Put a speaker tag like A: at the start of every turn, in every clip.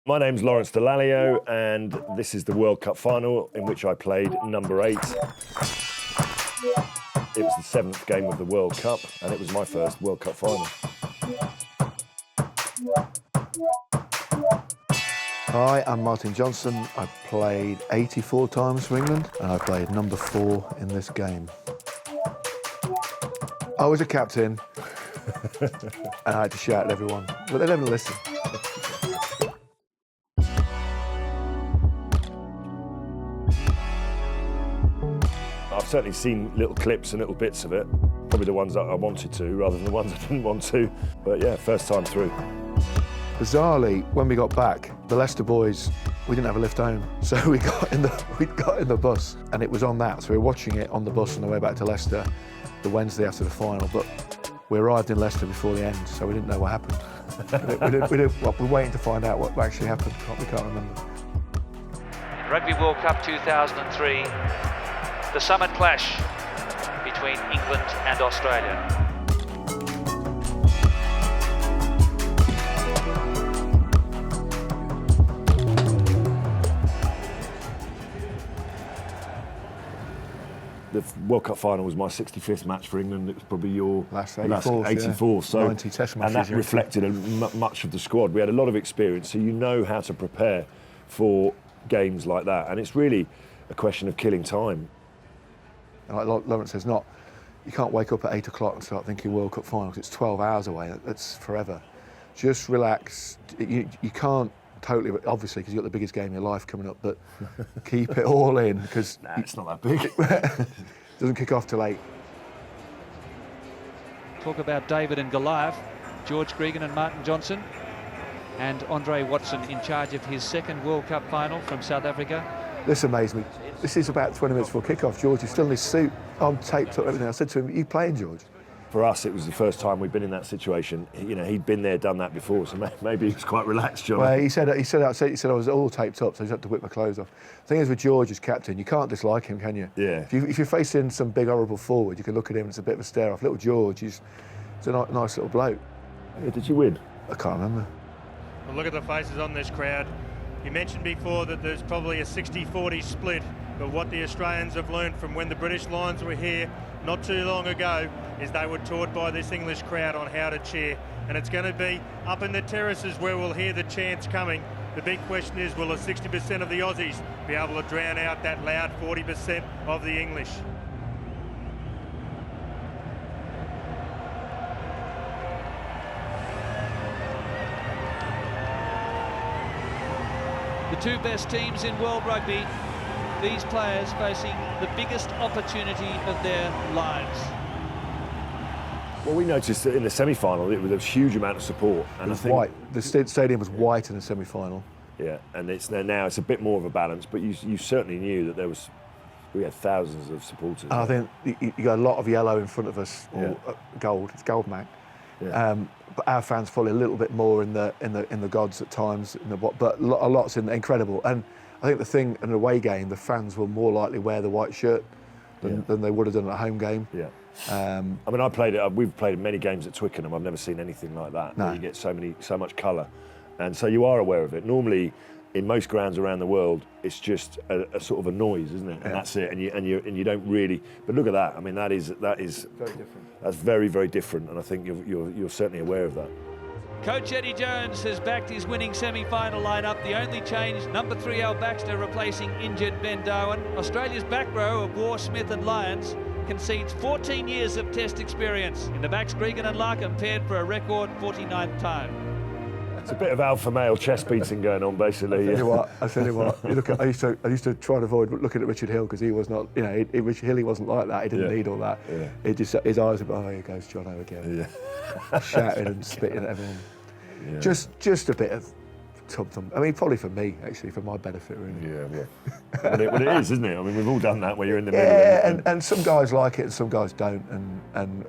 A: My name's Lawrence Dallaglio, and this is the World Cup final in which I played number 8. It was the 7th game of the World Cup, and it was my first World Cup final.
B: Hi, I'm Martin Johnson. I've played 84 times for England, and I played number 4 in this game. I was a captain, and I had to shout at everyone, but they never listen.
A: I've certainly seen little clips and little bits of it, probably the ones that I wanted to rather than the ones I didn't want to, but yeah, first time through.
B: Bizarrely, when we got back, the Leicester boys, we didn't have a lift home, so we got in the bus, and it was on that. So we were watching it on the bus on the way back to Leicester the Wednesday after the final, but we arrived in Leicester before the end, so we didn't know what happened. We're waiting to find out what actually happened. We can't remember.
C: In Rugby World Cup 2003, the summit clash between England and Australia.
A: The World Cup final was my 65th match for England. It was probably your
B: last 84.
A: Yeah. So
B: 90 test matches.
A: And that reflected much of the squad. We had a lot of experience, so you know how to prepare for games like that. And it's really a question of killing time.
B: And like Lawrence says, you can't wake up at 8 o'clock and start thinking World Cup final, because it's 12 hours away. That's forever. Just relax. You can't totally, obviously, because you've got the biggest game of your life coming up, but keep it all in, because
A: it's not that big.
B: It doesn't kick off till 8.
C: Talk about David and Goliath, George Gregan and Martin Johnson, and Andre Watson in charge of his second World Cup final from South Africa.
B: This amazed me. This is about 20 minutes before kick-off. George is still in his suit. I'm taped up, everything. I said to him, "Are you playing, George?"
A: For us, it was the first time we'd been in that situation. He'd been there, done that before, so maybe he was quite relaxed, John.
B: Well, he said I was all taped up, so he had to whip my clothes off. The thing is, with George as captain, you can't dislike him, can you?
A: Yeah.
B: If you're facing some big, horrible forward, you can look at him and it's a bit of a stare-off. Little George, he's a nice little bloke.
A: Yeah, did you win?
B: I can't remember.
D: Well, look at the faces on this crowd. You mentioned before that there's probably a 60-40 split, but what the Australians have learned from when the British Lions were here not too long ago is they were taught by this English crowd on how to cheer, and it's going to be up in the terraces where we'll hear the chants coming. The big question is, will the 60% of the Aussies be able to drown out that loud 40% of the English?
C: The two best teams in world rugby, these players facing the biggest opportunity of their lives.
A: Well, we noticed that in the semi-final it was a huge amount of support. And
B: it was white. The stadium was white in the semi-final.
A: Yeah, and now it's a bit more of a balance, but you certainly knew that we had thousands of supporters.
B: And I think you got a lot of yellow in front of us, or gold. It's gold, Mac.
A: Yeah.
B: But our fans follow a little bit more in the gods at times, but a lot's incredible. And I think the thing in an away game, the fans will more likely wear the white shirt than they would have done at a home game.
A: Yeah. I mean, we've played many games at Twickenham. I've never seen anything like that.
B: No.
A: You get so much colour, and so you are aware of it. Normally, in most grounds around the world, it's just a sort of a noise, isn't it? And that's it. And you don't really. But look at that. I mean, that is
B: very different.
A: That's very, very different. And I think you're certainly aware of that.
C: Coach Eddie Jones has backed his winning semi-final lineup. The only change, number 3 Al Baxter replacing injured Ben Darwin. Australia's back row of War, Smith and Lyons concedes 14 years of test experience. In the backs, Gregan and Larkham paired for a record 49th time.
A: It's a bit of alpha male chest beating going on, basically.
B: I tell you what. You look at, I used to try and avoid looking at Richard Hill, because he was not. Richard Hill, he wasn't like that. He didn't need all that. Yeah. It just, his eyes were, oh, here goes Jono again. Yeah. Shouting and spitting at everyone. Yeah. Just a bit of thump. I mean, probably for me, actually, for my benefit, really.
A: Yeah, well, it is, isn't it? I mean, we've all done that where you're in the middle.
B: Yeah, and some guys like it and some guys don't. And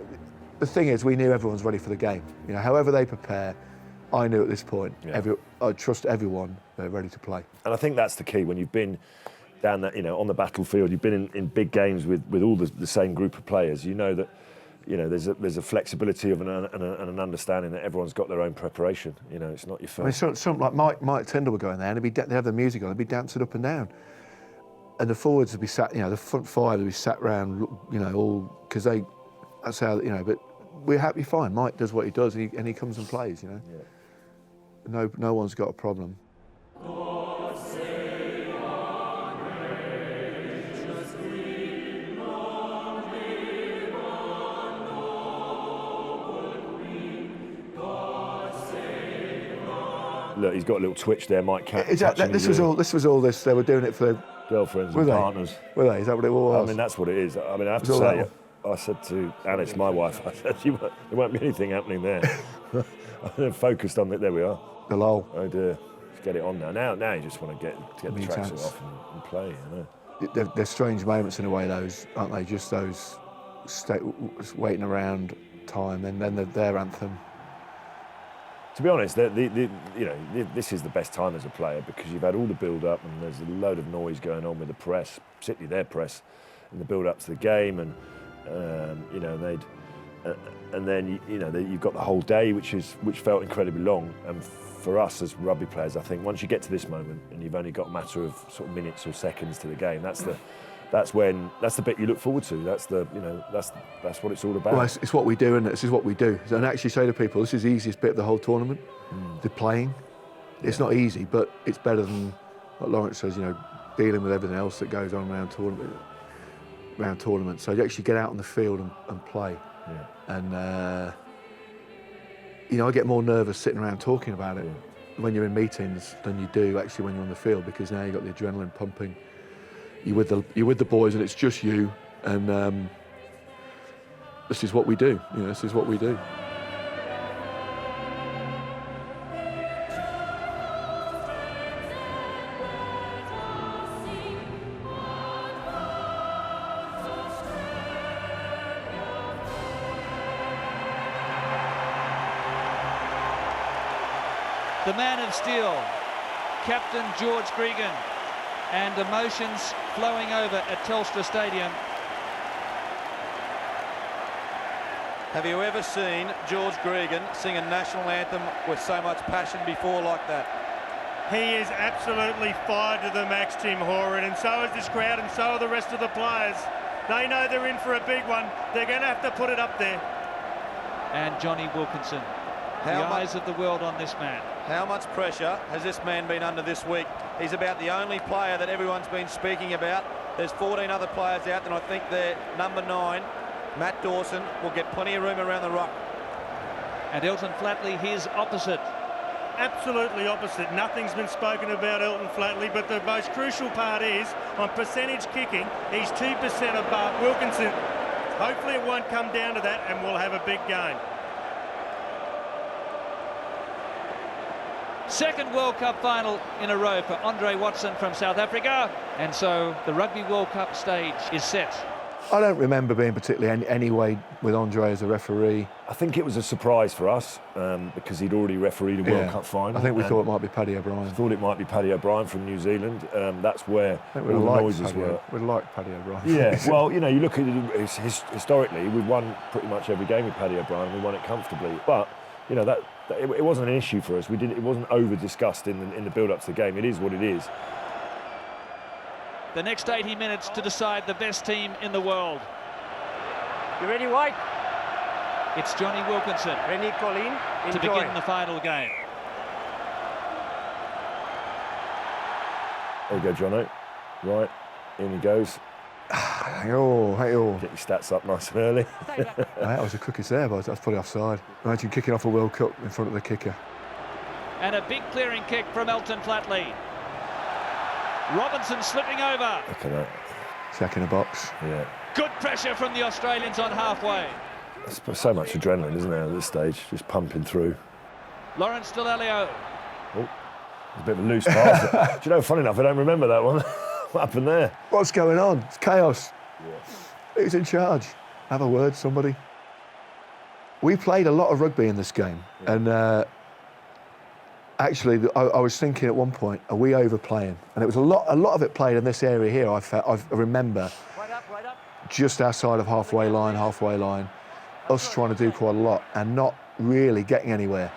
B: the thing is, we knew everyone's ready for the game. However they prepare, I knew at this point, I trust everyone, they're ready to play.
A: And I think that's the key. When you've been down that, on the battlefield, you've been in big games with all the same group of players, you know that you know, there's a flexibility of an understanding that everyone's got their own preparation. You know, it's not your first.
B: I mean, something like Mike Tyndall would go in there and they'd have the music on, they'd be dancing up and down. And the forwards would be sat, you know, the front five would be sat round, you know, all, because that's how, you know, but we're happy, fine. Mike does what he does and he comes and plays, you know. Yeah. No one's got a problem.
A: Look, he's got a little twitch there, Mike.
B: This was all this. They were doing it for their
A: girlfriends and partners.
B: Were they? Is that what it was?
A: I mean, that's what it is. I mean, I have to say, I said to Anish, my wife, I said, there won't be anything happening there. I'm focused on it. There we are.
B: The lull.
A: Oh dear. Let's get it on now. Now you just want to get the tracksuit off and play. You
B: know. They're strange moments in a way, those, aren't they? Just those waiting around time, and then their anthem.
A: To be honest, you know, this is the best time as a player because you've had all the build-up and there's a load of noise going on with the press, particularly their press, in the build-up to the game, and you know and then you know you've got the whole day, which felt incredibly long. And for us as rugby players, I think once you get to this moment and you've only got a matter of sort of minutes or seconds to the game, that's the bit you look forward to. That's what it's all about.
B: Well, it's what we do, and this is what we do. And I actually say to people, this is the easiest bit of the whole tournament, the playing. It's not easy, but it's better than, like Lawrence says, you know, dealing with everything else that goes on around tournaments. So you actually get out on the field and play. Yeah. And you know, I get more nervous sitting around talking about it when you're in meetings than you do actually when you're on the field, because now you've got the adrenaline pumping. You're with the boys and it's just you, and this is what we do. You know, this is what we do.
C: The man of steel, Captain George Gregan, and emotions flowing over at Telstra Stadium.
E: Have you ever seen George Gregan sing a national anthem with so much passion before like that?
D: He is absolutely fired to the max, Tim Horan, and so is this crowd and so are the rest of the players. They know they're in for a big one. They're going to have to put it up there.
C: And Jonny Wilkinson, the eyes of the world on this man.
E: How much pressure has this man been under this week? He's about the only player that everyone's been speaking about. There's 14 other players out, and I think their number 9, Matt Dawson, will get plenty of room around the ruck.
C: And Elton Flatley, his opposite.
D: Absolutely opposite. Nothing's been spoken about Elton Flatley, but the most crucial part is, on percentage kicking, he's 2% above Wilkinson. Hopefully it won't come down to that, and we'll have a big game.
C: Second World Cup final in a row for Andre Watson from South Africa. And so the Rugby World Cup stage is set.
B: I don't remember being particularly anyway with Andre as a referee.
A: I think it was a surprise for us because he'd already refereed a World Cup final.
B: I think we thought it might be Paddy O'Brien.
A: Thought it might be Paddy O'Brien from New Zealand. That's where all the noises were.
B: We'd like Paddy O'Brien.
A: Yeah, well, you know, you look at it historically, we've won pretty much every game with Paddy O'Brien. We won it comfortably. But, you know, it wasn't an issue for us. It wasn't over discussed in the build-up to the game. It is what it is.
C: The next 80 minutes to decide the best team in the world.
F: You ready, White?
C: It's Jonny Wilkinson.
F: Ready, Colleen?
C: To begin the final game.
A: There you go, Jono. Right, in he goes.
B: Hey,
A: Get your stats up nice and early.
B: That was the quickest there, but I was probably offside. Imagine kicking off a World Cup in front of the kicker.
C: And a big clearing kick from Elton Flatley. Robinson slipping over.
A: Look at that.
B: Check in a box.
A: Yeah.
C: Good pressure from the Australians on halfway.
A: There's so much adrenaline, isn't there, at this stage, just pumping through.
C: Lawrence Dallaglio.
A: Oh, a bit of a loose pass. Do you know, funny enough, I don't remember that one. What happened there?
B: What's going on? It's chaos. Yeah. Who's in charge? Have a word, somebody. We played a lot of rugby in this game, and actually, I was thinking at one point, are we overplaying? And it was a lot of it played in this area here. I remember,
F: Right up.
B: just outside of halfway line, us trying to do quite a lot and not really getting anywhere.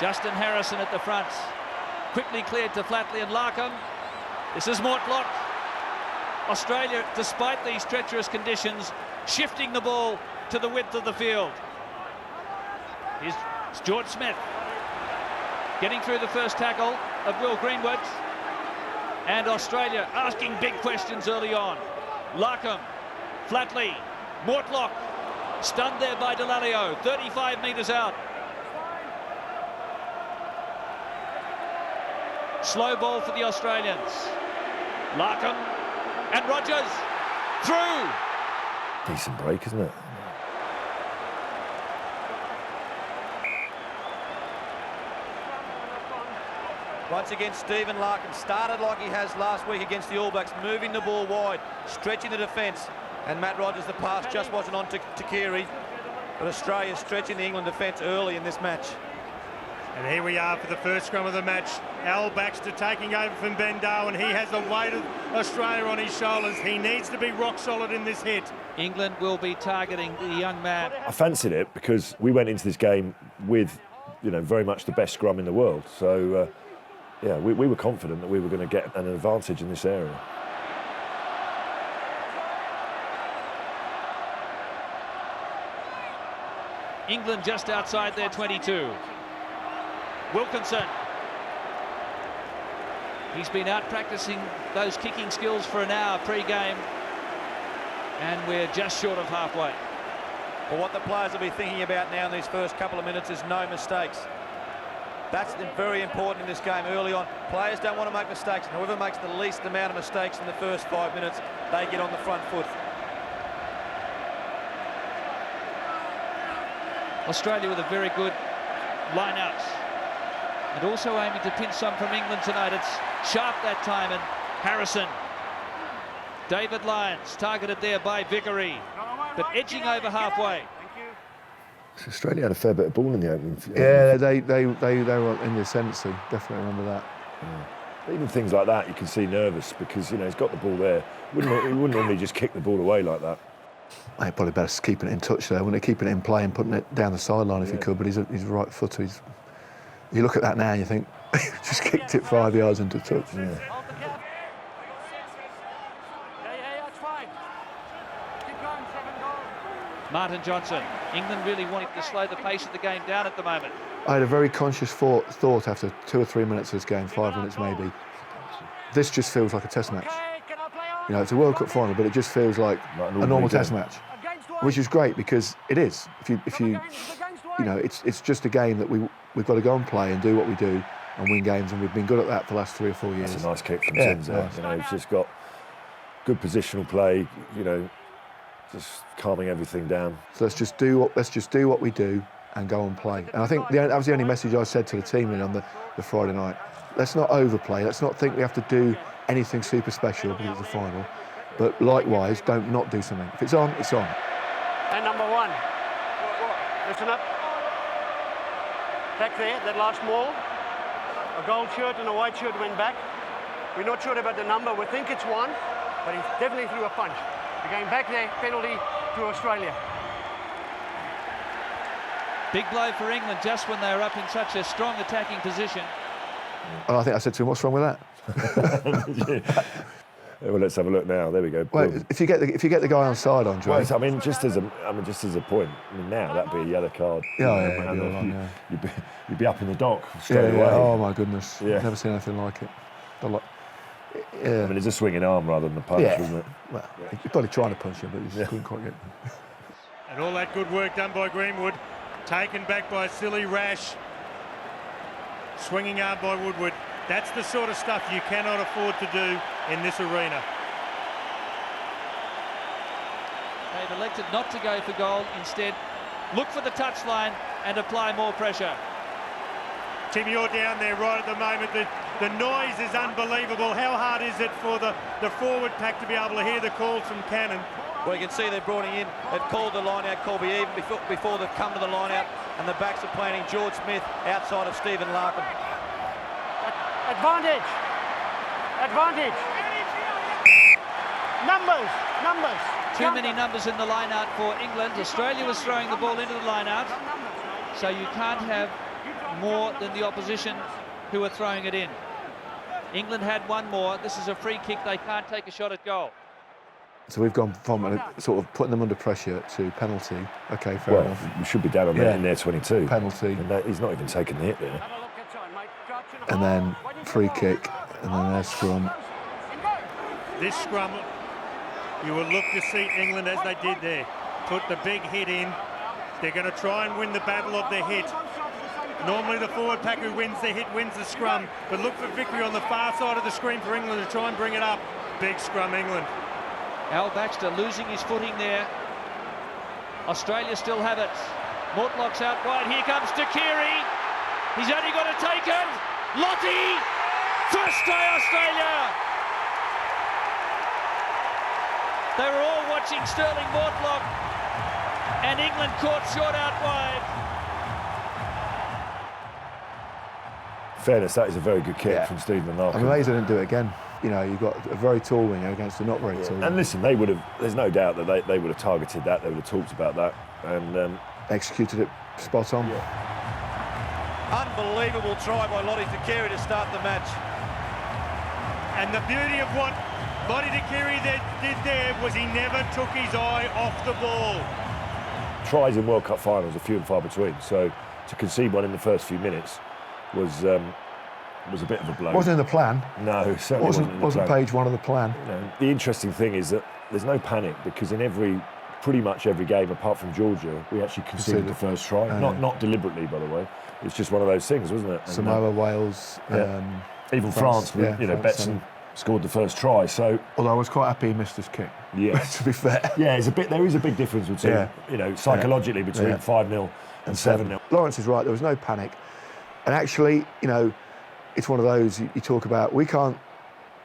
C: Justin Harrison at the front. Quickly cleared to Flatley and Larkham. This is Mortlock. Australia, despite these treacherous conditions, shifting the ball to the width of the field. Here's George Smith getting through the first tackle of Will Greenwood. And Australia asking big questions early on. Larkham, Flatley, Mortlock, stunned there by Dallaglio, 35 metres out. Slow ball for the Australians. Larkham and Rogers through.
A: Decent break, isn't it?
E: Once again, Stephen Larkham started like he has last week against the All Blacks, moving the ball wide, stretching the defence. And Matt Rogers, the pass just wasn't on to Kiri. But Australia stretching the England defence early in this match.
D: And here we are for the first scrum of the match. Al Baxter taking over from Ben Darwin. He has the weight of Australia on his shoulders. He needs to be rock solid in this hit.
C: England will be targeting the young man.
A: I fancied it because we went into this game with, very much the best scrum in the world. So, yeah, we were confident that we were going to get an advantage in this area.
C: England just outside their 22. Wilkinson. He's been out practicing those kicking skills for an hour pre-game, and we're just short of halfway.
E: Well, what the players will be thinking about now in these first couple of minutes is no mistakes. That's very important in this game early on. Players don't want to make mistakes, and whoever makes the least amount of mistakes in the first 5 minutes, they get on the front foot.
C: Australia with a very good line-out. And also aiming to pin some from England tonight. It's Sharp that time, and Harrison. David Lyons targeted there by Vickery, but edging over halfway.
A: Australia had a fair bit of ball in the opening.
B: Yeah, they were in the ascendancy. Definitely remember that.
A: Yeah. Even things like that, you can see nervous because he's got the ball there. He wouldn't normally just kick the ball away like that.
B: Hey, probably better keeping it in touch there. Wouldn't he? Keeping it in play and putting it down the sideline if he could. But he's right footer. You look at that now and you think, just kicked it 5 yards into touch.
A: Yeah.
C: Martin Johnson. England really wanting to slow the pace of the game down at the moment.
B: I had a very conscious thought after 2 or 3 minutes of this game, 5 minutes maybe. This just feels like a test match. It's a World Cup final, but it just feels like a normal test match, which is great because it is. It's just a game that we've got to go and play and do what we do and win games, and we've been good at that for the last 3 or 4 years.
A: It's a nice kick from Sims there. He's just got good positional play. Just calming everything down.
B: So let's just do what we do and go and play. And I think that was the only message I said to the team on the Friday night. Let's not overplay. Let's not think we have to do anything super special because it's the final. But likewise, don't not do something. If it's on, it's on.
F: And number 1. Listen up. Back there, that last maul. A gold shirt and a white shirt went back. We're not sure about the number. We think it's 1, but he definitely threw a punch. We're going back there, penalty to Australia.
C: Big blow for England just when they were up in such a strong attacking position.
B: And I think I said to him, what's wrong with that?
A: Well, let's have a look now. There we go.
B: Well, if you get the guy on side, Andre.
A: Well, just as a point. Now that'd be a yellow card. You'd be up in the dock straight away.
B: Oh my goodness!
A: Yeah.
B: Never seen anything like it.
A: It's a swinging arm rather than a punch, isn't it?
B: Well, he's probably trying to punch him, but he just couldn't quite get it.
D: And all that good work done by Greenwood, taken back by silly rash. Swinging arm by Woodward. That's the sort of stuff you cannot afford to do in this arena.
C: They've elected not to go for goal. Instead, look for the touchline and apply more pressure.
D: Tim, you're down there right at the moment. The noise is unbelievable. How hard is it for the forward pack to be able to hear the calls from Cannon?
E: Well, you can see they're brought in. They've called the line-out, Colby, even before they've come to the line-out, and the backs are planting George Smith outside of Stephen Larkham.
F: Advantage. Numbers.
C: Too many numbers in the line-out for England. Australia was throwing the ball into the line-out, so you can't have more than the opposition who are throwing it in. England had one more. This is a free kick. They can't take a shot at goal.
B: So we've gone from sort of putting them under pressure to penalty. OK, fair enough.
A: We should be down on that in their 22.
B: Penalty.
A: And he's not even taken the hit there.
B: And then free kick, and then there's scrum.
D: This scrum, you will look to see England as they did there. Put the big hit in. They're going to try and win the battle of the hit. Normally the forward pack who wins the hit wins the scrum, but look for victory on the far side of the screen for England to try and bring it up. Big scrum, England.
C: Al Baxter losing his footing there. Australia still have it. Mortlock's out wide. Here comes Takiri. He's only got to take it. Lottie! First try Australia! They were all watching Sterling Mortlock, and England caught short out wide.
A: Fairness, that is a very good kick from Stephen Larkin.
B: I'm amazed they didn't do it again. You know, you've got a very tall winger against a not very tall winger.
A: And listen, they would have, there's no doubt that they would have targeted that, they would have talked about that, and
B: executed it spot on.
E: Unbelievable try by Lottie Takiri to start the match.
D: And the beauty of what Lottie Takiri did there was he never took his eye off the ball.
A: Tries in World Cup finals are few and far between, so to concede one in the first few minutes was a bit of a blow.
B: Wasn't in the plan.
A: No, it certainly
B: wasn't page one of the plan.
A: No. The interesting thing is that there's no panic, because in pretty much every game apart from Georgia, we actually conceded the first try. Not deliberately, by the way. It's just one of those things, wasn't it?
B: Samoa, Wales,
A: even France, Betson scored the first try. So,
B: although I was quite happy he missed his kick.
A: Yeah,
B: to be fair.
A: Yeah, there is a big difference between psychologically between 5-0 and 7-0.
B: Lawrence is right. There was no panic, and actually, it's one of those you talk about. We've done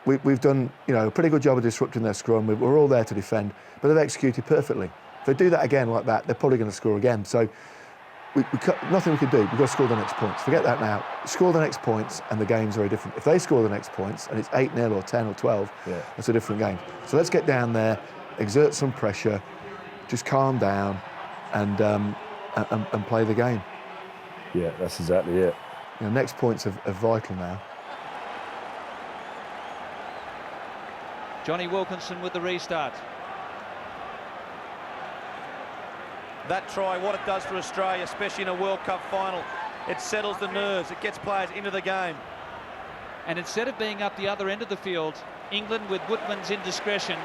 B: a pretty good job of disrupting their scrum. We're all there to defend, but they've executed perfectly. If they do that again like that, they're probably going to score again. So nothing we can do. We've got to score the next points. Forget that now. Score the next points, and the game's very different. If they score the next points and it's 8-0 or 10 or 12, that's a different game. So let's get down there, exert some pressure, just calm down, and play the game.
A: Yeah, that's exactly it.
B: Next points are vital now.
C: Jonny Wilkinson with the restart.
E: That try, what it does for Australia, especially in a World Cup final, it settles the nerves, it gets players into the game.
C: And instead of being up the other end of the field, England, with Woodman's indiscretion,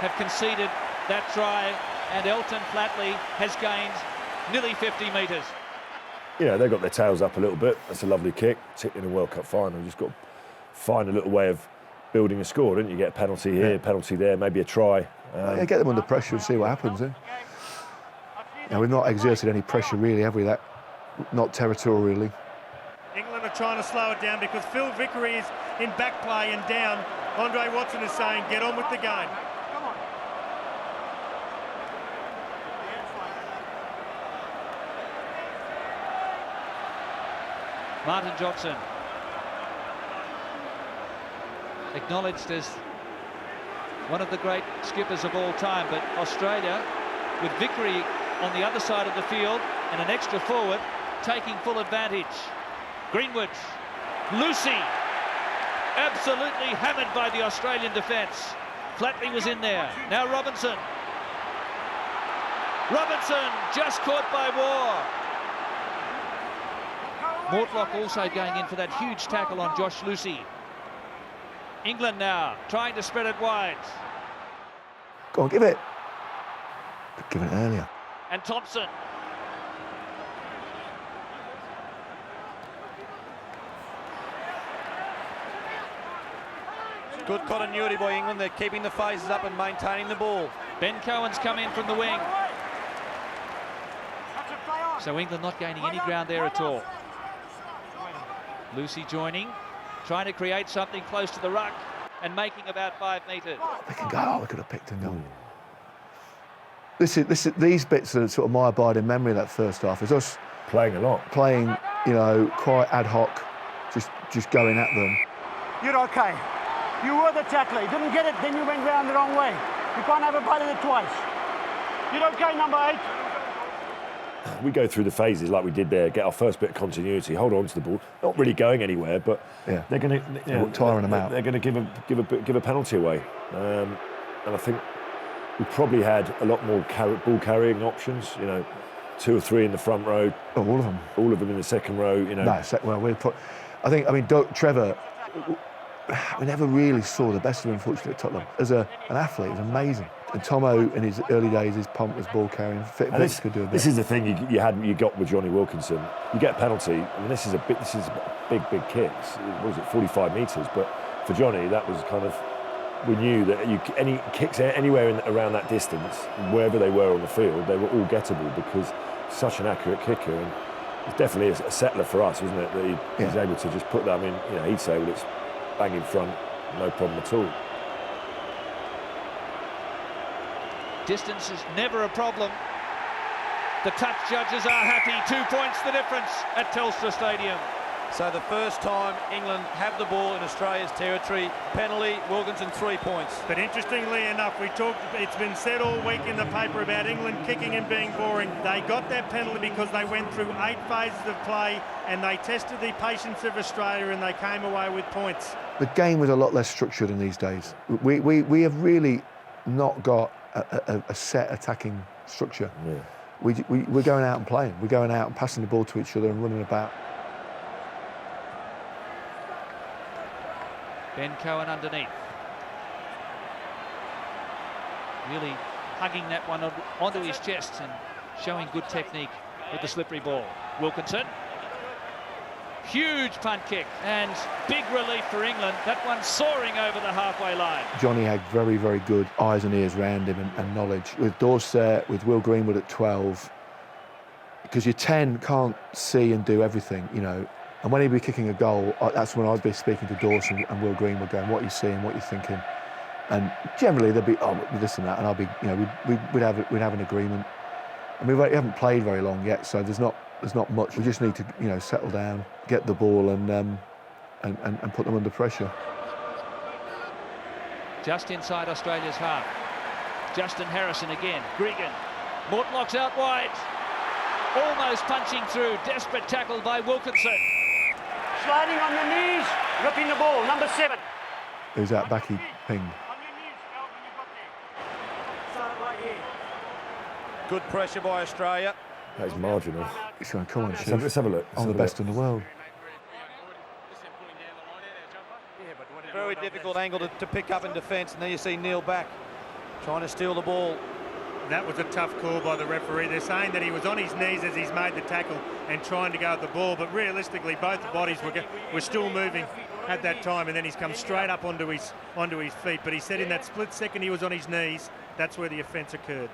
C: have conceded that try, and Elton Flatley has gained nearly 50 metres.
A: They got their tails up a little bit. That's a lovely kick. Particularly in a World Cup final, you just got to find a little way of building a score, don't you? Get a penalty here, penalty there, maybe a try.
B: Get them under pressure and see what happens. We've not exerted any pressure really, have we? Not territorially.
D: England are trying to slow it down because Phil Vickery is in back play and down. Andre Watson is saying, get on with the game.
C: Martin Johnson, acknowledged as one of the great skippers of all time, but Australia, with Vickery on the other side of the field and an extra forward, taking full advantage. Greenwood, Lucy, absolutely hammered by the Australian defence. Flatley was in there. Now Robinson. Robinson just caught by War. Mortlock also going in for that huge tackle on Josh Lucy. England now trying to spread it wide.
B: Go on, give it. Give it earlier.
C: And Thompson.
E: Good continuity by England. They're keeping the phases up and maintaining the ball.
C: Ben Cohen's come in from the wing. So England not gaining any ground there at all. Lucy joining, trying to create something close to the ruck and making about 5 metres.
B: They can go, we could have picked and gone. These bits are sort of my abiding memory of that first half. Is us
A: playing a lot.
B: Playing, quite ad hoc, just going at them.
F: You're okay. You were the tackler. You didn't get it, then you went round the wrong way. You can't have a bite of it twice. You don't okay, number 8?
A: We go through the phases like we did there, get our first bit of continuity, hold on to the ball, not really going anywhere, but
B: Yeah.
A: they're going to
B: tiring them out.
A: They're going to give a penalty away, and I think we probably had a lot more ball carrying options. 2 or 3 in the front row.
B: Oh, all of them.
A: All of them in the second row.
B: No, Trevor. We never really saw the best of him, unfortunately, at Tottenham. As an athlete, he was amazing. And Tomo, in his early days, his pump was ball carrying. This could do a bit.
A: This is the thing you got with Jonny Wilkinson. You get a penalty. I mean, this is big kicks. What was it, 45 metres? But for Jonny, that was kind of. We knew that any kicks anywhere around that distance, wherever they were on the field, they were all gettable because such an accurate kicker. And it's definitely a settler for us, wasn't it? That he was able to just put that. I mean, he'd say, well, it's bang in front, no problem at all.
C: Distance is never a problem. The touch judges are happy. 2 points the difference at Telstra Stadium.
E: So the first time England have the ball in Australia's territory, penalty, Wilkinson 3 points.
D: But interestingly enough, it's been said all week in the paper about England kicking and being boring. They got that penalty because they went through 8 phases of play and they tested the patience of Australia and they came away with points.
B: The game was a lot less structured in these days. We have really not got a set attacking structure.
A: Yeah.
B: We're going out and playing. We're going out and passing the ball to each other and running about.
C: Ben Cohen underneath. Really hugging that one onto his chest and showing good technique with the slippery ball. Wilkinson. Huge punt kick and big relief for England. That one soaring over the halfway line.
B: Jonny had very, very good eyes and ears around him and knowledge. With Dorset, with Will Greenwood at 12, because your 10 can't see and do everything, And when he'd be kicking a goal, that's when I'd be speaking to Dawson and Will Greenwood, going, "What are you seeing? What are you thinking?" And generally they'd be, "Oh, this and that," and I'd be, we'd have an agreement. I mean, we haven't played very long yet, so there's not much. We just need to, settle down, get the ball, and put them under pressure.
C: Just inside Australia's half. Justin Harrison again. Gregan. Mortlock's out wide. Almost punching through. Desperate tackle by Wilkinson.
F: Sliding on the knees, ripping the ball, number 7.
B: Who's that back he pinged?
F: On your knees, Calvin, you got there. Start right here.
E: Good pressure by Australia.
A: That is marginal.
B: He's going, "Come on,
A: Let's
B: Chief.
A: have a look.
B: I'm the best in the world."
E: Very difficult angle to pick up in defence, and then you see Neil back trying to steal the ball.
D: That was a tough call by the referee. They're saying that he was on his knees as he's made the tackle and trying to go at the ball, but realistically both bodies were still moving at that time, and then he's come straight up onto his feet. But he said in that split second he was on his knees, that's where the offence occurred.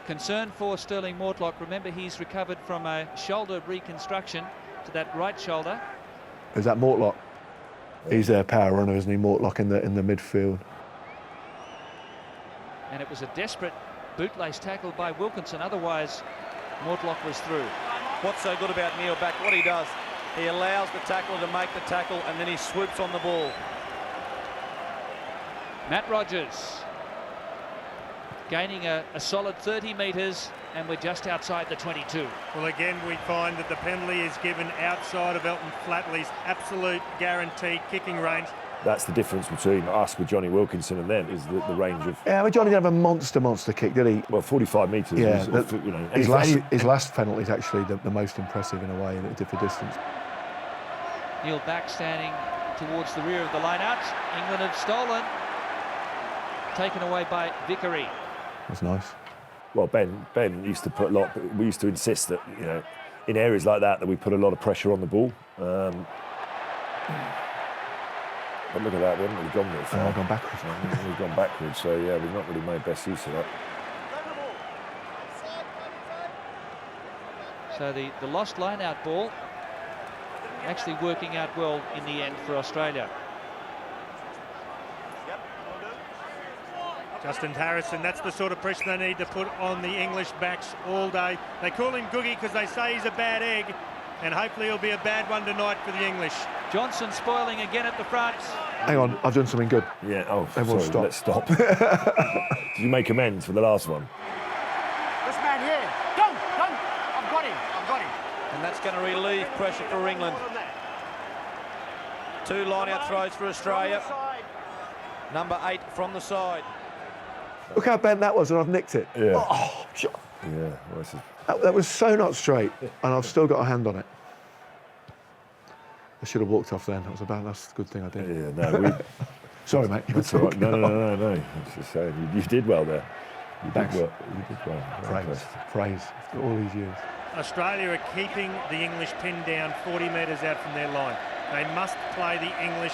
C: Concern for Sterling Mortlock. Remember, he's recovered from a shoulder reconstruction to that right shoulder.
B: Is that Mortlock? He's their power runner, isn't he? Mortlock in the midfield.
C: And it was a desperate bootlace tackle by Wilkinson. Otherwise, Mortlock was through.
E: What's so good about Neil back? What he does, he allows the tackler to make the tackle and then he swoops on the ball.
C: Matt Rogers gaining a solid 30 metres, and we're just outside the 22.
D: Well, again, we find that the penalty is given outside of Elton Flatley's absolute guaranteed kicking range.
A: That's the difference between us with Jonny Wilkinson and them, is the range of.
B: Yeah, but Jonny didn't have a monster kick, did he?
A: Well, 45 metres.
B: Yeah,
A: Was,
B: his last penalty is actually the most impressive in a way that it did for distance.
C: Neil back standing towards the rear of the line-out. England have stolen. Taken away by Vickery.
B: That's nice.
A: Well, Ben used to put a lot. We used to insist that in areas like that we put a lot of pressure on the ball. But look at that, we haven't really gone very far.
B: We've gone backwards.
A: We've gone backwards, so yeah, we've not really made best use of that.
C: So the lost line-out ball actually working out well in the end for Australia.
D: Justin Harrison, that's the sort of pressure they need to put on the English backs all day. They call him Googie because they say he's a bad egg, and hopefully he'll be a bad one tonight for the English.
C: Johnson spoiling again at the front.
B: Hang on, I've done something good.
A: Yeah, oh,
B: Everyone
A: sorry, let's stop. Did you make amends for the last one?
F: This man here. Don't. I've got him.
E: And that's going to relieve pressure for England. 2 line-out throws for Australia. Number 8 from the side.
B: Look how bent that was, and I've nicked it.
A: Yeah.
B: Oh,
A: Yeah, well, this is...
B: that was so not straight, and I've still got a hand on it. I should have walked off then. That's a good thing I did.
A: Yeah, no, we...
B: Sorry, mate.
A: That's all right. No. I was just saying, you did well there.
B: Thanks.
A: You did well. Very
B: Praise after all these years.
D: Australia are keeping the English pinned down 40 metres out from their line. They must play the English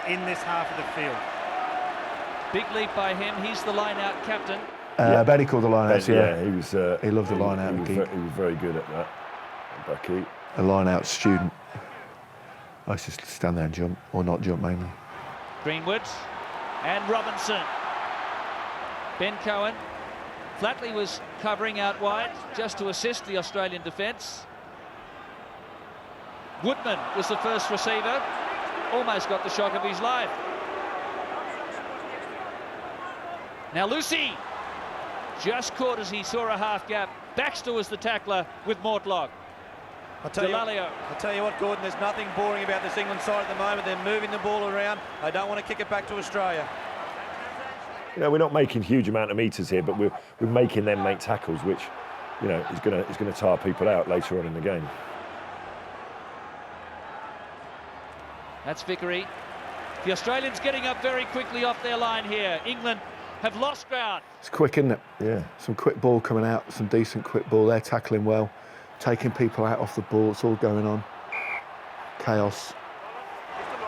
D: in this half of the field.
C: Big leap by him. He's the line-out captain.
B: Benny called the line-outs,
A: yeah. He was.
B: He loved the line-out.
A: He was very good at that. Bucky.
B: A line-out student. I used to stand there and jump, or not jump mainly.
C: Greenwood and Robinson. Ben Cohen. Flatley was covering out wide just to assist the Australian defence. Woodman was the first receiver. Almost got the shock of his life. Now Lucy just caught as he saw a half gap. Baxter was the tackler with Mortlock. Dallaglio.
E: I'll tell you what, Gordon, there's nothing boring about this England side at the moment. They're moving the ball around. They don't want to kick it back to Australia.
A: You know, we're not making huge amount of metres here, but we're making them make tackles, which, you know, is going to tire people out later on in the game.
C: That's Vickery. The Australians getting up very quickly off their line here. England have lost ground.
B: It's quick, isn't it?
A: Yeah.
B: Some quick ball coming out, some decent quick ball. They're tackling well, taking people out off the ball. It's all going on. Chaos.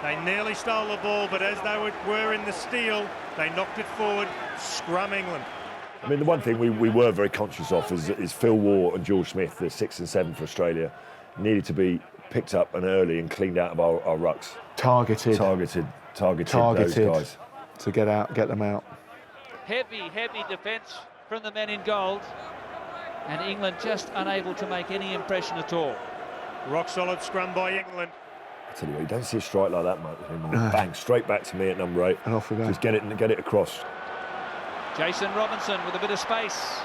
D: They nearly stole the ball, but as they were in the steal, they knocked it forward. Scrum England.
A: I mean, the one thing we were very conscious of is Phil Waugh and George Smith, the 6 and 7 for Australia, needed to be picked up and early and cleaned out of our rucks.
B: Targeted
A: those guys.
B: To get them out.
C: Heavy defence from the men in gold. And England just unable to make any impression at all.
D: Rock solid scrum by England.
A: I tell you what, you don't see a strike like that, mate. Bang, straight back to me at number 8.
B: And off we go.
A: Just get it across.
C: Jason Robinson with a bit of space.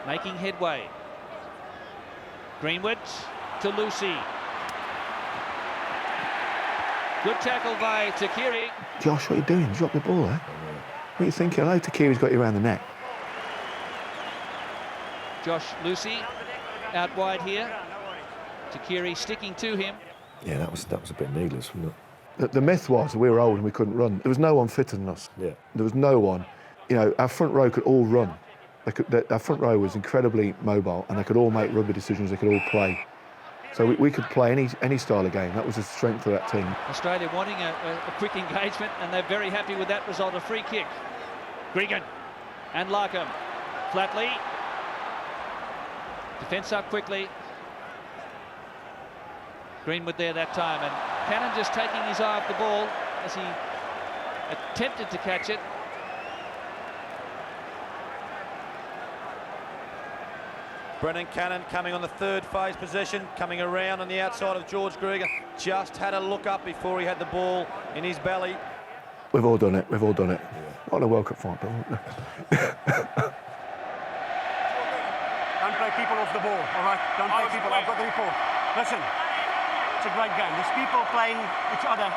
C: Making headway. Greenwood to Lucy. Good tackle by Takiri.
B: Josh, what are you doing? Drop the ball there. What are you thinking? I know Takiri's got you around the neck.
C: Josh Lucy out wide here. Takiri sticking to him.
A: Yeah, that was a bit needless, wasn't it?
B: The myth was we were old and we couldn't run. There was no one fitter than us.
A: Yeah.
B: There was no one. You know, our front row could all run. Our front row was incredibly mobile and they could all make rugby decisions, they could all play. So we could play any style of game. That was the strength of that team.
C: Australia wanting a quick engagement and they're very happy with that result. A free kick. Gregan and Larkham. Flatley. Defence up quickly. Greenwood there that time, and Cannon just taking his eye off the ball as he attempted to catch it.
E: Brendan Cannon coming on the third phase possession, coming around on the outside of George Gregan. Just had a look up before he had the ball in his belly.
B: We've all done it. We've all done it. Not in a World Cup fight, but...
F: Don't play people off the ball, all right? Don't play people. I've got the report. Listen, it's a great game. There's people playing each other.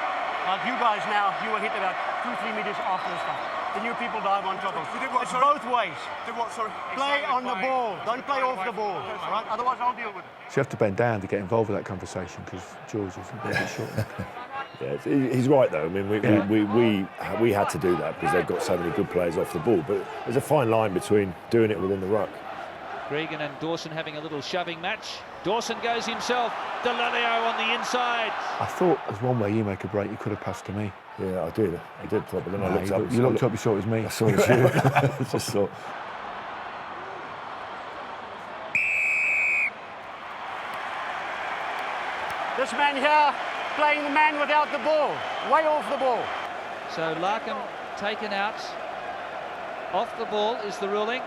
F: Like you guys now, you were hit about 2-3 meters after the stuff. The new people dive on top of it. It's both ways.
G: Did what, sorry?
F: Play on the ball. Don't play off the ball, all right? Otherwise, I'll deal with it.
B: So you have to bend down to get involved with that conversation because George is a bit short.
A: Yeah, he's right though. I mean, we had to do that because they've got so many good players off the ball. But there's a fine line between doing it within the ruck.
C: Gregan and Dawson having a little shoving match. Dawson goes himself. Dallaglio on the inside.
B: I thought there's one way you make a break, you could have passed to me.
A: Yeah, I did, but then I looked up.
B: You looked up, you saw it was me.
A: I saw it was you. I just thought.
F: This man here playing the man without the ball, way off the ball.
C: So Larkham taken out. Off the ball is the ruling.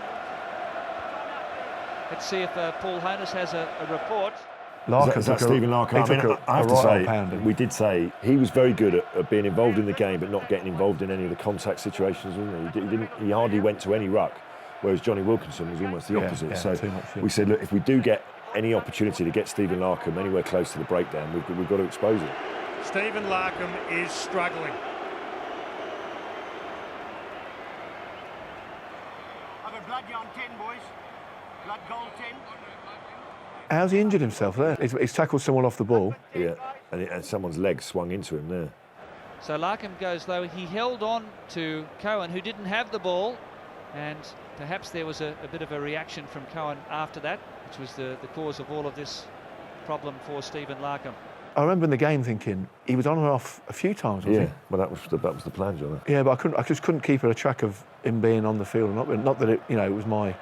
C: Let's see if Paul Honus has a report.
B: Larkham
A: Is that
B: took
A: Stephen Larkham?
B: He took
A: I have
B: a
A: to
B: right
A: say,
B: old pounding.
A: we did say he was very good at being involved in the game, but not getting involved in any of the contact situations. Wasn't he? He hardly went to any ruck, whereas Jonny Wilkinson was almost the opposite.
B: Yeah,
A: so
B: too much, yeah.
A: we said, look, if we do get any opportunity to get Stephen Larkham anywhere close to the breakdown, we've got to expose it.
D: Stephen Larkham is struggling.
F: I've got Dallaglio on 10, boys. Blood goal 10.
B: How's he injured himself there? He's tackled someone off the ball.
A: Yeah, and someone's leg swung into him there.
C: So Larkham goes low. He held on to Cohen, who didn't have the ball, and perhaps there was a bit of a reaction from Cohen after that, which was the cause of all of this problem for Stephen Larkham.
B: I remember in the game thinking he was on and off a few times, wasn't he?
A: Well, that was the plan, John.
B: Yeah, but I just couldn't keep a track of him being on the field or not. Not that it was my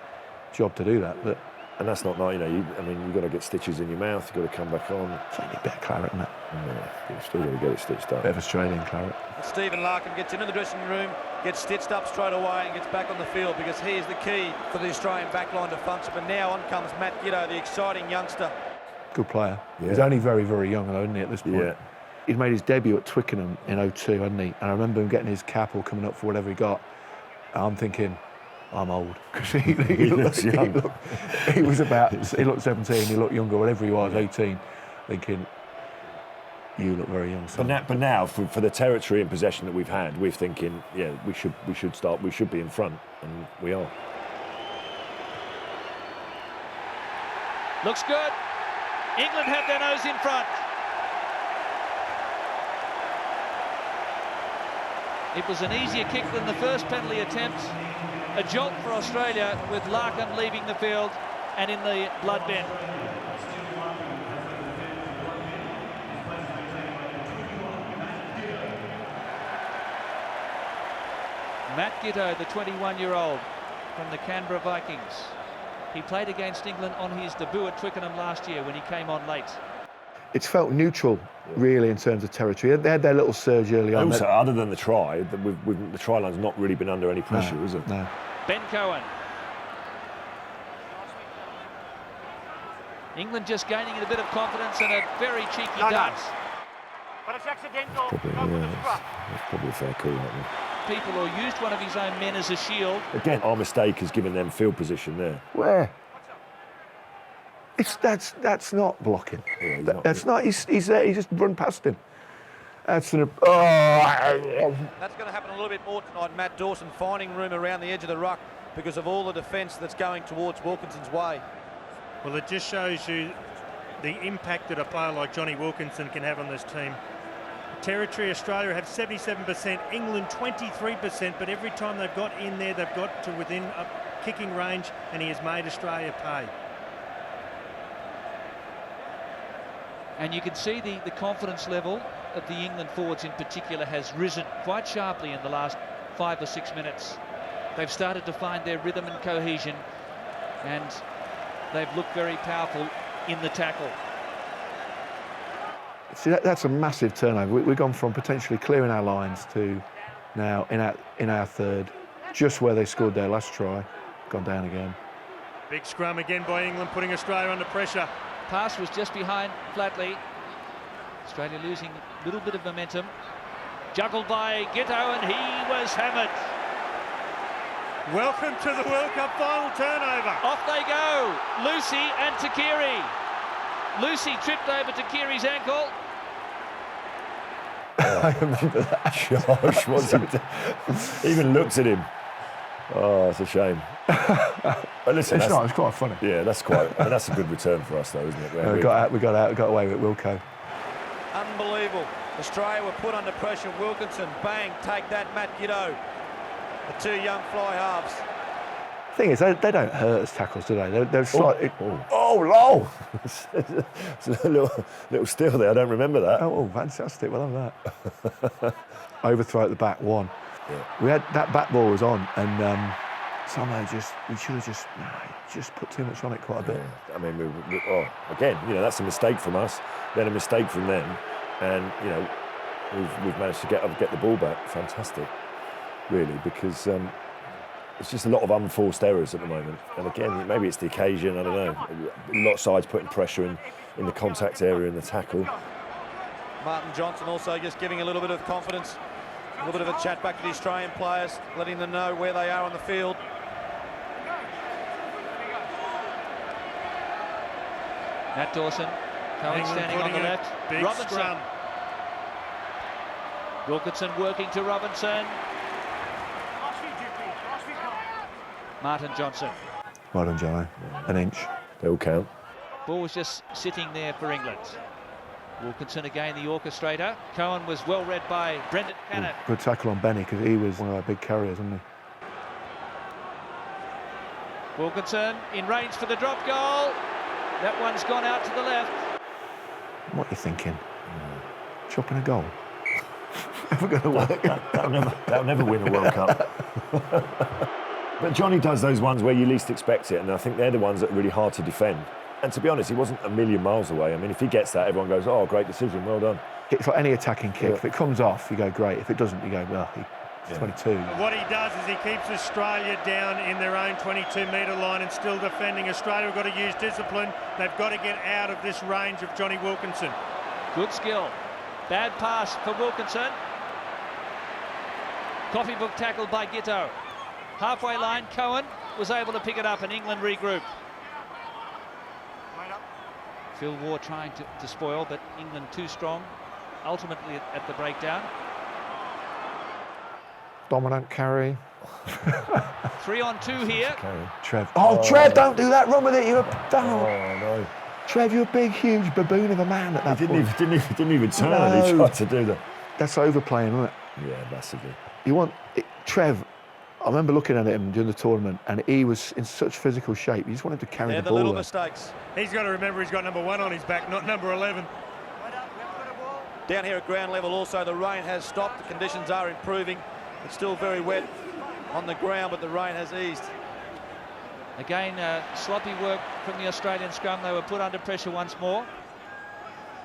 B: job to do that, but.
A: And that's not nice, you've got to get stitches in your mouth, you've got to come back on.
B: It's only a bit of claret, isn't it?
A: Yeah, you've still got to get it stitched up.
B: Bit of Australian claret.
E: Stephen Larkham gets into the dressing room, gets stitched up straight away and gets back on the field because he is the key for the Australian backline to function. But now on comes Matt Giddo, the exciting youngster.
B: Good player.
A: Yeah.
B: He's only very, very young, though, isn't he, at this point?
A: Yeah.
B: He'd made his debut at Twickenham in 2002, hadn't he? And I remember him getting his cap or coming up for whatever he got. And I'm thinking, I'm old. Because he
A: looks young.
B: He looked 17, he looked younger, whatever he was, 18, thinking, you look very young, son.
A: But now for the territory and possession that we've had, we're thinking, yeah, we should be in front, and we are.
C: Looks good. England have their nose in front. It was an easier kick than the first penalty attempt. A jolt for Australia with Larkham leaving the field and in the blood bin. Matt Giddo, the 21-year-old from the Canberra Vikings. He played against England on his debut at Twickenham last year when he came on late.
B: It's felt neutral, really, in terms of territory. They had their little surge early on.
A: Also, other than the try, the try line's not really been under any pressure, is it?
B: No.
C: Ben Cohen. England just gaining a bit of confidence and a very cheeky dart.
F: But it's accidental.
A: Probably,
F: Go for the scrum.
A: that's probably a fair call, that one.
C: People who used one of his own men as a shield.
A: Again, our mistake has given them field position there.
B: Where? That's not blocking.
A: Yeah,
B: That's not. He's there. He just run past him. That's an.
E: That's going to happen a little bit more tonight. Matt Dawson finding room around the edge of the ruck because of all the defence that's going towards Wilkinson's way.
D: Well, it just shows you the impact that a player like Jonny Wilkinson can have on this team. Territory Australia have 77%, England 23%, but every time they've got in there, they've got to within a kicking range, and he has made Australia pay.
C: And you can see the confidence level of the England forwards in particular has risen quite sharply in the last 5 or 6 minutes. They've started to find their rhythm and cohesion, and they've looked very powerful in the tackle.
B: See, that's a massive turnover. We've gone from potentially clearing our lines to now in our third, just where they scored their last try, gone down again.
D: Big scrum again by England, putting Australia under pressure.
C: Pass was just behind Flatley. Australia losing a little bit of momentum. Juggled by Giddo, and he was hammered.
D: Welcome to the World Cup final turnover.
C: Off they go. Lucy and Takiri. Lucy tripped over Takiri's ankle.
A: I remember that. Josh wasn't. Even looked at him. Oh, it's a shame. But listen,
B: It's quite funny.
A: Yeah, that's a good return for us, though, isn't it?
B: We got away with Wilco.
E: Unbelievable. Australia were put under pressure. Wilkinson, bang, take that, Matt Giddo. The two young fly halves.
B: The thing is, they don't hurt as tackles, do they? They're slightly.
A: Oh, it's a little steal there. I don't remember that.
B: Oh, fantastic! We'll have that. Overthrow at the back, one.
A: Yeah.
B: We had that back ball was on, and somehow we should have just put too much on it quite a bit.
A: Yeah. I mean, again, that's a mistake from us, then a mistake from them, and we've managed to get the ball back. Fantastic, really, because it's just a lot of unforced errors at the moment. And again, maybe it's the occasion. I don't know. A lot of sides putting pressure in the contact area in the tackle.
E: Martin Johnson also just giving a little bit of confidence, a little bit of a chat back to the Australian players, letting them know where they are on the field.
C: Matt Dawson, Cohen standing on the left.
D: Big
C: Robinson.
D: scrum.
C: Wilkinson working to Robinson. Martin Johnson.
B: Well done, Johnny. An inch.
A: They all count.
C: Ball was just sitting there for England. Wilkinson again, the orchestrator. Cohen was well read by Brendan Cannon.
B: Good tackle on Benny, because he was one of our big carriers, wasn't he?
C: Wilkinson in range for the drop goal. That one's gone out to the left.
B: What are you thinking? Chopping a goal? Never going to work.
A: That'll never win a World Cup. But Johnny does those ones where you least expect it, and I think they're the ones that are really hard to defend. And to be honest, he wasn't a million miles away. I mean, if he gets that, everyone goes, oh, great decision, well done.
B: It's like any attacking kick.
A: Yeah.
B: If it comes off, you go, great. If it doesn't, you go, well, he's 22.
D: What he does is he keeps Australia down in their own 22-metre line and still defending. Australia have got to use discipline. They've got to get out of this range of Jonny Wilkinson.
C: Good skill. Bad pass for Wilkinson. Copybook tackled by Gitto. Halfway line, Cohen was able to pick it up and England regroup. Phil Ward trying to spoil, but England too strong, ultimately at the breakdown.
B: Dominant carry.
C: 3 on 2 here.
B: Trev. Oh, Trev, don't do that. Run with it. You're
A: Oh,
B: down.
A: no.
B: Trev, you're a big, huge baboon of a man at that
A: He
B: point.
A: didn't even turn.
B: No.
A: He tried to do that.
B: That's overplaying, isn't it?
A: Yeah, massively.
B: You want Trev. I remember looking at him during the tournament, and he was in such physical shape. You just wanted to carry
E: They're
B: the
E: the
B: ball.
E: little
B: there.
E: mistakes.
D: He's got to remember he's got number 1 on his back, not number 11.
E: Down here at ground level also, the rain has stopped. The conditions are improving. It's still very wet on the ground, but the rain has eased.
C: Again, sloppy work from the Australian scrum. They were put under pressure once more.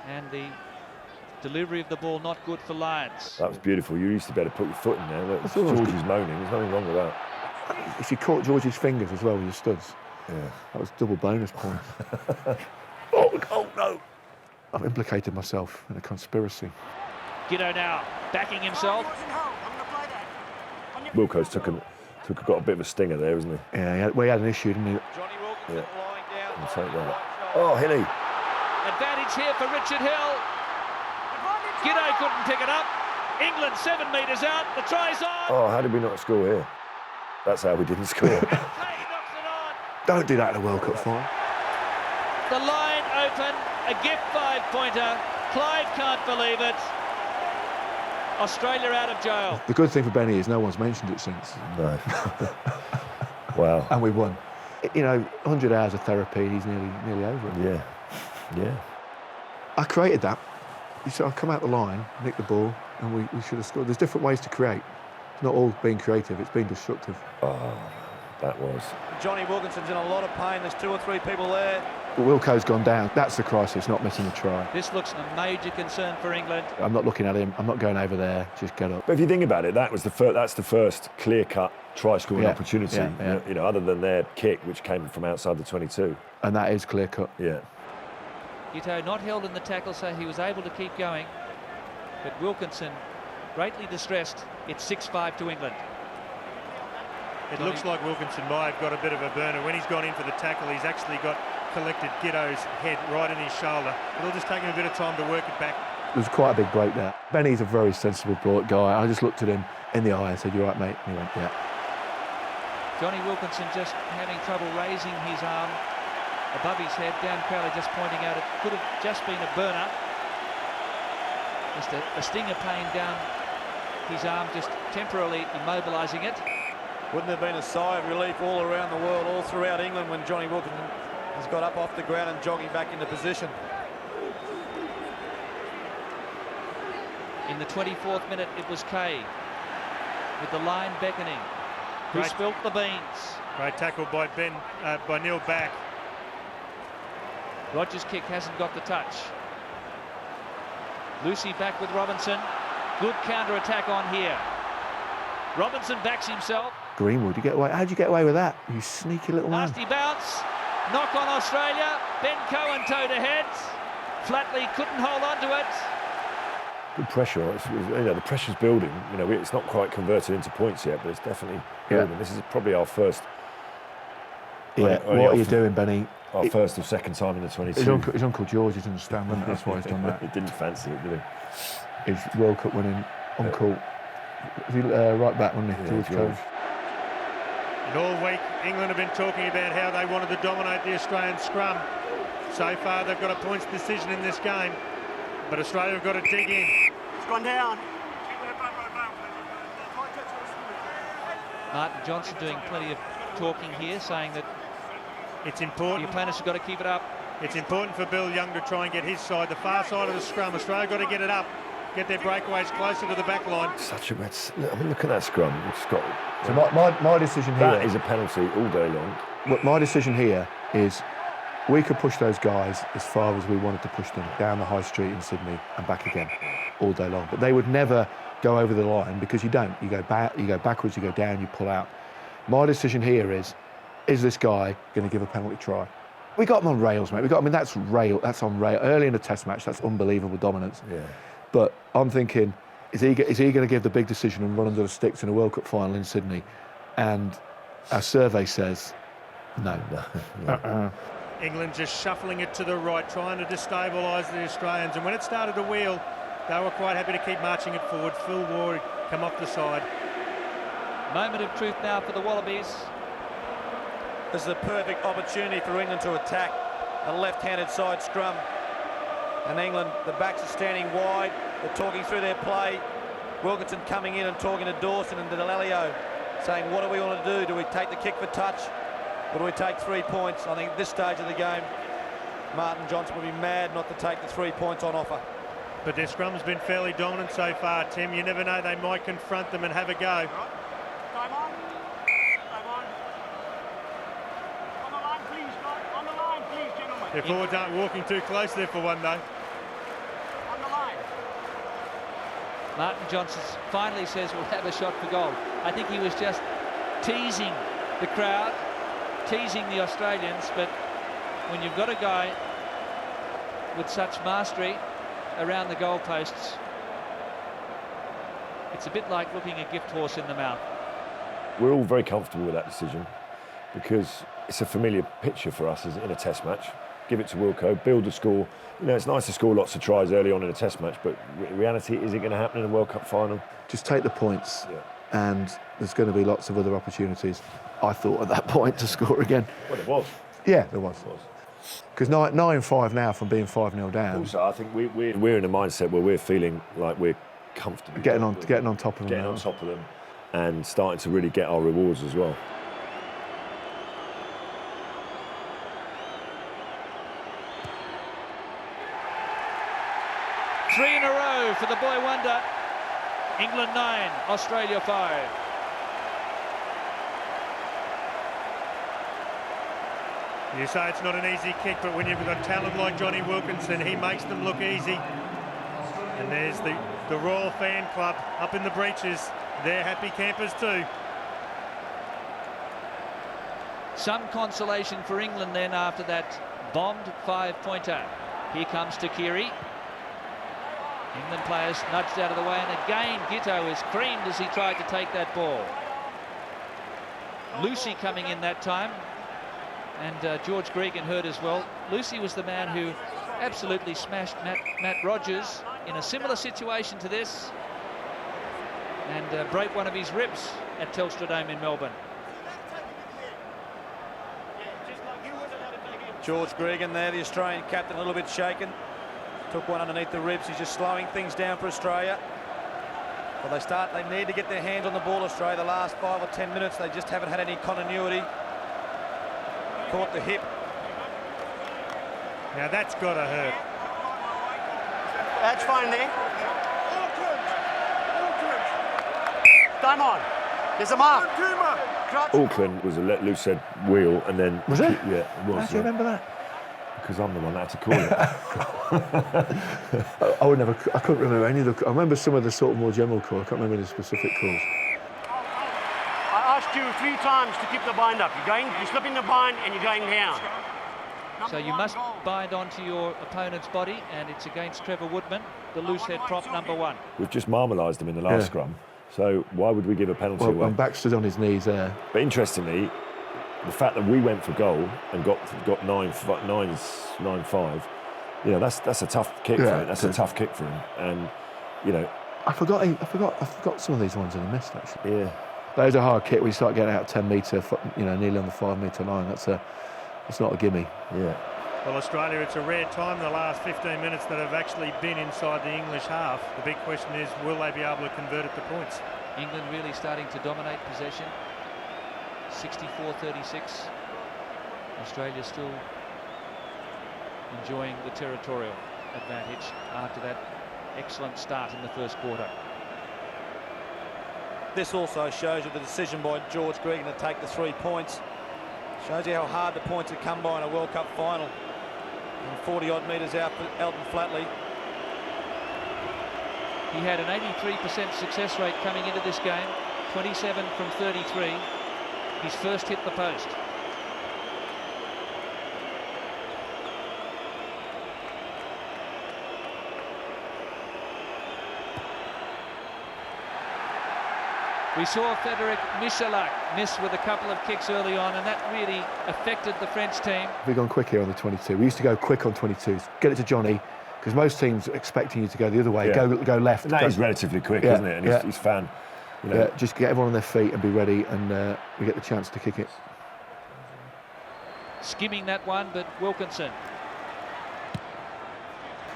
C: And the delivery of the ball not good for Lions.
A: That was beautiful. You used to be able to put your foot in there. Look,
B: That's always
A: George
B: good.
A: is moaning. There's nothing wrong with that.
B: If you caught George's fingers as well with your studs,
A: Yeah.
B: that was double bonus points.
A: Oh, no.
B: I've implicated myself in a conspiracy.
C: Gitto now backing himself.
A: Wilco's got a bit of a stinger there, isn't he?
B: Yeah, we had an issue, didn't he?
E: Johnny Wilkinson
A: Yeah.
E: lying down.
A: I'll take that. Oh, Hilly.
C: Advantage here for Richard Hill. Gitto couldn't pick it up. England 7 metres out. The try's on.
A: Oh, how did we not score here? That's how we didn't score.
C: Kay knocks it on.
B: Don't do that in a World Cup final.
C: The line open. A gift 5-pointer. Clive can't believe it. Australia out of jail.
B: The good thing for Benny is no one's mentioned it since,
A: No. Wow.
B: and we won. You know, 100 hours of therapy, he's nearly over it.
A: Yeah. Yeah.
B: I created that. You said, I'll come out the line, nick the ball, and we should have scored. There's different ways to create. It's not all being creative, it's being destructive.
A: Oh, that was.
E: Johnny Wilkinson's in a lot of pain. There's 2 or 3 people there.
B: But Wilco's gone down. That's the crisis, not missing a try.
C: This looks a major concern for England.
B: I'm not looking at him. I'm not going over there. Just get up.
A: But if you think about it, that's the first clear-cut try-scoring
B: Yeah,
A: opportunity.
B: yeah.
A: You know, other than their kick, which came from outside the 22.
B: And that is clear cut.
A: Yeah.
C: Gitto not held in the tackle, so he was able to keep going. But Wilkinson, greatly distressed. It's 6-5 to England.
D: It looks like Wilkinson might have got a bit of a burner. When he's gone in for the tackle, he's actually collected Gitto's head right in his shoulder. It'll just take him a bit of time to work it back.
B: There was quite a big break there. Benny's a very sensible guy. I just looked at him in the eye and said, "You all right, mate?" And he went, "Yeah."
C: Jonny Wilkinson just having trouble raising his arm above his head. Dan Crowley just pointing out it could have just been a burner. Just a stinger pain down his arm, just temporarily immobilising it.
E: Wouldn't have been a sigh of relief all around the world, all throughout England, when Johnny Wilkinson has got up off the ground and jogging back into position.
C: In the 24th minute, it was Kay with the line beckoning. Who
D: Great.
C: spilt the beans?
D: Great tackle by Neil Back.
C: Rogers' kick hasn't got the touch. Lucy back with Robinson. Good counter-attack on here. Robinson backs himself.
B: Greenwood, you get away. How'd you get away with that? You sneaky little man.
C: Nasty bounce. Knock on Australia. Ben Cohen towed ahead. Flatley couldn't hold on to it.
A: Good pressure. The pressure's building. It's not quite converted into points yet, but it's definitely building. This is probably our first.
B: Yeah. What are you doing, Benny?
A: Our first or second time in the 22.
B: His uncle George didn't stand, wasn't it? That's why he's done that.
A: He didn't fancy it, did he?
B: His World Cup winning uncle. Right back, wasn't he? George Coach.
D: And all week, England have been talking about how they wanted to dominate the Australian scrum. So far, they've got a points decision in this game, but Australia have got to dig in.
F: It's gone down.
C: Martin Johnson doing plenty of talking here, saying that
D: it's important.
C: The opponents have got to keep it up.
D: It's important for Bill Young to try and get his side, the far side of the scrum. Australia got to get it up, get their breakaways closer to the back line.
A: Such a red. Look at that scrum. It's got.
B: So my decision here.
A: That is a penalty all day long.
B: My decision here is we could push those guys as far as we wanted to push them, down the high street in Sydney and back again, all day long. But they would never go over the line, because you don't. You go back, you go backwards, you go down, you pull out. My decision here is this guy going to give a penalty try? We got him on rails, mate. That's on rail. Early in the Test match, that's unbelievable dominance.
A: Yeah.
B: But I'm thinking, is he going to give the big decision and run under the sticks in a World Cup final in Sydney? And our survey says no.
D: England just shuffling it to the right, trying to destabilise the Australians. And when it started to wheel, they were quite happy to keep marching it forward. Phil Ward come off the side.
C: Moment of truth now for the Wallabies.
E: This is a perfect opportunity for England to attack a left-handed side scrum. And England, the backs are standing wide. They're talking through their play. Wilkinson coming in and talking to Dawson and to Dallaglio, saying, what do we want to do? Do we take the kick for touch? Or do we take 3 points? I think at this stage of the game, Martin Johnson would be mad not to take the 3 points on offer.
D: But their scrum's been fairly dominant so far, Tim. You never know, they might confront them and have a go.
F: Time on. Time on. On the line, please, guys. On the line, please, gentlemen.
D: Their forwards aren't walking too close there for one, though.
F: On the line.
C: Martin Johnson finally says we'll have a shot for goal. I think he was just teasing the crowd, teasing the Australians, but when you've got a guy with such mastery around the goalposts, it's a bit like looking a gift horse in the mouth.
A: We're all very comfortable with that decision because it's a familiar picture for us in a Test match. Give it to Wilco, build a score. It's nice to score lots of tries early on in a Test match, but in reality, is it going to happen in a World Cup final?
B: Just take the points, and there's going to be lots of other opportunities, I thought, at that point, to score again.
A: Well, it was.
B: Yeah, there was. Because 9-5 now from being 5-0 down.
A: Also, I think we're in a mindset where we're feeling like we're comfortable.
B: Getting on top of them.
A: Getting on top of them and starting to really get our rewards as well.
C: Three in a row for the boy wonder. England 9, Australia 5.
D: You say it's not an easy kick, but when you've got talent like Jonny Wilkinson, he makes them look easy. And there's the Royal Fan Club up in the breaches. They're happy campers too.
C: Some consolation for England then after that bombed 5-pointer. Here comes Takiri. England players nudged out of the way, and again Gitto is creamed as he tried to take that ball. Lucy coming in that time, and George Gregan hurt as well. Lucy was the man who absolutely smashed Matt Rogers in a similar situation to this, and broke one of his ribs at Telstra Dome in Melbourne.
E: George Gregan there, the Australian captain, a little bit shaken. Took one underneath the ribs. He's just slowing things down for Australia. Well, they need to get their hands on the ball, Australia. The last 5 or 10 minutes, they just haven't had any continuity. Caught the hip.
D: Now that's got to hurt.
F: That's fine there. Time on. There's a mark.
A: Auckland was a let loose head wheel, and then
B: was it?
A: Yeah, it was.
B: How do you remember that?
A: Because I'm the one that had to call it.
B: I couldn't remember any of the. I remember some of the sort of more general calls. I can't remember the specific calls.
F: I asked you 3 times to keep the bind up. You're slipping the bind and you're going down.
C: So you must bind onto your opponent's body, and it's against Trevor Woodman, the loose head prop #1.
A: We've just marmalised him in the last scrum, so why would we give a penalty away?
B: Well, Baxter's on his knees there.
A: But interestingly, the fact that we went for goal and got 9-5, you know, that's a tough kick for him. That's a tough kick for him, and you know.
B: I forgot some of these ones that I missed actually.
A: Yeah.
B: Those are hard kick when you start getting out 10 metre, you know, nearly on the 5 metre line. That's not a gimme.
A: Yeah.
D: Well, Australia, it's a rare time in the last 15 minutes that have actually been inside the English half. The big question is, will they be able to convert it to points?
C: England really starting to dominate possession. 64-36. Australia still enjoying the territorial advantage after that excellent start in the first quarter.
E: This also shows you the decision by George Gregan to take the 3 points. Shows you how hard the points have come by in a World Cup final. And 40-odd metres out for Elton Flatley.
C: He had an 83% success rate coming into this game, 27 from 33. He's first hit the post. We saw Frederic Michalak miss with a couple of kicks early on, and that really affected the French team.
B: We've gone quick here on the 22. We used to go quick on 22s. Get it to Johnny, because most teams are expecting you to go the other way.
A: Yeah.
B: Go left.
A: And that is relatively quick, isn't it? And he's fan. You know.
B: Yeah, just get everyone on their feet and be ready, and we get the chance to kick it.
C: Skimming that one, but Wilkinson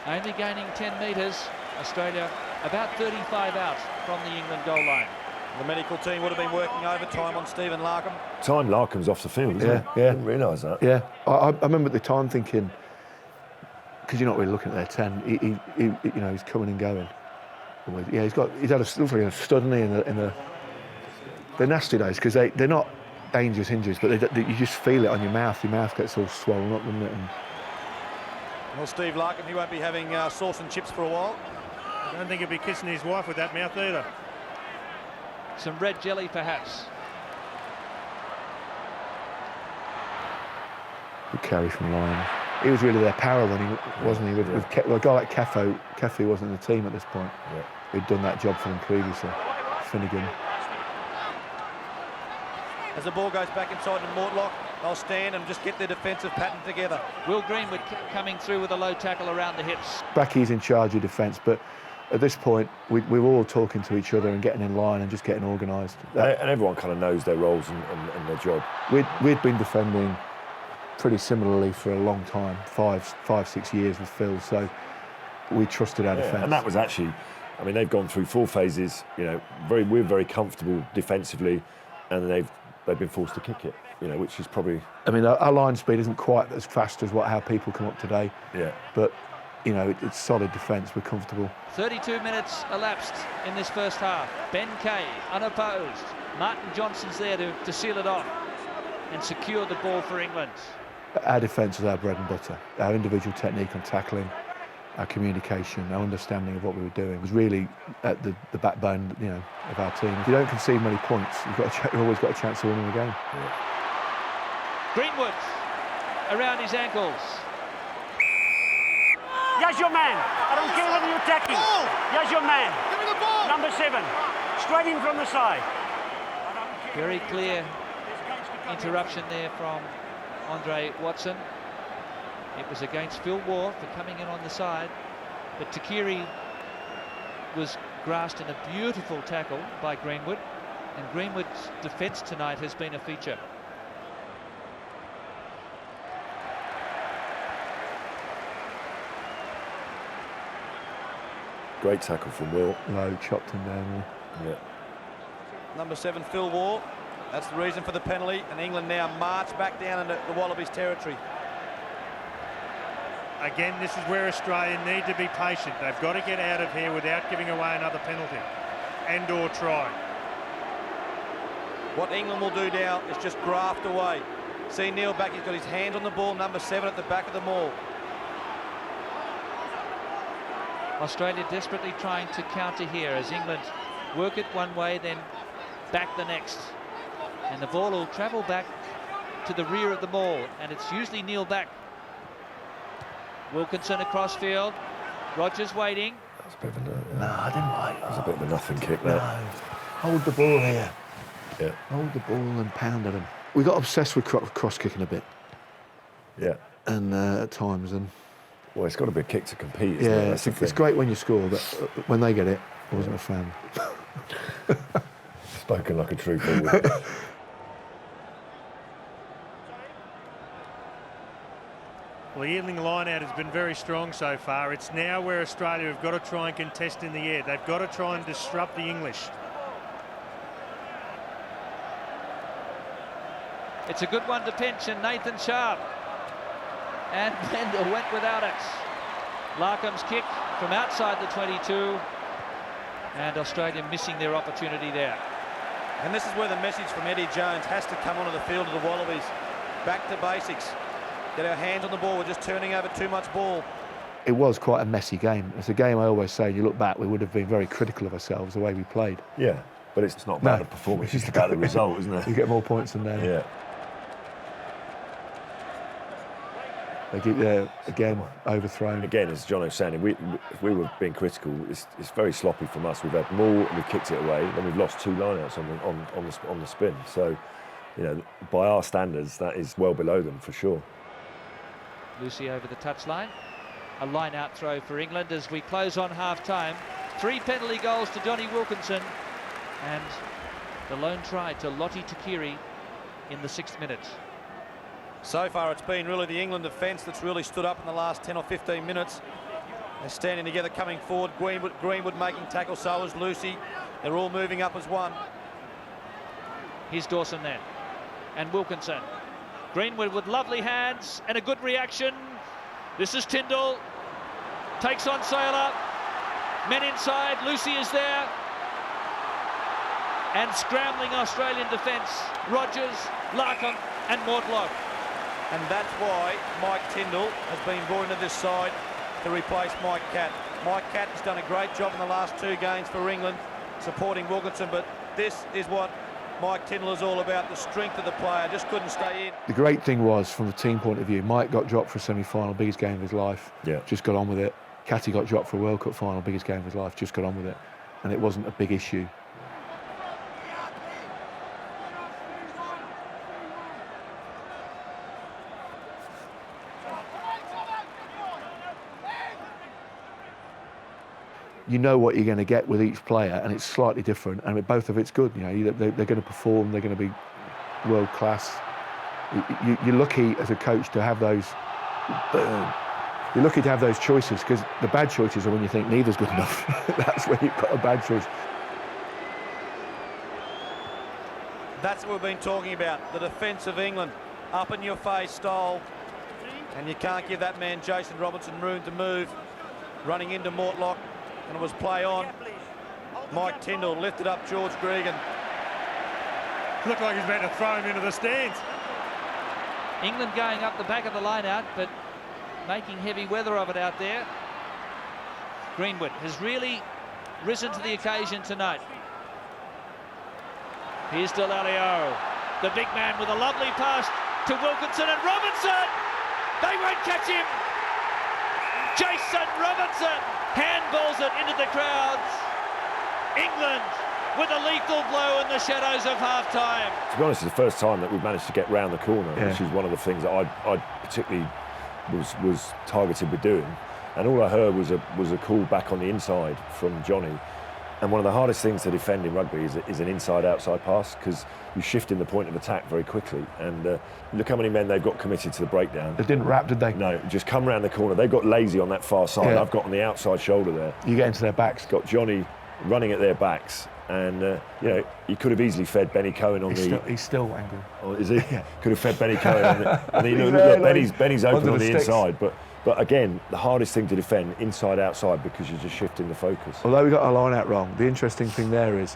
C: only gaining 10 metres. Australia about 35 out from the England goal line.
E: The medical team would have been working overtime on Stephen Larkham.
A: Time Larkham's off the field, isn't it?
B: Yeah.
A: I didn't realise that.
B: Yeah, I remember at the time thinking, because you're not really looking at their 10, he you know, he's coming and going. Yeah, he's had a stud in the they're nasty days, because they're not dangerous injuries, but you just feel it on your mouth. Your mouth gets all swollen up, doesn't it? And
E: well, Steve Larkham, he won't be having sauce and chips for a while.
D: I don't think he'll be kissing his wife with that mouth either.
C: Some red jelly, perhaps.
B: Good carry from Lyon. He was really their power when he wasn't he? With a guy like Keffy wasn't in the team at this point.
A: Yeah.
B: He'd done that job for them previously. Finnegan.
E: As the ball goes back inside to Mortlock, they'll stand and just get their defensive pattern together.
C: Will Greenwood coming through with a low tackle around the hips.
B: Bracky's in charge of defence, but at this point, we were all talking to each other and getting in line and just getting organised.
A: And everyone kind of knows their roles and their job.
B: We'd been defending pretty similarly for a long time, 5-6 years with Phil, so we trusted our defence.
A: And that was actually, I mean, they've gone through 4 phases, you know, we're very comfortable defensively, and they've been forced to kick it, you know, which is probably...
B: I mean, our line speed isn't quite as fast as how people come up today.
A: Yeah.
B: But, you know, it's solid defence, we're comfortable.
C: 32 minutes elapsed in this first half. Ben Kay, unopposed. Martin Johnson's there to seal it off and secure the ball for England.
B: Our defence is our bread and butter. Our individual technique on tackling, our communication, our understanding of what we were doing was really at the backbone, you know, of our team. If you don't concede many points, you've always got a chance of winning the game.
A: Yeah.
C: Greenwood around his ankles.
F: Yes, your man. I don't care whether you're tackling. Yes, your man. Give me the ball. Number 7. Straight in from the side.
C: Very clear interruption there from Andre Watson. It was against Phil Waugh for coming in on the side, but Takiri was grasped in a beautiful tackle by Greenwood, and Greenwood's defence tonight has been a feature.
A: Great tackle from Will.
B: Low, chopped him down.
A: Yeah.
E: Number 7, Phil Waugh. That's the reason for the penalty, and England now march back down into the Wallabies territory.
D: Again, this is where Australia need to be patient. They've got to get out of here without giving away another penalty and or try.
E: What England will do now is just graft away. See Neil back, he's got his hands on the ball, number 7 at the back of the maul.
C: Australia desperately trying to counter here as England work it one way, then back the next. And the ball will travel back to the rear of the maul, and it's usually Neil back. Wilkinson across field. Rogers waiting.
A: That's a bit of a,
B: No, I didn't like
A: it
B: that.
A: was a bit of a nothing kick there.
B: No. Hold the ball here.
A: Yeah.
B: Hold the ball and pound at them. We got obsessed with cross-kicking a bit.
A: Yeah.
B: And at times, and
A: Well, it's got to be a kick to compete, isn't it?
B: yeah,
A: That's the
B: it's
A: thing.
B: great when you score, but when they get it, I wasn't a fan.
A: Spoken like a true forward.
D: Well, the evening line-out has been very strong so far. It's now where Australia have got to try and contest in the air. They've got to try and disrupt the English.
C: It's a good one to pinch, and Nathan Sharp. And Bender went without it. Larkham's kick from outside the 22. And Australia missing their opportunity there.
E: And this is where the message from Eddie Jones has to come onto the field of the Wallabies. Back to basics. Get our hands on the ball. We're just turning over too much ball.
B: It was quite a messy game. It's a game I always say, you look back, we would have been very critical of ourselves, the way we played.
A: Yeah, but it's not about
B: No.
A: the performance, it's about the result, isn't it?
B: You get more points than them.
A: Yeah.
B: They keep again, overthrown.
A: Again, as John was saying, if we were being critical, it's very sloppy from us. We've had more and we've kicked it away, then we've lost 2 lineouts on the spin. So, you know, by our standards, that is well below them for sure.
C: Lucy over the touchline. A line-out throw for England as we close on half-time. 3 penalty goals to Jonny Wilkinson. And the lone try to Lottie Takiri in the 6th minute.
E: So far, it's been really the England defence that's really stood up in the last 10 or 15 minutes. They're standing together, coming forward. Greenwood making tackles, so is Lucy. They're all moving up as one.
C: Here's Dawson then. And Wilkinson. Greenwood with lovely hands and a good reaction. This is Tyndall. Takes on Sailor. Men inside. Lucy is there. And scrambling Australian defence. Rogers, Larkham and Mortlock.
E: And that's why Mike Tyndall has been brought into this side to replace Mike Catt. Mike Catt has done a great job in the last 2 games for England, supporting Wilkinson, but this is what Mike Tyndall is all about, the strength of the player, just couldn't stay in.
B: The great thing was, from the team point of view, Mike got dropped for a semi-final, biggest game of his life,
A: Yeah.
B: just got on with it. Catty got dropped for a World Cup final, biggest game of his life, just got on with it. And it wasn't a big issue. You know what you're going to get with each player, and it's slightly different. And both of it's good. You know, they're going to perform. They're going to be world class. You're lucky as a coach to have those. You're lucky to have those choices, because the bad choices are when you think neither's good enough. That's when you've got a bad choice.
E: That's what we've been talking about, the defence of England, up in your face style, and you can't give that man Jason Robinson room to move. Running into Mortlock, and it was play on. Mike Tyndall lifted up George Gregan.
D: Looked like he's about to throw him into the stands.
C: England going up the back of the line-out, but making heavy weather of it out there. Greenwood has really risen to the occasion tonight. Here's Dallaglio, the big man with a lovely pass to Wilkinson, and Robinson! They won't catch him! Jason Robinson handballs it into the crowds. England with a lethal blow in the shadows of half-time.
A: To be honest, it's the first time that we've managed to get round the corner,
B: Yeah.
A: which is one of the things that I particularly was targeted with doing. And all I heard was a call back on the inside from Jonny. And one of the hardest things to defend in rugby is an inside-outside pass, because you shift in the point of attack very quickly. And look how many men they've got committed to the breakdown.
B: They didn't wrap, did they?
A: No, just come round the corner. They've got lazy on that far side.
B: Yeah.
A: I've got on the outside shoulder there.
B: You get into their backs.
A: Got Jonny running at their backs. And, you know, he could have easily fed Benny Cohen on
B: He's still angry.
A: Oh, is he? Yeah. Could have fed Benny Cohen on it. And he, look,
B: there,
A: Benny's open
B: under
A: on
B: the
A: the
B: sticks.
A: inside. But again, the hardest thing to defend, inside-outside, because you're just shifting the focus.
B: Although we got our line out wrong, the interesting thing there is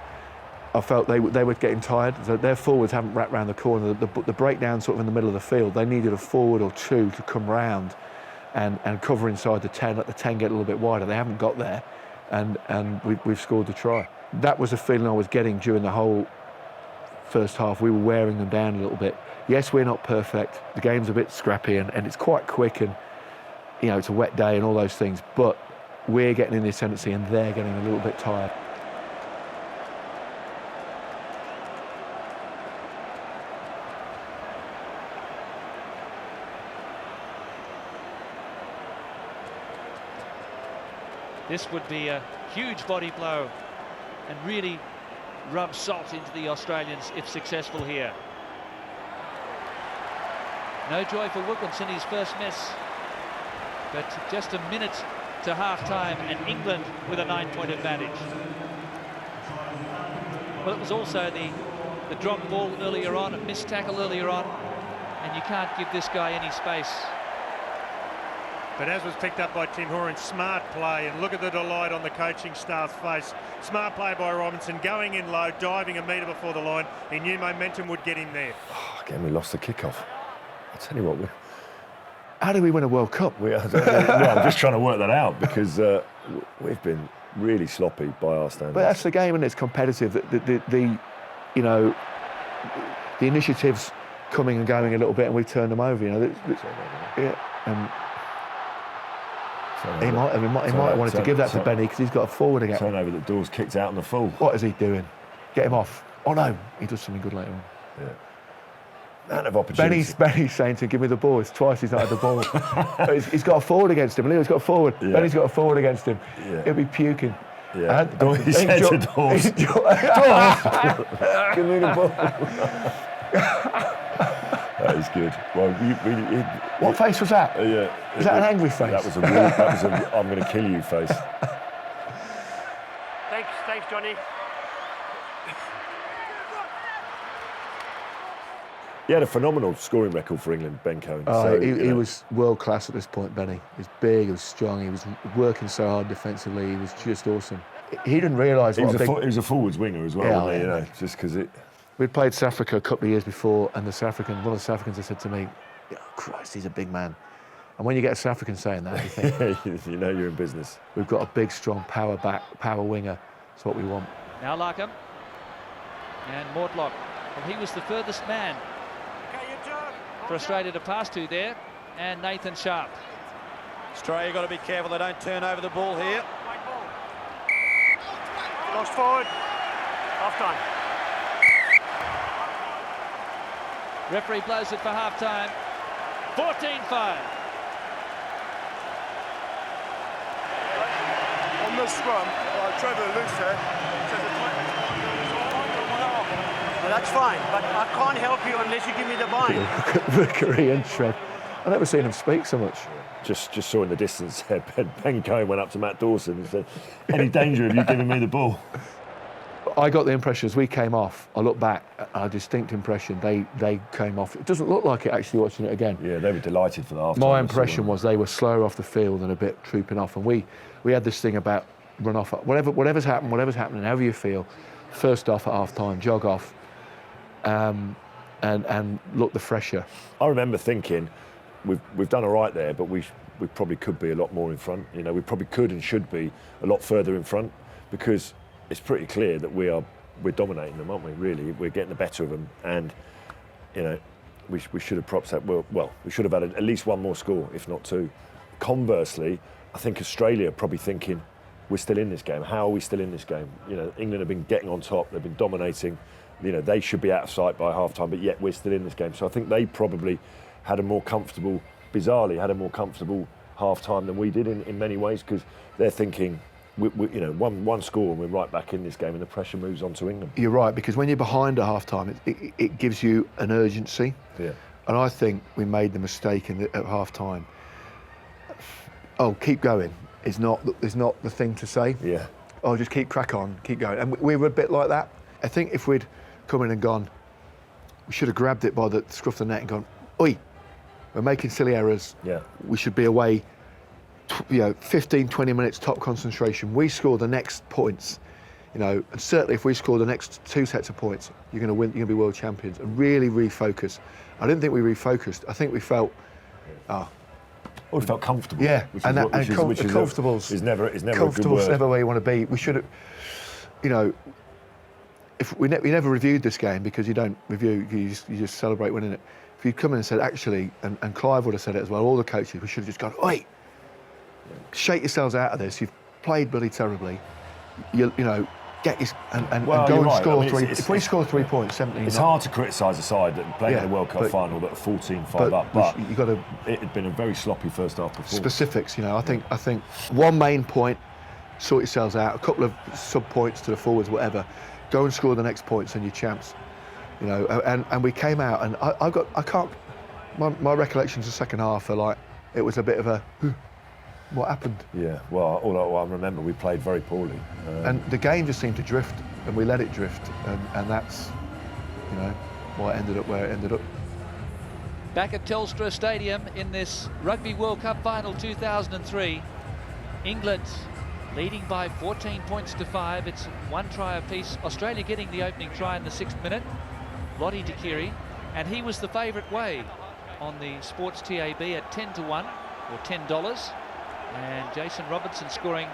B: I felt they were getting tired. Their forwards haven't wrapped round the corner. The breakdown sort of in the middle of the field, they needed a forward or two to come round and cover inside the 10, let the 10 get a little bit wider. They haven't got there, and we've scored the try. That was a feeling I was getting during the whole first half. We were wearing them down a little bit. Yes, we're not perfect. The game's a bit scrappy and it's quite quick, and you know, it's a wet day and all those things, but we're getting in the ascendancy and they're getting a little bit tired.
C: This would be a huge body blow and really rub salt into the Australians if successful here. No joy for Wilkinson, his first miss. But just a minute to half-time and England with a 9-point advantage. Well, it was also the drop ball earlier on, a missed tackle earlier on, and you can't give this guy any space.
D: But as was picked up by Tim Horan, smart play, and look at the delight on the coaching staff's face. Smart play by Robinson, going in low, diving a metre before the line. He knew momentum would get him there.
A: Oh, again, we lost the kickoff. I'll tell you what,
B: how do we win a World Cup?
A: well, I'm just trying to work that out because we've been really sloppy by our standards.
B: But that's the game, and it's competitive. The you know, the initiative's coming and going a little bit, and we've turned them over. You know, yeah, and he might have wanted to give that to Benny because he's got a forward again.
A: Turnover that Dawes kicked out in the full.
B: What is he doing? Get him off. Oh no, he does something good later on.
A: Yeah. Man of opportunity.
B: Benny's saying to him, give me the ball. It's twice he's not had the ball. He's got a forward against him. Leo's got a forward. Yeah. Benny's got a forward against him. Yeah. He'll be puking.
A: Yeah. He said to Dawes, give me the ball. That is good. Well,
B: what face was that?
A: Yeah.
B: Was that an angry face?
A: That was a I'm going to kill you face.
F: Thanks, Johnny.
A: He had a phenomenal scoring record for England, Ben Cohen.
B: Oh, he was world class at this point, Benny. He was big, he was strong, he was working so hard defensively. He was just awesome. He didn't realise what
A: he was a forwards winger as well, wasn't he? You know, just because it.
B: We'd played South Africa a couple of years before, and one of the South Africans had said to me, oh, Christ, he's a big man. And when you get a South African saying that, you think,
A: you know you're in business.
B: We've got a big, strong power winger. That's what we want.
C: Now Larkham and Mortlock. Well, he was the furthest man for Australia to pass to there, and Nathan Sharp.
E: Australia got to be careful they don't turn over the ball here.
F: Lost forward. Half time.
C: Referee blows it for half time. 14-5.
G: On the scrum, Trevor loose there.
F: Well, that's fine, but I can't help you unless you give me the bind.
B: Rookery and Trev. I've never seen him speak so much.
A: Just saw in the distance there, Ben Cohen went up to Matt Dawson and said, any danger of you giving me the ball?
B: I got the impression as we came off, I look back, a distinct impression, they came off. It doesn't look like it actually watching it again.
A: Yeah, they were delighted for the half-time.
B: My impression was they were slower off the field and a bit trooping off, and we had this thing about run off, whatever's happening, however you feel, first off at half-time, jog off, and look the fresher.
A: I remember thinking, we've done all right there, but we probably could be a lot more in front. You know, we probably could and should be a lot further in front, because it's pretty clear that we're dominating them, aren't we? Really, we're getting the better of them, and you know, we should have props that. Well, we should have had at least one more score, if not two. Conversely, I think Australia are probably thinking, we're still in this game. How are we still in this game? You know, England have been getting on top. They've been dominating. You know, they should be out of sight by half-time, but yet we're still in this game. So I think they probably had a more comfortable, bizarrely, had a more comfortable half-time than we did in many ways, because they're thinking, you know, one score and we're right back in this game, and the pressure moves on to England.
B: You're right, because when you're behind at half-time, it gives you an urgency.
A: Yeah.
B: And I think we made the mistake at half-time. Oh, keep going is not the thing to say.
A: Yeah.
B: Oh, just crack on, keep going. And we were a bit like that. I think if we'd come in and gone, we should have grabbed it by the scruff of the neck and gone, oi, we're making silly errors.
A: Yeah.
B: We should be away, 15, 20 minutes top concentration. We score the next points, you know, and certainly if we score the next two sets of points, you're going to win, you're going to be world champions, and really refocus. I didn't think we refocused. I think we felt,
A: we felt comfortable.
B: Yeah,
A: comfortable is never a good word.
B: Never where you want to be. We should have, you know, if we never reviewed this game, because you don't review, you just celebrate winning it. If you'd come in and said, actually, and Clive would have said it as well, all the coaches, we should have just gone, oi, shake yourselves out of this. You've played bloody terribly. You know, get your and
A: Well,
B: go
A: you're
B: and
A: right.
B: score
A: I mean,
B: three.
A: it's-
B: If we score 3 points, 17.
A: It's hard to criticise a side that playing in the World Cup
B: but-
A: final that are 14-5 up, but
B: you got to
A: it had been a very sloppy first half performance.
B: specifics. You know, I think one main point, sort yourselves out. A couple of sub points to the forwards, whatever. Go and score the next points, and you're champs. You know, and we came out, and I can't. My recollections of the second half are like it was a bit of a. What happened?
A: Yeah, well, all I remember, we played very poorly.
B: And the game just seemed to drift, and we let it drift, and that's, you know, why it ended up where it ended up.
C: Back at Telstra Stadium in this Rugby World Cup final 2003, England leading by 14 points to 5. It's 1 try apiece. Australia getting the opening try in the 6th minute. Lottie Dakiri, and he was the favourite way on the Sports TAB at 10-1 or $10. And Jason Robinson scoring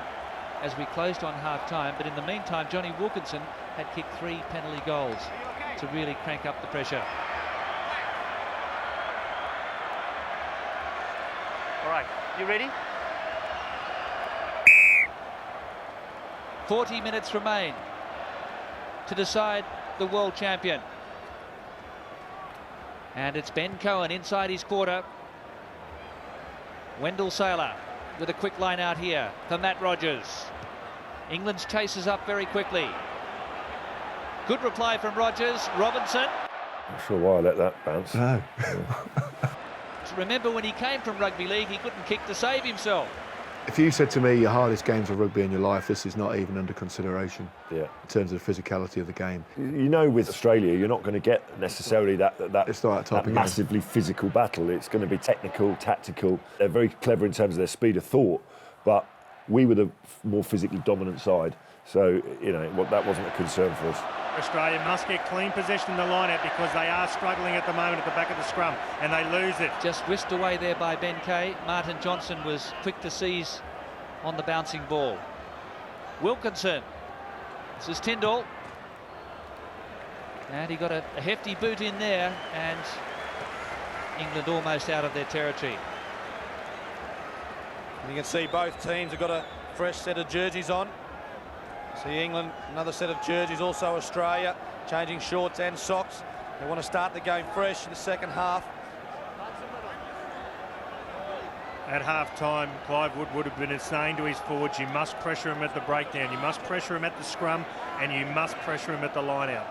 C: as we closed on half-time. But in the meantime, Jonny Wilkinson had kicked 3 penalty goals to really crank up the pressure.
F: All right, you ready?
C: 40 minutes remain to decide the world champion. And it's Ben Cohen inside his quarter. Wendell Saylor with a quick line out here for Matt Rogers. England's chases up very quickly. Good reply from Rogers. Robinson.
A: Not sure why I let that bounce.
B: No.
C: Remember when he came from rugby league, he couldn't kick to save himself.
B: If you said to me your hardest games of rugby in your life, this is not even under consideration.
A: Yeah.
B: In terms of the physicality of the game.
A: You know, with Australia, you're not going to get necessarily that
B: It's not that type of game.
A: massively physical battle. It's going to be technical, tactical. They're very clever in terms of their speed of thought, but we were the more physically dominant side. So, you know, that wasn't a concern for us.
D: Australia must get clean possession in the line-out because they are struggling at the moment at the back of the scrum and they lose it.
C: Just whisked away there by Ben Kay. Martin Johnson was quick to seize on the bouncing ball. Wilkinson. This is Tyndall. And he got a hefty boot in there, and England almost out of their territory.
E: You can see both teams have got a fresh set of jerseys on. See England, another set of jerseys, also Australia, changing shorts and socks. They want to start the game fresh in the second half.
D: At half-time, Clive Wood would have been saying to his forwards, you must pressure him at the breakdown, you must pressure him at the scrum, and you must pressure him at the line-out.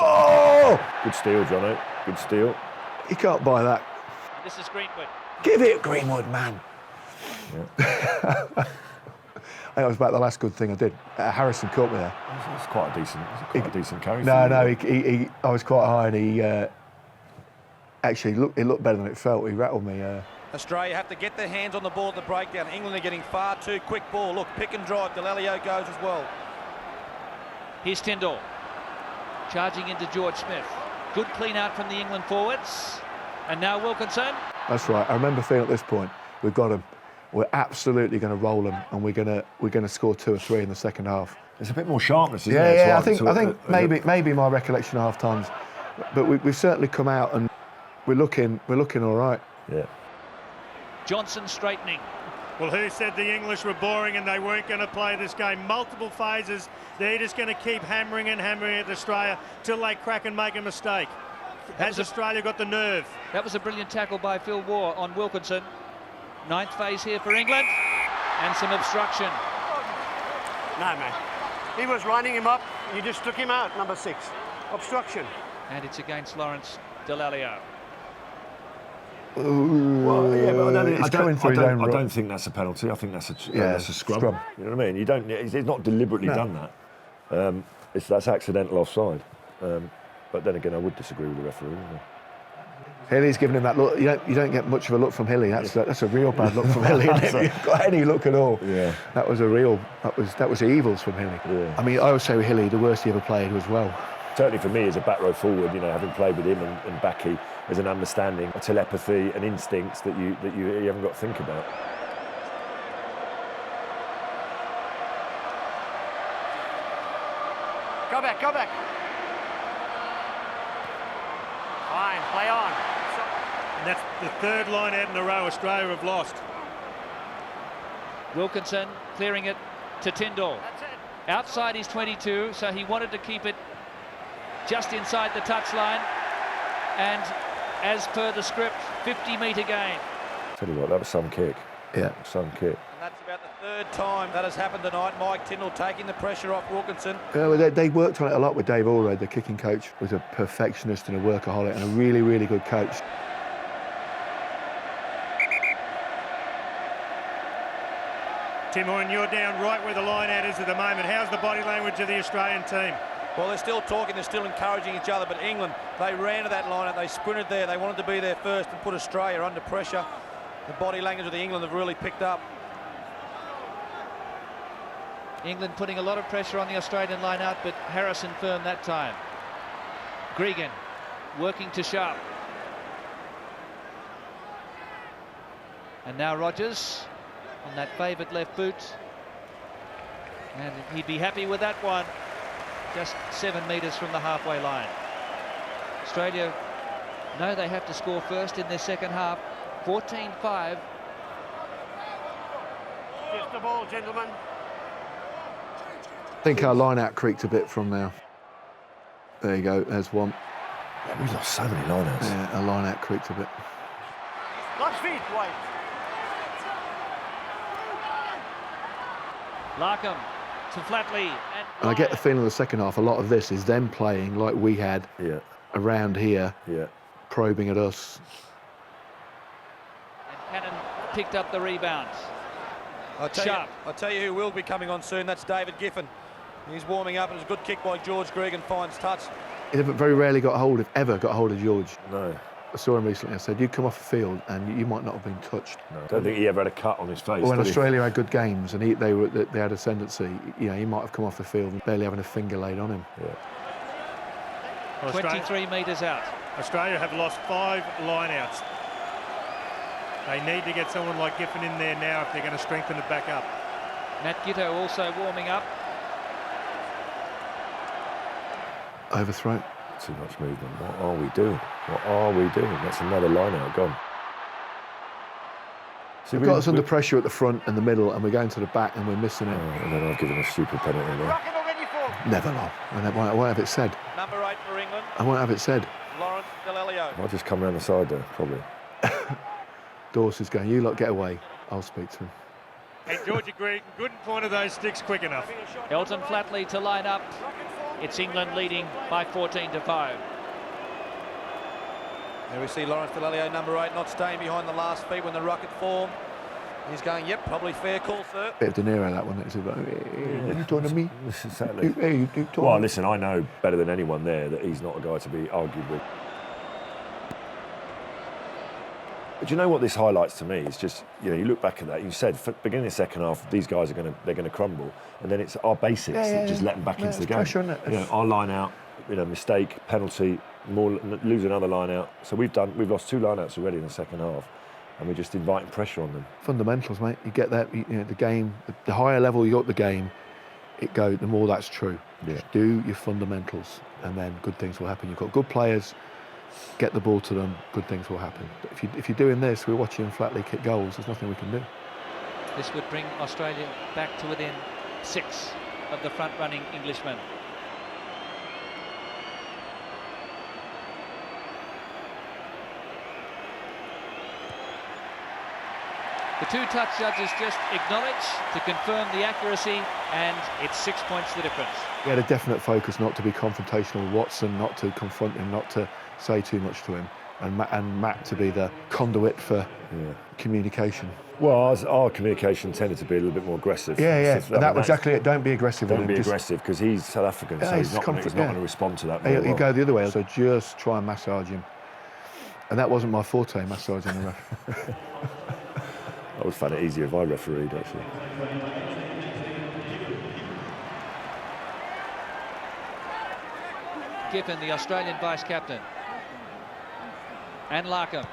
A: Oh! Good steal, Jono. Good steal.
B: You can't buy that.
C: This is Greenwood.
B: Give it Greenwood, man.
A: Yeah.
B: That was about the last good thing I did. Harrison caught me there.
A: It's quite a decent carry.
B: No,
A: for you.
B: no, I was quite high, and he actually it looked better than it felt. He rattled me.
E: Australia have to get their hands on the ball at the breakdown. England are getting far too quick ball. Look, pick and drive. Dallaglio goes as well.
C: Here's Tyndall. Charging into George Smith. Good clean out from the England forwards. And now Wilkinson.
B: That's right. I remember feeling at this point, we've got him. We're absolutely going to roll them, and we're going to score 2 or 3 in the second half.
A: There's a bit more sharpness, isn't
B: Yeah,
A: there?
B: yeah.
A: So
B: I think maybe my recollection of half times, but we've certainly come out and we're looking all right.
A: Yeah.
C: Johnson straightening.
D: Well, who said the English were boring and they weren't going to play this game? Multiple phases. They're just going to keep hammering and hammering at Australia till they crack and make a mistake. Has Australia got the nerve?
C: That was a brilliant tackle by Phil Waugh on Wilkinson. 9th phase here for England, and some obstruction.
F: No, man. He was lining him up. You just took him out, number 6. Obstruction.
C: And it's against Lawrence Dallaglio.
A: Well, yeah, but I
B: I
A: don't think that's a penalty. I think that's a scrum. You know what I mean? You don't. He's not deliberately done that. That's accidental offside. But then again, I would disagree with the referee.
B: Hilly's giving him that look. You don't get much of a look from Hilly. That's a real bad look from Hilly. If you've got any look at all,
A: Yeah.
B: that was evils from Hilly.
A: Yeah.
B: I mean, I would say with Hilly, the worst he ever played as well.
A: Certainly for me as a back row forward, you know, having played with him and Backy, there's an understanding, a telepathy, and instincts that you haven't got to think about.
F: Go back. Fine, play on.
D: And that's the 3rd line out in a row Australia have lost.
C: Wilkinson clearing it to Tyndall. Outside his 22, so he wanted to keep it just inside the touchline. And as per the script, 50-metre gain.
A: Tell you what, that was some kick.
B: Yeah.
A: Some kick.
E: And that's about the third time that has happened tonight. Mike Tyndall taking the pressure off Wilkinson.
B: Well, they worked on it a lot with Dave Allred, the kicking coach, was a perfectionist and a workaholic and a really, really good coach.
D: Tim Horn, you're down right where the line out is at the moment. How's the body language of the Australian team?
E: Well, they're still talking, they're still encouraging each other, but England, they ran to that line out, they sprinted there, they wanted to be there first and put Australia under pressure. The body language of the England have really picked up.
C: England putting a lot of pressure on the Australian line out, but Harrison firm that time. Gregan working to Sharp. And now Rogers on that favoured left boot. And he'd be happy with that one. Just 7 metres from the halfway line. Australia know they have to score first in their second half. 14-5.
F: Just the ball, gentlemen.
B: I think our line out creaked a bit from now. There you go, there's one.
A: Yeah, we lost so many line outs.
B: Yeah, our line out creaked a bit.
F: Last feet, White.
C: Larkham to Flatley.
B: And I get the feeling the second half, a lot of this is them playing like we had around here, probing at us.
C: And Cannon picked up the rebound.
E: I'll tell you who will be coming on soon, that's David Giffen. He's warming up, and it's a good kick by George Gregan, finds touch.
B: He very rarely ever got hold of George.
A: No.
B: I saw him recently, I said, you come off the field and you might not have been touched.
A: No, I don't think he ever had a cut on his face.
B: When Australia had good games and they had ascendancy, you know, he might have come off the field and barely having a finger laid on him.
A: Yeah.
D: Well,
C: 23 metres out.
D: Australia have lost 5 line-outs. They need to get someone like Giffen in there now if they're going to strengthen it back up.
C: Matt Giteau also warming up.
B: Overthrow.
A: Too much movement. What are we doing? What are we doing? That's another line out gone. See,
B: We've got us under pressure at the front and the middle, and we're going to the back and we're missing it.
A: And then I've given a stupid penalty there.
B: Never know. I won't have it said.
E: Number 8 for England.
B: I won't have it said.
E: Lawrence Dallaglio.
A: I'll just come around the side there, probably.
B: Dawson's going, you lot get away. I'll speak to him.
D: Hey, Georgia Gregan couldn't point of those sticks quick enough.
C: Elton Flatley to line up. It's England leading by 14-5.
E: There we see Lawrence Dallaglio, number 8, not staying behind the last feet when the ruck had formed. He's going, yep, probably fair call, sir.
B: Bit of De Niro, that one. It's about, hey, you talking to me?
A: Exactly.
B: Hey, you talking
A: Well,
B: to me?
A: listen, I know better than anyone there that he's not a guy to be argued with. But do you know what this highlights to me? It's just, you know, you look back at that, you said, for beginning of the second half, these guys are they're going to crumble. And then it's our basics that just let them back into the game.
B: Pressure, isn't it?
A: You know, our line out, you know, mistake, penalty, lose another line out. So we've lost 2 line outs already in the second half, and we're just inviting pressure on them.
B: Fundamentals, mate. You get that, you know, the game, the higher level you got the game, the more that's true.
A: Yeah.
B: Just do your fundamentals, and then good things will happen. You've got good players, get the ball to them, good things will happen. But if you're doing this, we're watching Flatley kick goals, there's nothing we can do.
C: This would bring Australia back to within 6 of the front-running Englishmen. The 2 touch judges just acknowledge to confirm the accuracy, and it's 6 points the difference.
B: He had a definite focus not to be confrontational with Watson, not to confront him, not to say too much to him, and Matt to be the conduit for communication.
A: Well, our communication tended to be a little bit more aggressive.
B: Yeah. And that was exactly it. Don't be aggressive with him.
A: Don't be aggressive, because he's South African, so he's not going to respond to that very well.
B: You go the other way, so just try and massage him. And that wasn't my forte, massaging the ref.
A: I would find it easier if I refereed, actually.
C: Giffen, the Australian vice-captain. And Larkham.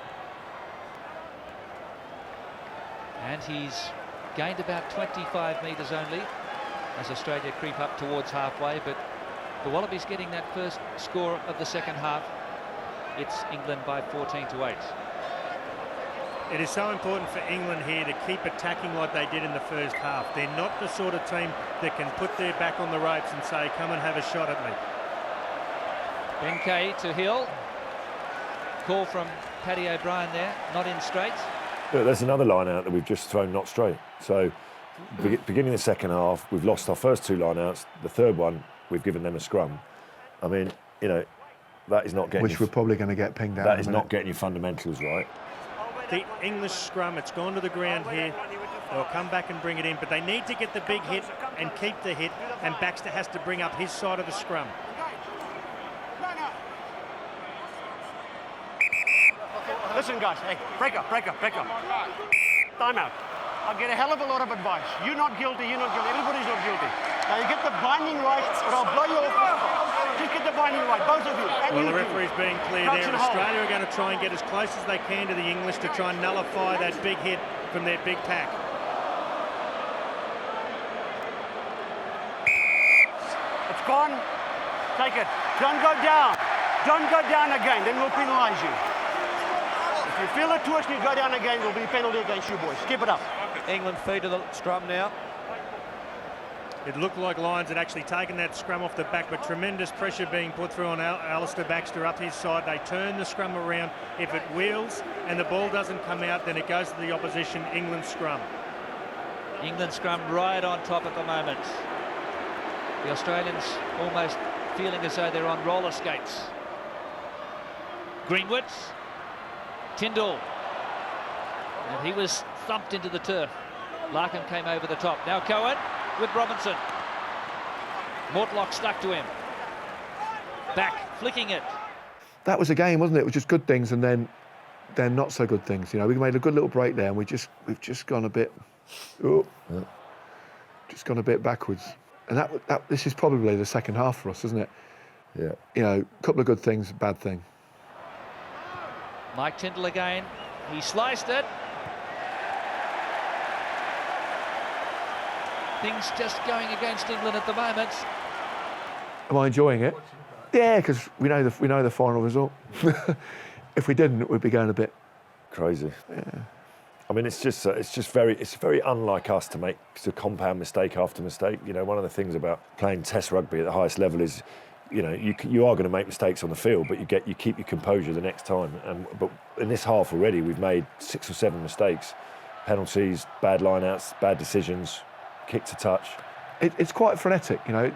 C: And he's gained about 25 metres only as Australia creep up towards halfway, but the Wallabies getting that first score of the second half. It's England by 14-8.
D: It is so important for England here to keep attacking like they did in the first half. They're not the sort of team that can put their back on the ropes and say, come and have a shot at me.
C: Ben Kay to Hill. Call from Paddy O'Brien there, not in straight.
A: Look, there's another line out that we've just thrown not straight. So, beginning the second half, we've lost our first 2 line outs. The third one, we've given them a scrum. I mean, you know, that is not getting...
B: Which we're probably going to get pinged out.
A: That is not getting your fundamentals right.
D: The English scrum, it's gone to the ground here. They'll come back and bring it in, but they need to get the big hit and keep the hit, and Baxter has to bring up his side of the scrum.
F: Listen, guys, hey, break up. Time out. I'll get a hell of a lot of advice. You're not guilty, everybody's not guilty. Now you get the binding right, or I'll blow you off. Just get the binding right, both of you.
D: Well, the referee's being clear there. Australia are going to try and get as close as they can to the English to try and nullify that big hit from their big pack.
F: It's gone. Take it. Don't go down. Don't go down again, then we'll penalise you. If you feel a twist and you go down again, there'll be a penalty against you boys. Keep it up.
E: England feed to the scrum now.
D: It looked like Lions had actually taken that scrum off the back, but tremendous pressure being put through on Alistair Baxter up his side. They turn the scrum around. If it wheels and the ball doesn't come out, then it goes to the opposition England scrum.
C: England scrum right on top at the moment. The Australians almost feeling as though they're on roller skates. Greenwood. Tyndall, and he was thumped into the turf. Larkham came over the top. Now Cohen with Robinson. Mortlock stuck to him. Back, flicking it.
B: That was a game, wasn't it? It was just good things and then not so good things. You know, we made a good little break there, and we've just gone a bit, just gone a bit backwards. And this is probably the second half for us, isn't it?
A: Yeah.
B: You know, a couple of good things, bad thing.
C: Mike Tyndall again. He sliced it. Things just going against England at the moment.
B: Am I enjoying it? Yeah, because we know the final result. If we didn't, we'd be going a bit
A: crazy.
B: Yeah.
A: I mean, it's very unlike us to compound mistake after mistake. You know, one of the things about playing Test rugby at the highest level is, you know, you are going to make mistakes on the field, but you keep your composure the next time. But in this half already, we've made 6 or 7 mistakes, penalties, bad line-outs, bad decisions, kick to touch.
B: It's quite frenetic, you know.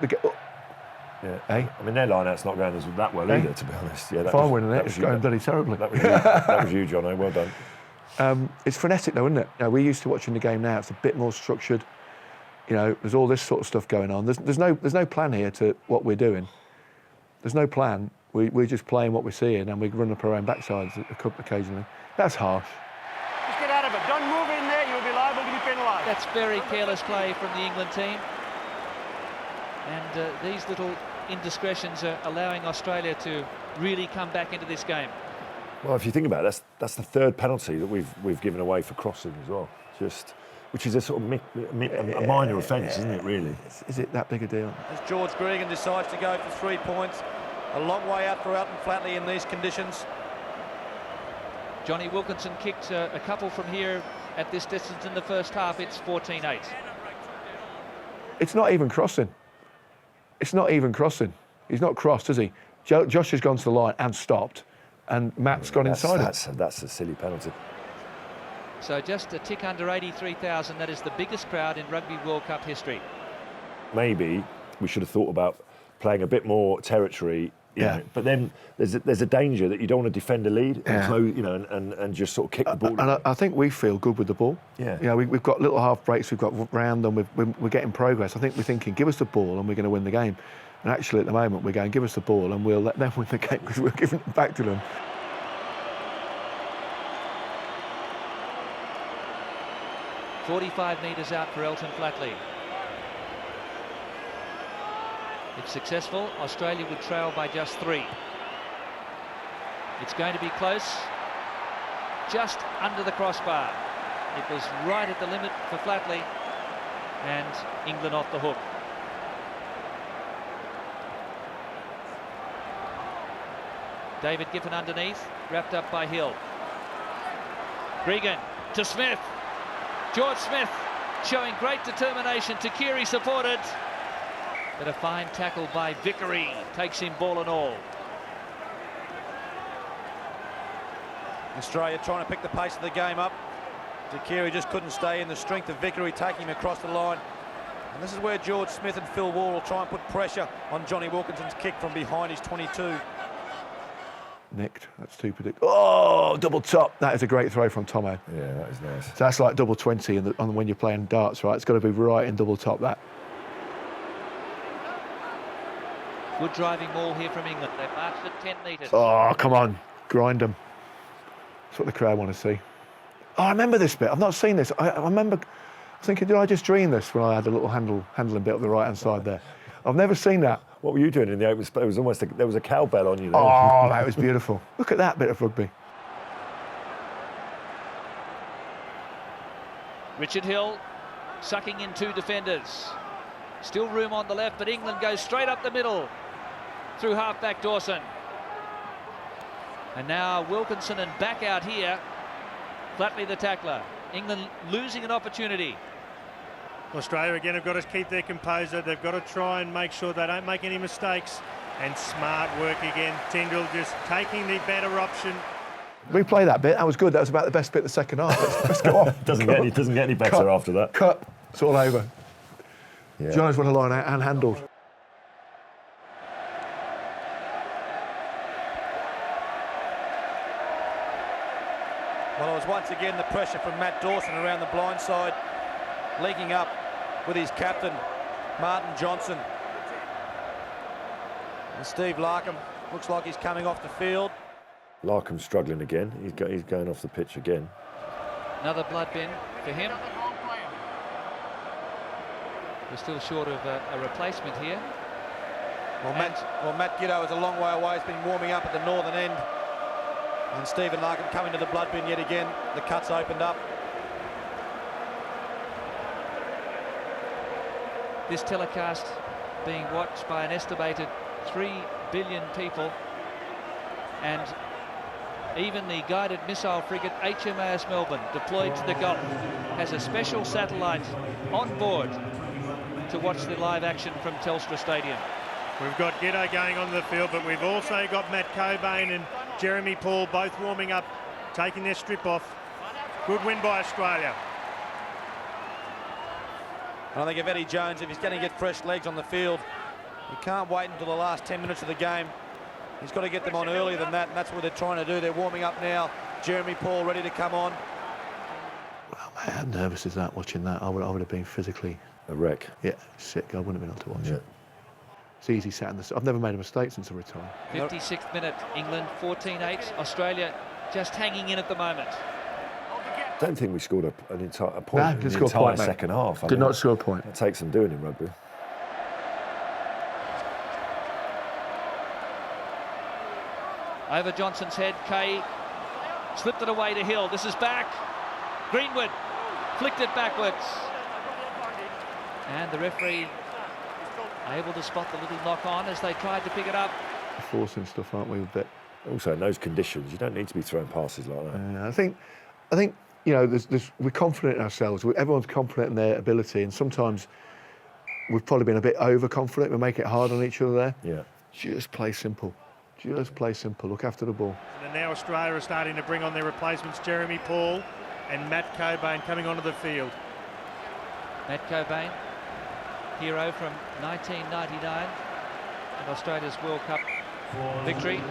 A: Yeah. Hey? I mean, their line-out's not going that well either, to be honest. Yeah,
B: if I'm winning it, it's going bloody terribly.
A: That was you, Johnny. Well done.
B: It's frenetic though, isn't it? You know, we're used to watching the game now. It's a bit more structured. You know, there's all this sort of stuff going on. There's no plan here to what we're doing. There's no plan. We're just playing what we're seeing, and we run up our own backsides occasionally. That's harsh.
F: Just get out of it. Don't move in there. You'll be liable to be penalised.
C: That's very careless play from the England team. And these little indiscretions are allowing Australia to really come back into this game.
A: Well, if you think about it, that's the 3rd penalty that we've given away for crossing as well. Which is a sort of a minor offence, isn't it, really?
B: Is it that big a deal?
E: As George Gregan decides to go for 3 points, a long way out for Elton Flatley in these conditions.
C: Jonny Wilkinson kicked a couple from here at this distance in the first half. It's 14-8.
B: It's not even crossing. It's not even crossing. He's not crossed, has he? Josh has gone to the line and stopped, and Matt's gone inside it.
A: That's a silly penalty.
C: So just a tick under 83,000. That is the biggest crowd in Rugby World Cup history.
A: Maybe we should have thought about playing a bit more territory. You know, but then there's a danger that you don't want to defend a lead and close, you know, and just sort of kick the ball.
B: And I think we feel good with the ball.
A: Yeah.
B: You know, we've got little half breaks. We've got round them. We're getting progress. I think we're thinking, give us the ball and we're going to win the game. And actually, at the moment, we're going, give us the ball and we'll let them win the game because we're giving it back to them.
C: .45 metres out for Elton Flatley. If successful, Australia would trail by just 3. It's going to be close, just under the crossbar. It was right at the limit for Flatley, and England off the hook. David Giffen underneath, wrapped up by Hill. Gregan to Smith. George Smith showing great determination. Takiri supported. But a fine tackle by Vickery takes him ball and all.
E: Australia trying to pick the pace of the game up. Takiri just couldn't stay in. The strength of Vickery taking him across the line. And this is where George Smith and Phil Wall will try and put pressure on Jonny Wilkinson's kick from behind his 22.
B: Nicked. That's too predictable. Oh, double top. That is a great throw from Tomo.
A: Yeah, that is nice.
B: So that's like double 20 when you're playing darts, right? It's got to be right in double top, that.
C: Good driving ball here from England. They've marched at 10 metres.
B: Oh, come on. Grind them. That's what the crowd want to see. Oh, I remember this bit. I've not seen this. I remember thinking, did I just dream this when I had a little handling bit on the right-hand side there? I've never seen that.
A: What were you doing in the open space? It was almost there was a cowbell on you there.
B: Oh, that was beautiful. Look at that bit of rugby.
C: Richard Hill sucking in 2 defenders. Still room on the left, but England goes straight up the middle through halfback Dawson. And now Wilkinson and back out here. Flatley the tackler. England losing an opportunity.
D: Australia again have got to keep their composure. They've got to try and make sure they don't make any mistakes. And smart work again. Tingle just taking the better option.
B: Replay that bit. That was good. That was about the best bit of the second half. Let's go on.
A: doesn't get any better after that.
B: Cut. It's all over.
A: Yeah.
B: Johnny's won a line out and handled.
E: Well, it was once again the pressure from Matt Dawson around the blind side, linking up with his captain, Martin Johnson. And Steve Larkham looks like he's coming off the field.
A: Larkham's struggling again. He's going off the pitch again.
C: Another blood bin for him. We're still short of a replacement here.
E: Well, Matt Giddo is a long way away. He's been warming up at the northern end. And Stephen Larkham coming to the blood bin yet again. The cut's opened up.
C: This telecast being watched by an estimated 3 billion people, and even the guided missile frigate HMAS Melbourne, deployed to the Gulf, has a special satellite on board to watch the live action from Telstra Stadium.
D: We've got Giddo going on the field, but we've also got Matt Cobain and Jeremy Paul both warming up, taking their strip off. Good win by Australia.
E: And I think if Eddie Jones, if he's going to get fresh legs on the field, he can't wait until the last 10 minutes of the game. He's got to get them on earlier than that, and that's what they're trying to do. They're warming up now. Jeremy Paul ready to come on.
B: Well, man, how nervous is that, watching that? I would have been physically...
A: A wreck.
B: Yeah, sick. I wouldn't have been able to watch
A: Yeah.
B: it. It's easy sat in the... I've never made a mistake since I retired.
C: 56th minute, England 14-8. Australia just hanging in at the moment.
A: I don't think we scored a point in
B: didn't
A: the
B: score a
A: entire
B: point, mate.
A: second half.
B: Did not score a point.
A: That takes some doing in rugby.
C: Over Johnson's head, Kay slipped it away to Hill. This is back. Greenwood flicked it backwards. And the referee able to spot the little knock on as they tried to pick it up.
B: Forcing stuff, aren't we, a bit?
A: Also, in those conditions, you don't need to be throwing passes like that.
B: I think, you know, we're confident in ourselves. Everyone's confident in their ability, and sometimes we've probably been a bit overconfident. We make it hard on each other there.
A: Yeah.
B: Just play simple. Just play simple. Look after the ball.
D: And now Australia are starting to bring on their replacements, Jeremy Paul and Matt Cobain coming onto the field.
C: Matt Cobain, hero from 1999 and Australia's World Cup victory.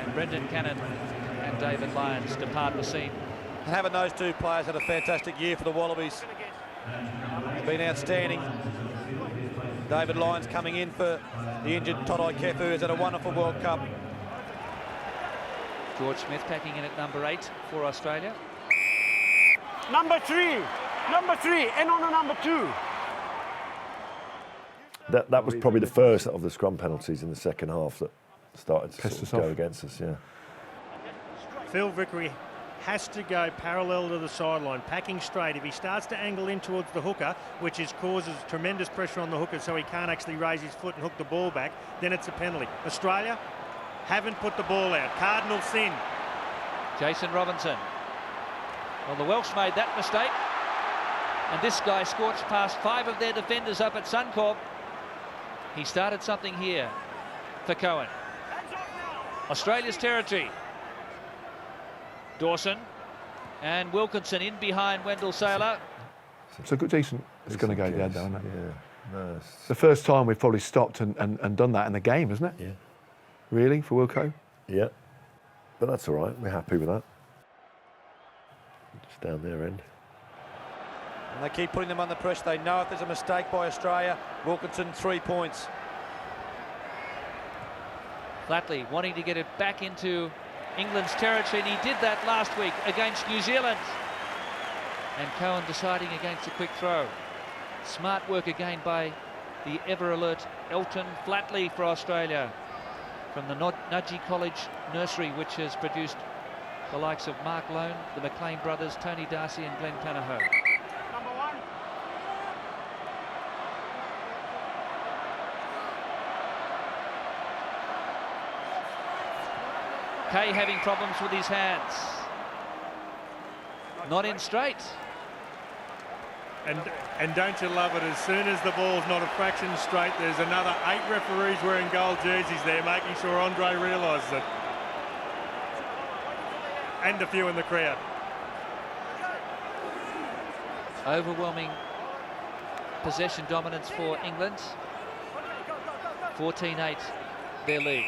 C: And Brendan Cannon and David Lyons depart the scene.
E: And having those two players had a fantastic year for the Wallabies. It's been outstanding. David Lyons coming in for the injured Todai Kefu, who's had a wonderful World Cup.
C: George Smith packing in at number 8 for Australia.
F: Number three, and on the number 2.
A: That was probably the first of the scrum penalties in the second half that started to
B: Pissed
A: sort
B: us
A: of go
B: off.
A: against us. Yeah.
D: Phil Vickery has to go parallel to the sideline, packing straight. If he starts to angle in towards the hooker, which causes tremendous pressure on the hooker so he can't actually raise his foot and hook the ball back, then it's a penalty. Australia haven't put the ball out. Cardinal sin.
C: Jason Robinson Well, the Welsh made that mistake. And this guy scorched past 5 of their defenders up at Suncorp. He started something here for Cohen. Australia's territory. Dawson and Wilkinson in behind Wendell Saylor.
B: It's a good, decent. It's going to go down, isn't it?
A: Yeah. No,
B: it's the first time we've probably stopped and done that in the game, isn't it?
A: Yeah.
B: Really, for Wilco?
A: Yeah. But that's all right. We're happy with that. Just down their end.
E: And they keep putting them under pressure. They know if there's a mistake by Australia, Wilkinson 3 points.
C: Flatley wanting to get it back into England's territory, and he did that last week against New Zealand. And Cohen deciding against a quick throw. Smart work again by the ever-alert Elton Flatley for Australia from the Nudgee College nursery, which has produced the likes of Mark Lone, the McLean brothers, Tony Darcy and Glenn Canaho. Kay having problems with his hands. Not in straight.
D: And don't you love it, as soon as the ball's not a fraction straight, there's another 8 referees wearing gold jerseys there, making sure Andre realises it. And a few in the crowd.
C: Overwhelming possession dominance for England. 14-8 their lead.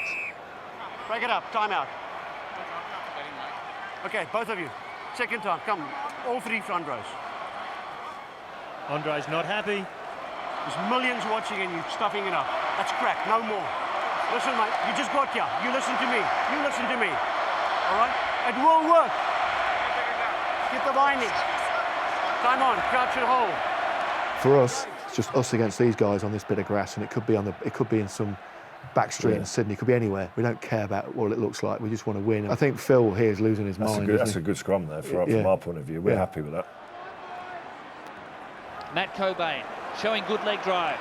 F: Break it up, time out. Okay, both of you. Second time, come. All 3 front rows.
D: Andre's not happy.
F: There's millions watching and you stuffing it up. That's crack, no more. Listen, mate, you just got here. You listen to me. You listen to me. All right? It will work. Get the binding. Time on, crouch and hold.
B: For us, it's just us against these guys on this bit of grass, and it could be in some back street in Sydney. It could be anywhere. We don't care about what it looks like. We just want to win. I think Phil here is losing his mind.
A: That's a good scrum there from our point of view. We're happy with that.
C: Matt Cobain showing good leg drive.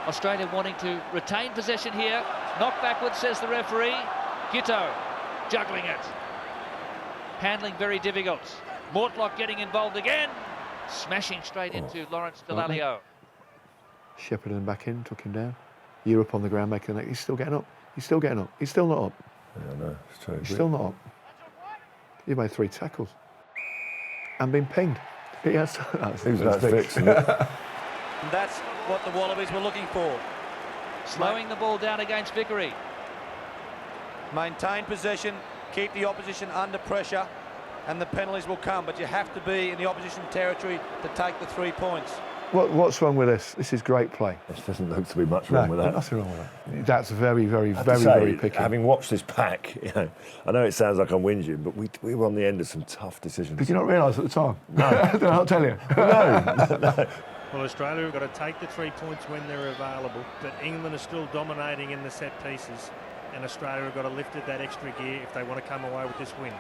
C: Australia wanting to retain possession here. Knock backwards, says the referee. Gitto juggling it. Handling very difficult. Mortlock getting involved again. Smashing straight into Lawrence Dallaglio.
B: Shepherded him back in, took him down. Europe on the ground making the neck. He's still getting up. He's still getting up. He's still not up.
A: Yeah, I know. It's true.
B: He's still not up. He made 3 tackles. And been pinged. Yes, that's
A: fixed.
E: And that's what the Wallabies were looking for.
C: Slowing the ball down against Vickery.
E: Maintain possession, keep the opposition under pressure, and the penalties will come. But you have to be in the opposition territory to take the 3 points.
B: What's wrong with this? This is great play.
A: There doesn't look to be much wrong with that.
B: Nothing wrong with that. That's very, very, very picky.
A: Having watched this pack, I know it sounds like I'm whinging, but we were on the end of some tough decisions.
B: Did you not realise at the time?
A: No.
B: Did I not tell you?
A: No.
D: Well, Australia have got to take the 3 points when they're available, but England are still dominating in the set pieces, and Australia have got to lift it that extra gear if they want to come away with this win.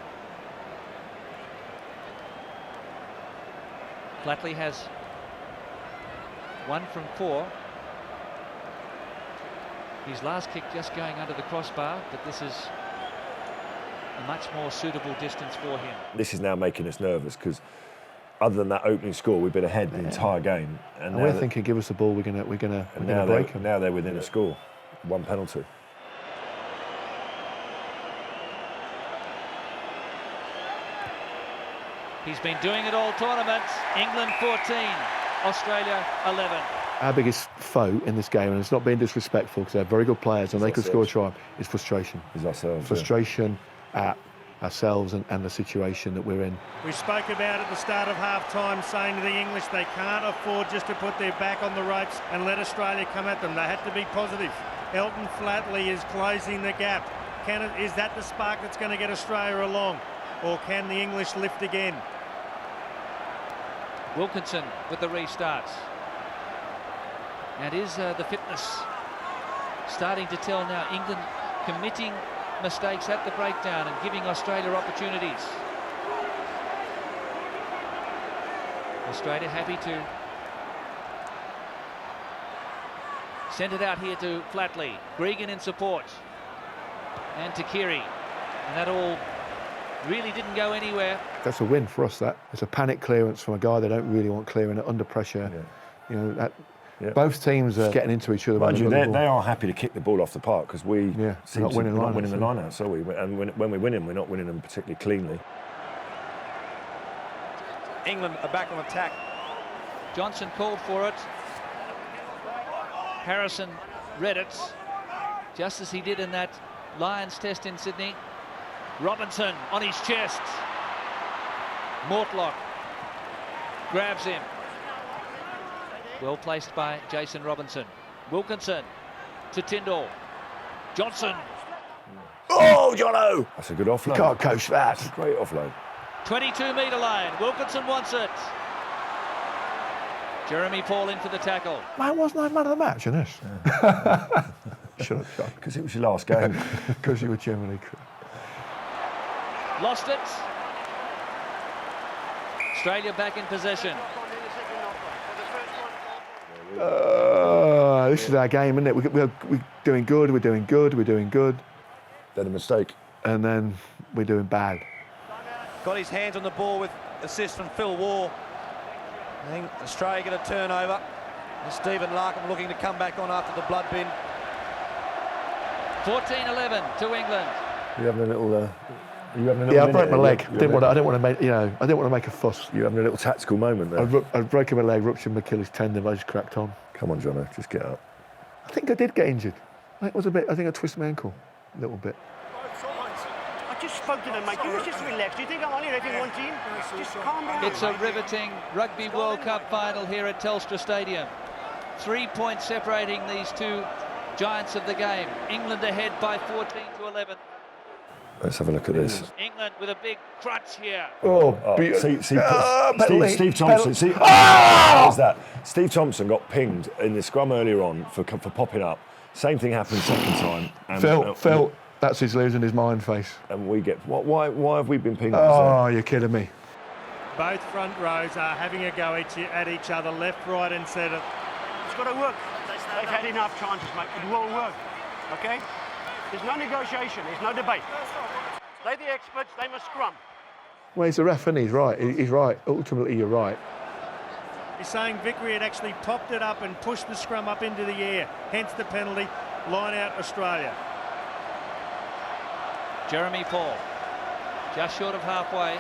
C: Flatley has 1 from 4. His last kick just going under the crossbar, but this is a much more suitable distance for him.
A: This is now making us nervous because, other than that opening score, we've been ahead the entire game. And
B: we're thinking, give us the ball, we're gonna break them.
A: Now they're within a score, 1 penalty.
C: He's been doing it all tournament. England 14, Australia 11.
B: Our biggest foe in this game, and it's not being disrespectful because they're very good players and they could score a try, is frustration.
A: Is ourselves.
B: Frustration at ourselves and the situation that we're in.
D: We spoke about at the start of half-time, saying to the English they can't afford just to put their back on the ropes and let Australia come at them. They had to be positive. Elton Flatley is closing the gap. Is that the spark that's going to get Australia along? Or can the English lift again?
C: Wilkinson with the restarts. And is the fitness starting to tell now? England committing mistakes at the breakdown and giving Australia opportunities. Australia happy to send it out here to Flatley. Gregan in support. And to Kiri. And that all really didn't go anywhere.
B: That's a win for us, that. It's a panic clearance from a guy they don't really want clearing it under pressure.
A: Yeah.
B: You know, that, both teams are getting into each other.
A: Mind you, they are happy to kick the ball off the park because we seem
B: not winning
A: the line-outs, are we? And when we win them, we're not winning them particularly cleanly.
E: England are back on attack.
C: Johnson called for it. Harrison read it, just as he did in that Lions test in Sydney. Robinson on his chest. Mortlock grabs him. Well placed by Jason Robinson. Wilkinson to Tyndall. Johnson.
A: Oh, Jono! That's a good offload.
B: You can't coach that.
A: That's a great offload.
C: 22-metre line. Wilkinson wants it. Jeremy Paul into the tackle.
B: Man, wasn't I man of the match in this? Shut up, Sean.
A: Because it was your last game.
B: Because you were generally...
C: Lost it. Australia back in possession.
B: This is our game, isn't it? We're doing good, we're doing good, we're doing good.
A: Then a mistake.
B: And then we're doing bad.
E: Got his hands on the ball with assist from Phil Waugh. I think Australia get a turnover. And Stephen Larkham looking to come back on after the blood bin.
C: 14-11 to England.
A: You having a little...
B: Yeah, I broke my leg. I didn't want to make, I didn't want to make a fuss.
A: You're having a little tactical moment there.
B: I'd broken my leg, ruptured my Achilles tendon, but I just cracked on.
A: Come on, Jono, just get up.
B: I think I did get injured. I think I twisted my ankle a little bit.
F: I just spoke to them, mate. You just relax. Do you think I'm only repping one team? Just calm down.
C: It's a riveting Rugby World Cup final here at Telstra Stadium. 3 points separating these two giants of the game. England ahead by 14-11.
A: Let's have a look at this.
C: England with a big crutch here.
A: Steve Thompson. See, what was that? Steve Thompson got pinged in the scrum earlier on for popping up. Same thing happened second time. And,
B: Phil, that's his losing his mind face.
A: And we get why have we been pinged?
B: Oh, you're kidding me.
D: Both front rows are having a go at each other, left, right, and centre.
F: It's got to work. They've had enough chances, mate. It will work. Okay? There's no negotiation. There's no debate. They're the experts. They must scrum.
B: Well, he's a ref, and he's right. He's right. Ultimately, you're right.
D: He's saying Vickery had actually popped it up and pushed the scrum up into the air. Hence the penalty. Line out Australia.
C: Jeremy Paul, just short of halfway.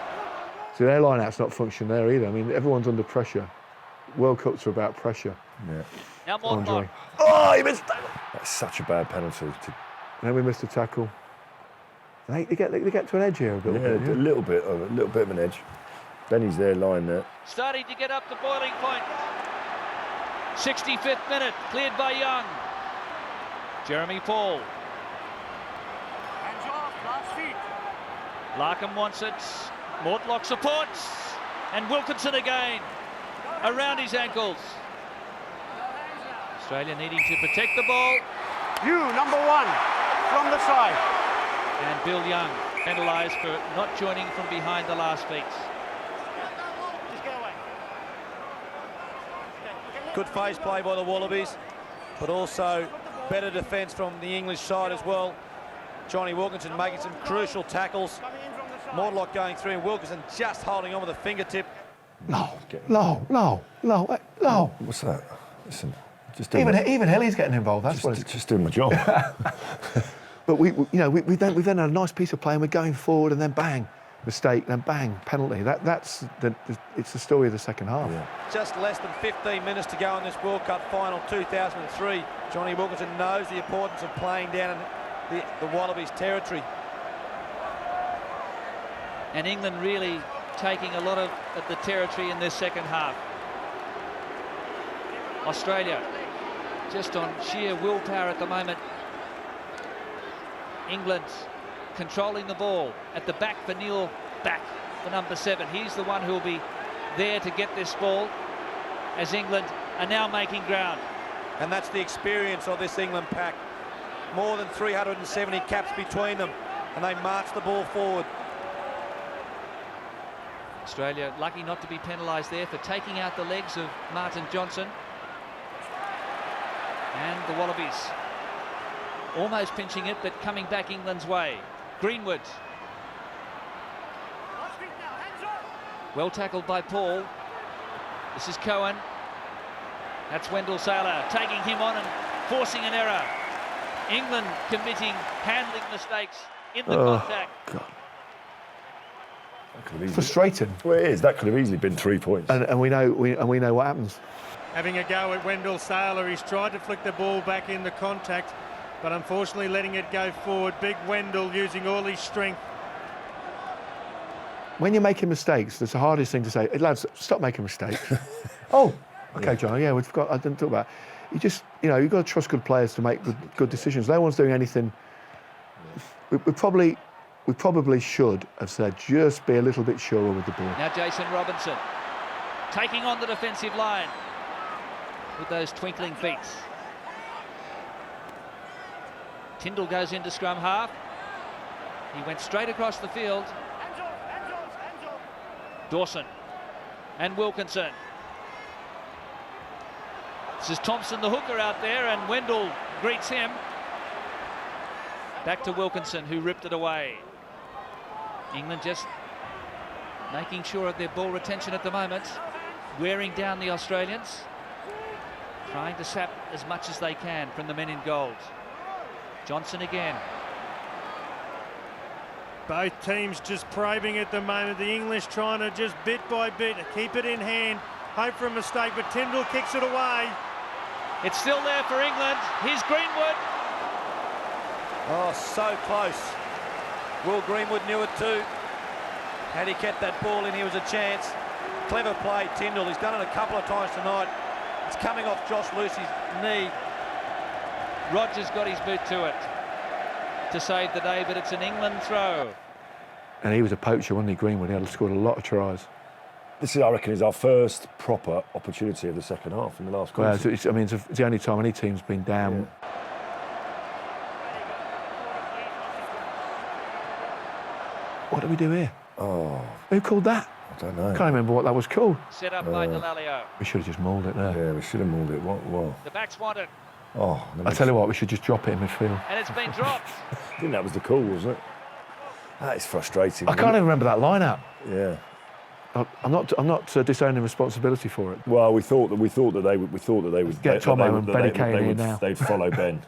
B: See, their line-out's not functioning there either. I mean, everyone's under pressure. World Cups are about pressure.
A: Yeah.
C: Now Mortlock.
A: Oh, he missed that. That's such a bad penalty.
B: And then we missed a tackle. They get to an edge here a little bit.
A: A little bit of an edge. Benny's there, lying there.
C: Starting to get up to boiling point. 65th minute, cleared by Young. Jeremy Paul.
F: Hands off, last feet.
C: Larkham wants it. Mortlock supports. And Wilkinson again. Around his ankles. Australia needing to protect the ball.
F: You, number one, from the side.
C: And Bill Young penalised for not joining from behind the last feet.
F: Just get away.
E: Good phase play by the Wallabies, but also better defence from the English side as well. Jonny Wilkinson making some crucial tackles. Mortlock going through, and Wilkinson just holding on with a fingertip.
B: No.
A: What's that? Listen, just
B: Even Hilly's getting involved. That's what it's
A: just doing my job.
B: But we've then had a nice piece of play, and we're going forward, and then bang, mistake, then bang, penalty. It's the story of the second half.
A: Yeah.
E: Just less than 15 minutes to go in this World Cup final 2003. Jonny Wilkinson knows the importance of playing down in the Wallabies territory.
C: And England really taking a lot of the territory in this second half. Australia just on sheer willpower at the moment. England controlling the ball at the back for Neil Back, the number 7. He's the one who will be there to get this ball as England are now making ground.
E: And that's the experience of this England pack. More than 370 caps between them, and they march the ball forward.
C: Australia lucky not to be penalised there for taking out the legs of Martin Johnson. And the Wallabies almost pinching it, but coming back England's way. Greenwood Well tackled by Paul. This is Cohen. That's Wendell Sailor taking him on and forcing an error. England committing handling mistakes in the contact.
B: God.
A: That could have easily,
B: Frustrating.
A: well, it is. That could have easily been 3 points.
B: And we know what happens.
D: Having a go at Wendell Sailor, he's tried to flick the ball back in the contact, but unfortunately letting it go forward. Big Wendell using all his strength.
B: When you're making mistakes, that's the hardest thing to say. Hey, lads, stop making mistakes. Oh, okay, John. Yeah, I didn't talk about it. You just, you've got to trust good players to make good decisions. No one's doing anything. We probably should have said, just be a little bit surer with the ball.
C: Now Jason Robinson taking on the defensive line with those twinkling feet. Tyndall goes into scrum half. He went straight across the field. Dawson and Wilkinson. This is Thompson, the hooker, out there, and Wendell greets him. Back to Wilkinson, who ripped it away. England just making sure of their ball retention at the moment, wearing down the Australians, trying to sap as much as they can from the men in gold. Johnson again.
D: Both teams just probing at the moment. The English trying to just bit by bit keep it in hand, hope for a mistake, but Tyndall kicks it away.
C: It's still there for England. Here's Greenwood.
E: Oh, so close. Will Greenwood knew it too. Had he kept that ball in, he was a chance. Clever play, Tyndall. He's done it a couple of times tonight. It's coming off Josh Lucy's knee.
C: Rogers got his boot to it to save the day, but it's an England throw.
B: And he was a poacher, wasn't he, Greenwood? He had scored a lot of tries.
A: This is, I reckon, is our first proper opportunity of the second half in the last quarter.
B: Well, it's the only time any team's been down.
A: Yeah.
B: What do we do here?
A: Oh,
B: Who called that?
A: I don't know.
B: Can't remember what that was called.
C: Set up by Dallaglio.
B: We should have just mauled it there.
A: Yeah, we should have mauled it. What?
C: The backs want it,
A: Oh,
B: I tell you what, we should just drop it in midfield.
C: and it's been dropped.
A: I think that was the call, wasn't it? That is frustrating.
B: I can't even remember that line-out.
A: Yeah.
B: I'm not disowning responsibility for it.
A: Well, we thought that they would
B: Get Tomo and Benny Kane in now.
A: They'd follow Ben,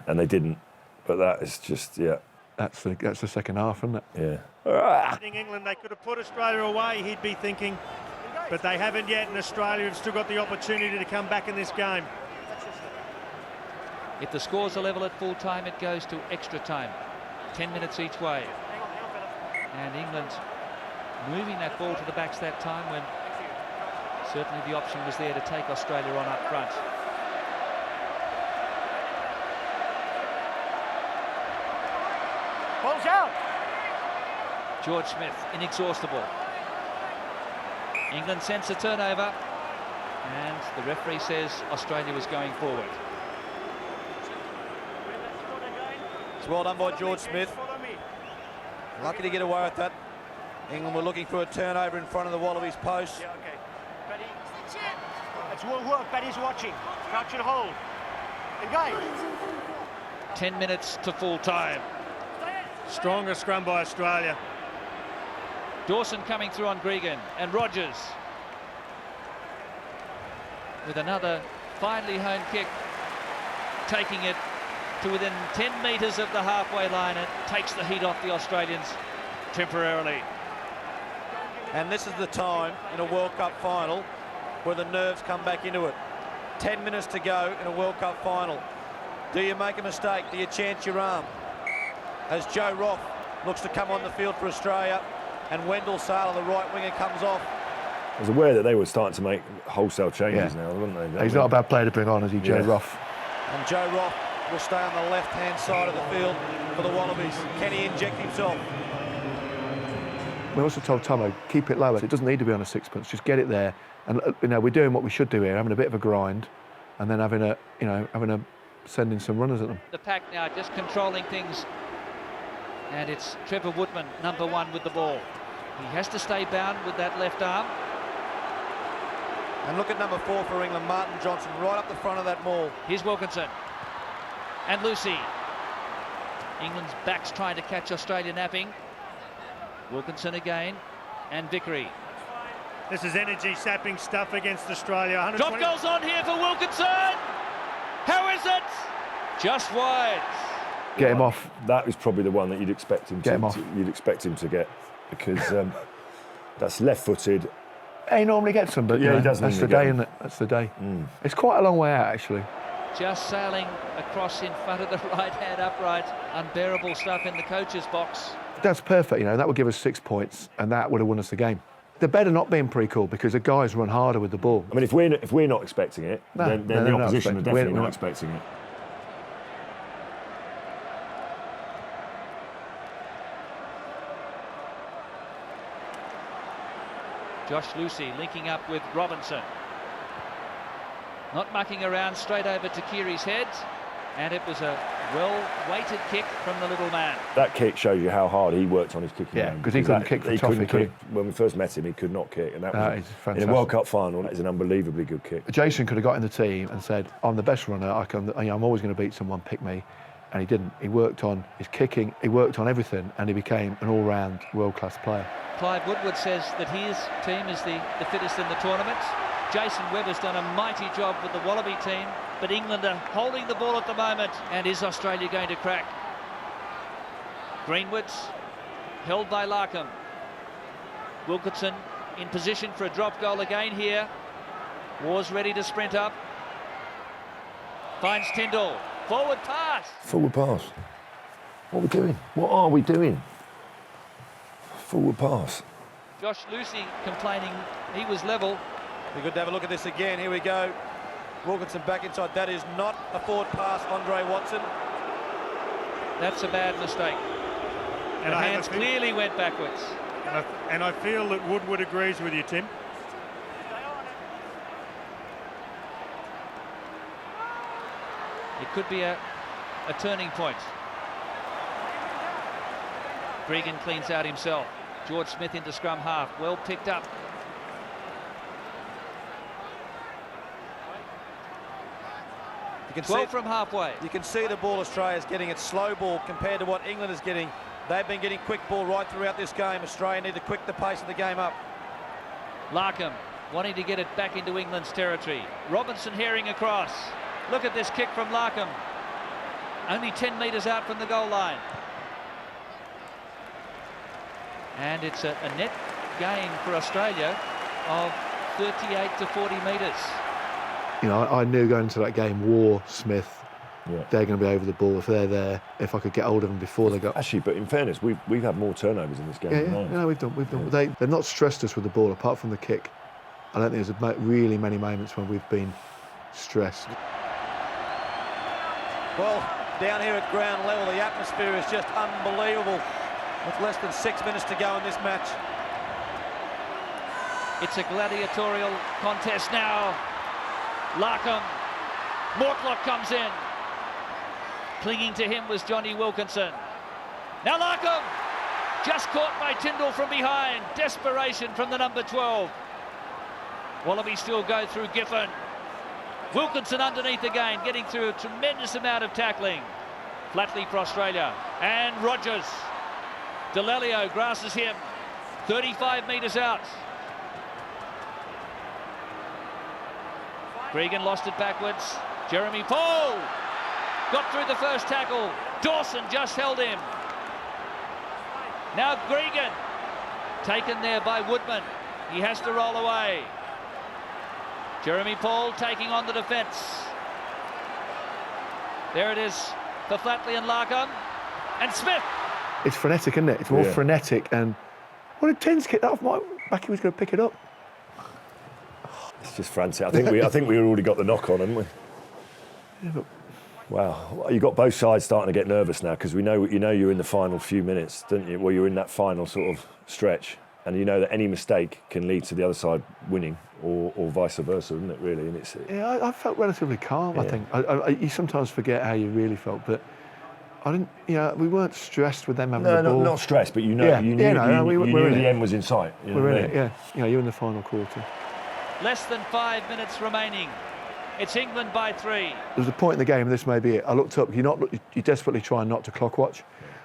A: and they didn't. But that is just, yeah.
B: That's the second half, isn't it?
A: Yeah.
D: England, they could have put Australia away, he'd be thinking, but they haven't yet, and Australia have still got the opportunity to come back in this game.
C: If the scores are level at full time, it goes to extra time. 10 minutes each way. And England moving that ball to the backs that time when certainly the option was there to take Australia on up front.
F: Ball's out.
C: George Smith, inexhaustible. England sends a turnover, and the referee says Australia was going forward.
E: It's well done by George Smith. Lucky to get away with that. England were looking for a turnover in front of the Wallabies post.
F: Yeah, okay. Paddy. It's what Paddy's watching. Crouch and hold. And guys.
C: 10 minutes to full time.
D: Stronger scrum by Australia.
C: Dawson coming through on Gregan, and Rogers with another finely honed kick, taking it to within 10 metres of the halfway line. It takes the heat off the Australians temporarily.
E: And this is the time in a World Cup final where the nerves come back into it. 10 minutes to go in a World Cup final. Do you make a mistake? Do you chance your arm? As Joe Roth looks to come on the field for Australia, and Wendell Sailor, the right winger, comes off.
A: I was aware that they were starting to make wholesale changes now, weren't they?
B: He's not a bad player to bring on, is he, Joe Roth?
E: And Joe Roth will stay on the left-hand side of the field for the Wallabies. Can he inject himself?
B: We also told Tomo, keep it lower. It doesn't need to be on a sixpence. Just get it there. And we're doing what we should do here, having a bit of a grind, and then sending some runners at them.
C: The pack now just controlling things, and it's Trevor Woodman, number 1, with the ball. He has to stay bound with that left arm.
E: And look at number 4 for England, Martin Johnson, right up the front of that maul.
C: Here's Wilkinson and Lucy. England's backs trying to catch Australia napping. Wilkinson again, and Vickery.
D: This is energy-sapping stuff against Australia.
C: Drop goes on here for Wilkinson. How is it? Just wide.
B: Get him off.
A: That was probably the one that you'd expect him you'd expect him to get, because that's left-footed.
B: He normally gets them, but
A: yeah, he does.
B: That's the day, isn't it? That's the day. It's quite a long way out, actually.
C: Just sailing across in front of the right-hand upright. Unbearable stuff in the coach's box.
B: That's perfect, that would give us 6 points, and that would have won us the game. They're better not being pre-called because the guys run harder with the ball.
A: I mean, if we're not expecting it, then the opposition are definitely not expecting it.
C: Josh Lucy linking up with Robinson. Not mucking around, straight over to Keary's head. And it was a well-weighted kick from the little man.
A: That kick shows you how hard he worked on his kicking.
B: Yeah, because he couldn't kick for toffee, could he?
A: When we first met him, he could not kick. And that was,
B: fantastic.
A: in a World Cup final, that is an unbelievably good kick.
B: Jason could have got in the team and said, I'm the best runner, I'm always going to beat someone, pick me. And he didn't. He worked on his kicking, he worked on everything, and he became an all-round world-class player.
C: Clive Woodward says that his team is the fittest in the tournament. Jason Webber's done a mighty job with the Wallaby team, but England are holding the ball at the moment. And is Australia going to crack? Greenwood's held by Larkham. Wilkinson in position for a drop goal again here. Wars ready to sprint up. Finds Tyndall. Forward pass.
A: Forward pass. What are we doing? What are we doing? Forward pass.
C: Josh Lucy complaining he was level.
E: Be good to have a look at this again. Here we go. Wilkinson back inside. That is not a forward pass, Andre Watson.
C: That's a bad mistake. And the hands clearly went backwards.
D: And I feel that Woodward agrees with you, Tim.
C: It could be a turning point. Gregan cleans out himself. George Smith into scrum half. Well picked up.
E: You can
C: 12 from halfway.
E: You can see the ball Australia's getting. It's slow ball compared to what England is getting. They've been getting quick ball right throughout this game. Australia need to quick the pace of the game up.
C: Larkham wanting to get it back into England's territory. Robinson herring across. Look at this kick from Larkham. Only 10 metres out from the goal line. And it's a net gain for Australia of 38 to 40 metres.
B: I knew going into that game, War, Smith, they're going to be over the ball if they're there. If I could get hold of them before they got.
A: Actually, but in fairness, we've had more turnovers in this game.
B: We've done. They've not stressed us with the ball apart from the kick. I don't think there's really many moments when we've been stressed.
E: Well, down here at ground level, the atmosphere is just unbelievable. With less than 6 minutes to go in this match.
C: It's a gladiatorial contest now. Larkham. Mortlock comes in. Clinging to him was Jonny Wilkinson. Now Larkham. Just caught by Tyndall from behind. Desperation from the number 12. Wallaby still go through Giffen. Wilkinson underneath again, getting through a tremendous amount of tackling. Flatly for Australia. And Rogers. Dallaglio grasses him. 35 metres out. Gregan lost it backwards. Jeremy Paul got through the first tackle. Dawson just held him. Now Gregan taken there by Woodman. He has to roll away. Jeremy Paul taking on the defence. There it is for Flatley and Larkham. And Smith.
B: It's frenetic, isn't it? It's more frenetic. And what did Tins kick that off? Backy was going to pick it up.
A: It's just frantic. I think we already got the knock on, haven't we?
B: Yeah, but...
A: Wow, you got both sides starting to get nervous now because you're in the final few minutes, don't you? Well, you're in that final sort of stretch, and you know that any mistake can lead to the other side winning, or vice versa, isn't it? Really, and
B: I felt relatively calm. I think you sometimes forget how you really felt, but I didn't. We weren't stressed with them having the ball.
A: No, not stressed, but you knew the end was in sight.
B: We're in it. Yeah, you're in the final quarter.
C: Less than 5 minutes remaining. It's England by 3.
B: There was a point in the game, and this may be it. I looked up. You're desperately trying not to clock watch.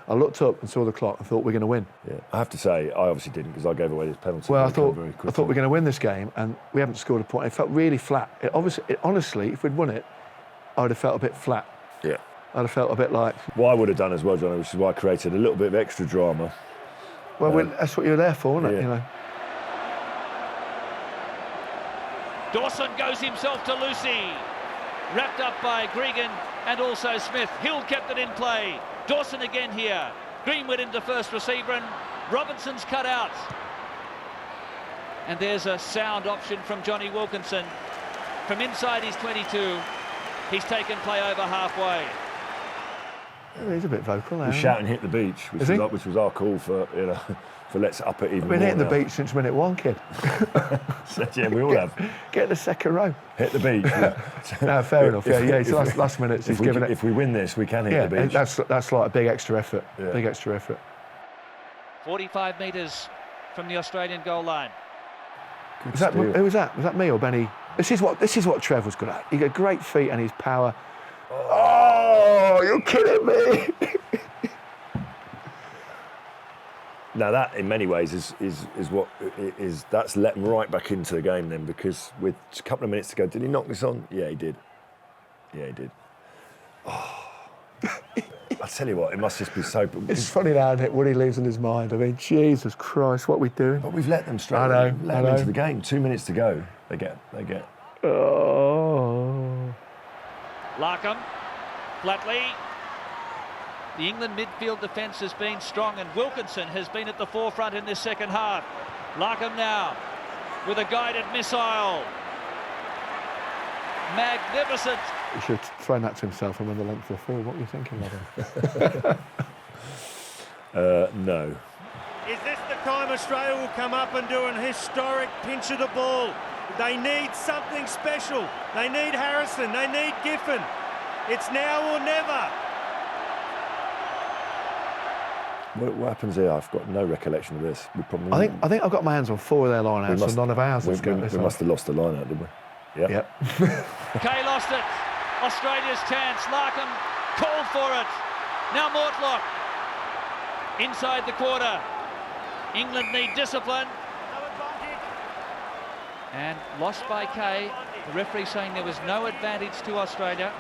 B: I looked up and saw the clock and thought we're going to win.
A: Yeah, I have to say, I obviously didn't because I gave away this penalty.
B: Well, I
A: very
B: thought
A: quickly.
B: we're going to win this game, and we haven't scored a point. It felt really flat. Honestly, if we'd won it, I would have felt a bit flat.
A: Yeah.
B: I'd have felt a bit like.
A: What I would have done as well, Johnny, which is why I created a little bit of extra drama.
B: Well, that's what you're there for, isn't it?
A: Yeah.
B: You know.
C: Dawson goes himself to Lucy. Wrapped up by Gregan and also Smith. Hill kept it in play. Dawson again here. Greenwood into first receiver and Robinson's cut out. And there's a sound option from Jonny Wilkinson. From inside his 22, he's taken play over halfway.
B: He's a bit vocal now.
A: He's shouting "hit the beach," which was our call for for let's up it even more.
B: We've been hitting the beach since minute 1, kid.
A: Yeah, we all have.
B: Get the second row.
A: Hit the beach.
B: No, fair enough. Yeah, it's last minutes. He's given it.
A: If we win this, we can hit the beach.
B: That's like a big extra effort.
A: Yeah.
B: Big extra effort.
C: 45 metres from the Australian goal line.
B: Who was that? Was that me or Benny? This is what Trev was good at. He got great feet and his power. Oh, you're kidding me!
A: Now that, in many ways, is that's let him right back into the game then, because with a couple of minutes to go, did he knock this on? Yeah, he did. Yeah, he did. Oh. I tell you what, it must just be so.
B: It's funny now that Woody losing his mind. I mean, Jesus Christ, what are we doing?
A: But we've let them straight.
B: I know.
A: Let them into the game. 2 minutes to go. They get.
B: Oh.
C: Larkham, Flatley. The England midfield defence has been strong and Wilkinson has been at the forefront in this second half. Larkham now with a guided missile. Magnificent.
B: He should have thrown that to himself and won the length of the field. What were you thinking of him?
A: No.
D: Is this the time Australia will come up and do an historic pinch of the ball? They need something special. They need Harrison. They need Giffen. It's now or never.
A: What happens here? I've got no recollection of this.
B: I think I've got my hands on 4 of their line-outs and none of ours.
A: We must have lost the line-out, didn't we? Yeah.
B: Yep.
C: Kay lost it. Australia's chance. Larkham called for it. Now Mortlock. Inside the quarter. England need discipline. And lost by Kay. The referee saying there was no advantage to Australia.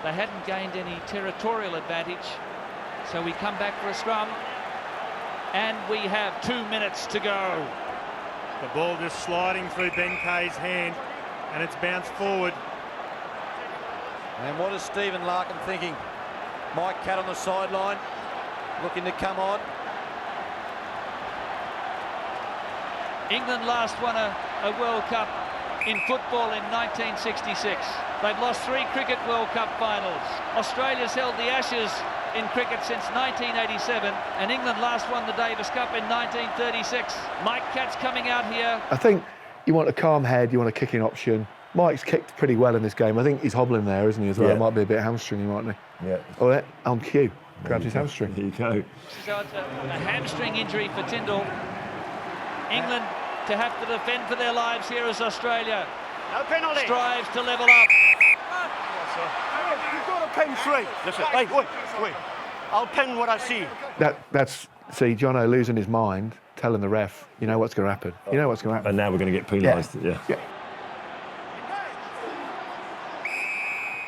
C: They hadn't gained any territorial advantage. So we come back for a scrum. And we have 2 minutes to go.
D: The ball just sliding through Ben Kay's hand and it's bounced forward.
E: And what is Stephen Larkham thinking? Mike Catt on the sideline, looking to come on.
C: England last won a World Cup in football in 1966. They've lost 3 Cricket World Cup finals. Australia's held the Ashes in cricket since 1987, and England last won the Davis Cup in 1936. Mike Catt's coming out here.
B: I think you want a calm head, you want a kicking option. Mike's kicked pretty well in this game. I think he's hobbling there, isn't he, as well?
A: Yeah.
B: It might be a bit hamstringy, mightn't he?
A: Yeah.
B: Oh, yeah, on cue. Grabs his hamstring.
A: Here you go.
C: So it's a hamstring injury for Tyndall. England to have to defend for their lives here as Australia
F: No penalty.
C: strives to level up.
F: You've got to pen straight. Listen, wait. I'll pen what I see.
B: See, Jono losing his mind, telling the ref, you know what's going to happen. You know what's going to happen.
A: And now we're going to get penalised. Yeah.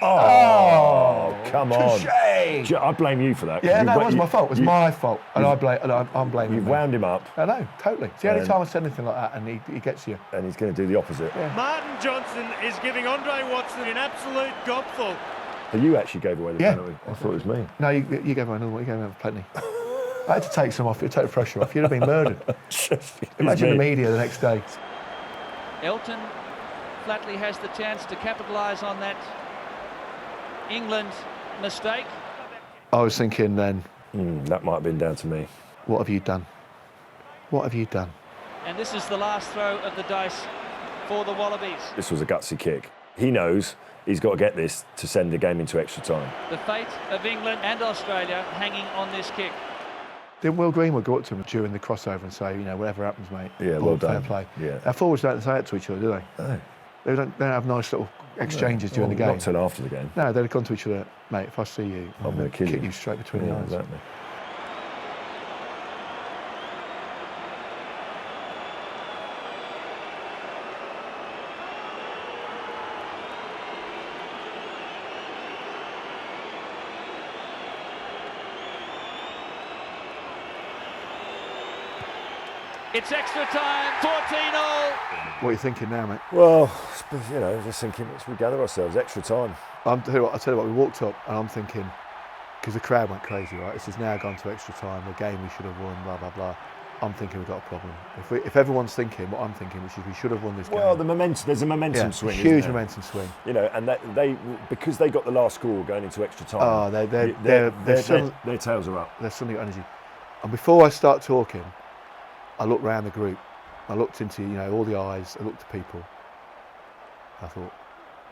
A: Oh, come on.
B: Touché.
A: I blame you for that.
B: Yeah, no, it was my fault. It was my fault. And I'm blaming
A: You've
B: him.
A: wound him up.
B: I know, totally. It's the only time I said anything like that and he gets you.
A: And he's going to do the opposite.
B: Yeah.
D: Martin Johnson is giving Andre Watson an absolute gobful.
A: So you actually gave away the penalty. I thought it was me.
B: No, you gave me another one. You gave me plenty. I had to take some off. Take the pressure off. You'd have been murdered. Imagine the media the next day.
C: Elton Flatley has the chance to capitalise on that England mistake.
B: I was thinking then,
A: that might have been down to me.
B: what have you done? What have you done?
C: And this is the last throw of the dice for the Wallabies.
A: This was a gutsy kick. He knows he's got to get this to send the game into extra time.
C: The fate of England and Australia hanging on this kick.
B: Didn't Will Greenwood go up to him during the crossover and say, whatever happens, mate,
A: Yeah, well done.
B: fair play?
A: Yeah.
B: Our forwards don't say it to each other, do they?
A: No.
B: They don't have nice little exchanges during the game.
A: Not till after the game.
B: No, they'd have gone to each other, mate, if I see you,
A: I'm going to kill
B: you straight between the eyes.
A: Exactly.
C: It's extra time, 14-all.
B: What are you thinking now, mate?
A: Well, just thinking, let's regather ourselves, extra time.
B: I'll tell you what, we walked up and I'm thinking, because the crowd went crazy, right? This has now gone to extra time, the game we should have won, blah, blah, blah. I'm thinking we've got a problem. If everyone's thinking what I'm thinking, which is we should have won this game.
A: Well, there's a momentum swing,
B: huge
A: isn't there?
B: momentum swing.
A: And because they got the last score going into extra time.
B: Oh,
A: their tails are up.
B: There's suddenly got energy. And before I start talking, I looked around the group. I looked into all the eyes. I looked at people. I thought,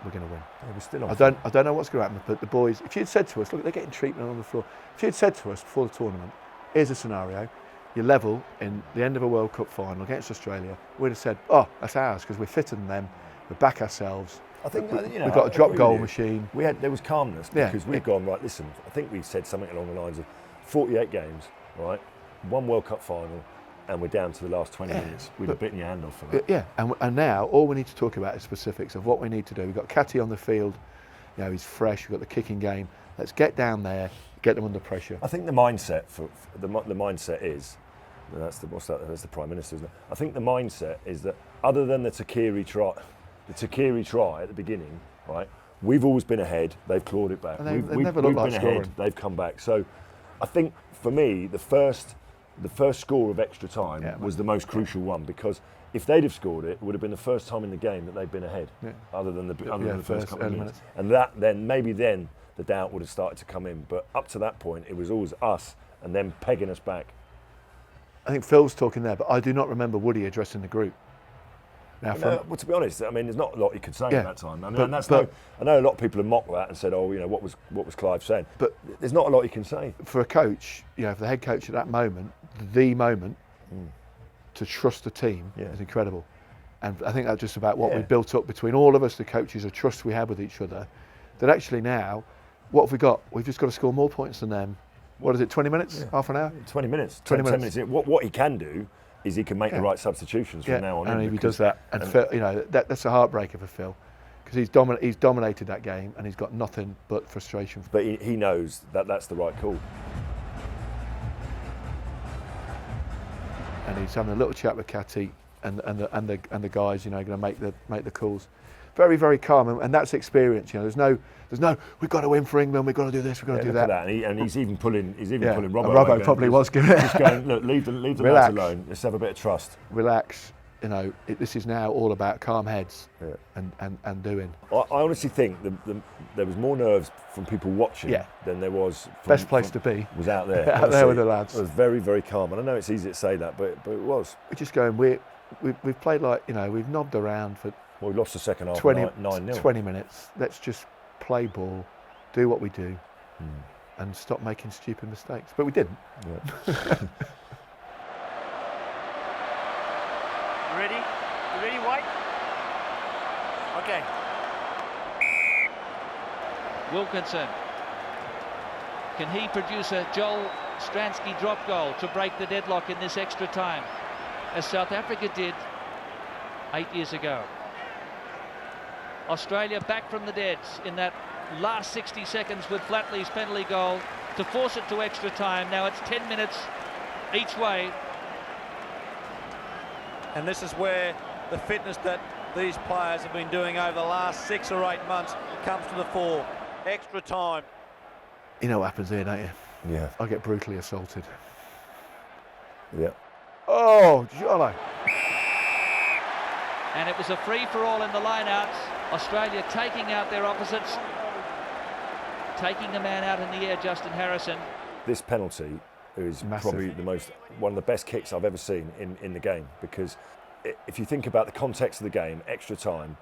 B: we're going to win.
A: Yeah, we're still on.
B: I don't know what's going to happen, but the boys, if you'd said to us, look, they're getting treatment on the floor. If you'd said to us before the tournament, here's a scenario, you're level in the end of a World Cup final against Australia, we'd have said, oh, that's ours, because we're fitter than them, we back ourselves.
A: I think
B: we've got a drop goal machine.
A: There was calmness because we've gone, right, listen, I think we said something along the lines of 48 games, right, 1 World Cup final, and we're down to the last 20 minutes. We'd have bitten your hand off for that.
B: Yeah, and now all we need to talk about is specifics of what we need to do. We've got Catty on the field, he's fresh, we've got the kicking game. Let's get down there, get them under pressure.
A: I think the mindset the mindset is, that's the Prime Minister, isn't it? I think the mindset is that other than the Takiri try at the beginning, right, we've always been ahead, they've clawed it back.
B: They've never looked like
A: been
B: scoring.
A: ahead, they've come back. So I think for me, the first score of extra time was the most crucial one, because if they'd have scored it, it would have been the first time in the game that they'd been ahead, other than the first couple of minutes. And maybe then the doubt would have started to come in. But up to that point, it was always us and them pegging us back.
B: I think Phil's talking there, but I do not remember Woody addressing the group. Now,
A: well, to be honest, I mean, there's not a lot you could say at that time. I mean, I know a lot of people have mocked that and said, "Oh, what was Clive saying?" But there's not a lot you can say.
B: For a coach, for the head coach at that moment, to trust the team is incredible. And I think that's just about what we built up between all of us, the coaches, a trust we had with each other. That actually now, what have we got? We've just got to score more points than them. What is it? 20 minutes? Half an hour?
A: 20 minutes.
B: 10
A: minutes. What he can do is he can make the right substitutions from now on.
B: And if he does that, and Phil, that's a heartbreaker for Phil, because he's dominated that game and he's got nothing but frustration.
A: But he knows that that's the right call.
B: And he's having a little chat with Catty and the guys, going to make the calls. Very, very calm, and that's experience. There's no. We've got to win for England. We've got to do this. We've got to do that.
A: And he's even pulling. Pulling Robbo.
B: Robbo probably was giving it.
A: Just going, look, leave the lads alone. Let's have a bit of trust.
B: Relax. This is now all about calm heads and doing.
A: I honestly think there was more nerves from people watching than there was.
B: Best place to be
A: was out there.
B: Out there with the lads.
A: It was very, very calm, and I know it's easy to say that, but it was.
B: We're just going. We've played like we've knobbed around for.
A: Well, we lost the second half 9-0.
B: 20 minutes. Let's just play ball, do what we do, and stop making stupid mistakes. But we didn't.
F: You ready? You ready, White? Okay.
C: Wilkinson. Can he produce a Joel Stransky drop goal to break the deadlock in this extra time, as South Africa did 8 years ago? Australia back from the deads in that last 60 seconds with Flatley's penalty goal to force it to extra time. Now it's 10 minutes each way.
E: And this is where the fitness that these players have been doing over the last 6 or 8 months comes to the fore. Extra time.
B: You know what happens here, don't you?
A: Yeah.
B: I get brutally assaulted.
A: Yeah.
B: Oh, Jonny.
C: And it was a free-for-all in the line-outs. Australia taking out their opposites, taking the man out in the air, Justin Harrison.
A: This penalty is
B: massive.
A: Probably one of the best kicks I've ever seen in the game, because if you think about the context of the game, extra time,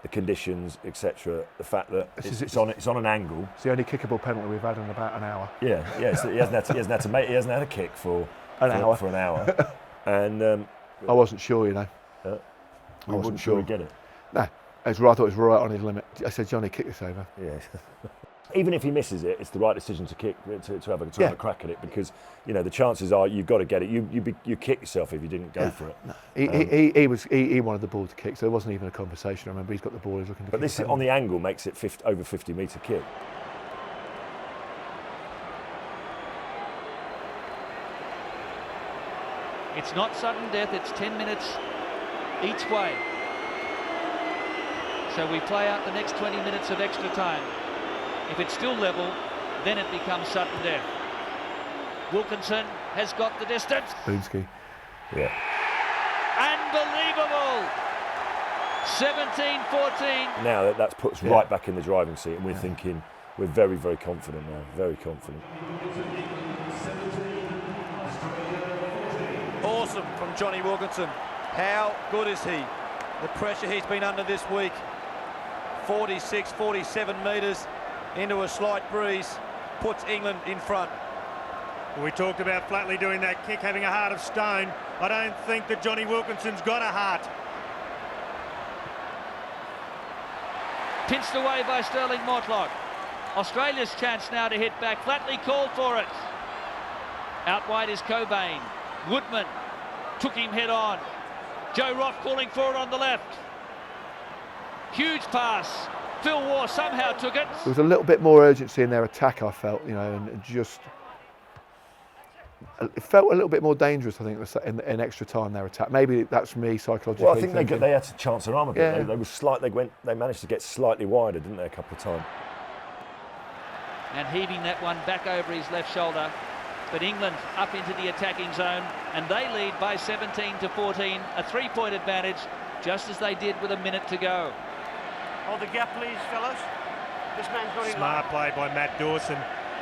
A: the conditions, etc., the fact that it's on an angle.
B: It's the only kickable penalty we've had in about an hour.
A: Yeah. So he hasn't had a kick for an hour. And
B: I wasn't sure,
A: we wasn't sure he'd get it.
B: No. I thought it was right on his limit. I said, Jonny, kick this over.
A: Yeah. Even if he misses it, it's the right decision to kick to have a crack at it, because the chances are you've got to get it. You kick yourself if you didn't go for it.
B: No. He wanted the ball to kick, so there wasn't even a conversation. I remember he's got the ball. He's looking to.
A: But this on the angle makes it over 50-metre kick.
C: It's not sudden death, it's 10 minutes each way. So we play out the next 20 minutes of extra time. If it's still level, then it becomes sudden death. Wilkinson has got the distance.
B: Boomski.
A: Yeah.
C: Unbelievable! 17-14.
A: Now that's put us right back in the driving seat, and we're thinking, we're very, very confident now, very confident.
E: Awesome from Jonny Wilkinson. How good is he? The pressure he's been under this week. 46, 47 metres into a slight breeze, puts England in front.
D: We talked about Flatley doing that kick, having a heart of stone. I don't think that Jonny Wilkinson's got a heart.
C: Pinched away by Sterling Mortlock. Australia's chance now to hit back. Flatley called for it. Out wide is Cobain. Woodman took him head on. Joe Rock calling for it on the left. Huge pass. Phil Waugh somehow took it.
B: There was a little bit more urgency in their attack, I felt, you know, and just it felt a little bit more dangerous, I think, in extra time, their attack. Maybe that's me psychologically.
A: Well, I think they had to chance their arm a bit.
B: Yeah.
A: They managed to get slightly wider, didn't they, a couple of times?
C: And heaving that one back over his left shoulder. But England up into the attacking zone, and they lead by 17-14, a 3-point advantage, just as they did with a minute to go.
F: Hold the gap, please, fellas. This man's not in
D: Smart play by Matt Dawson.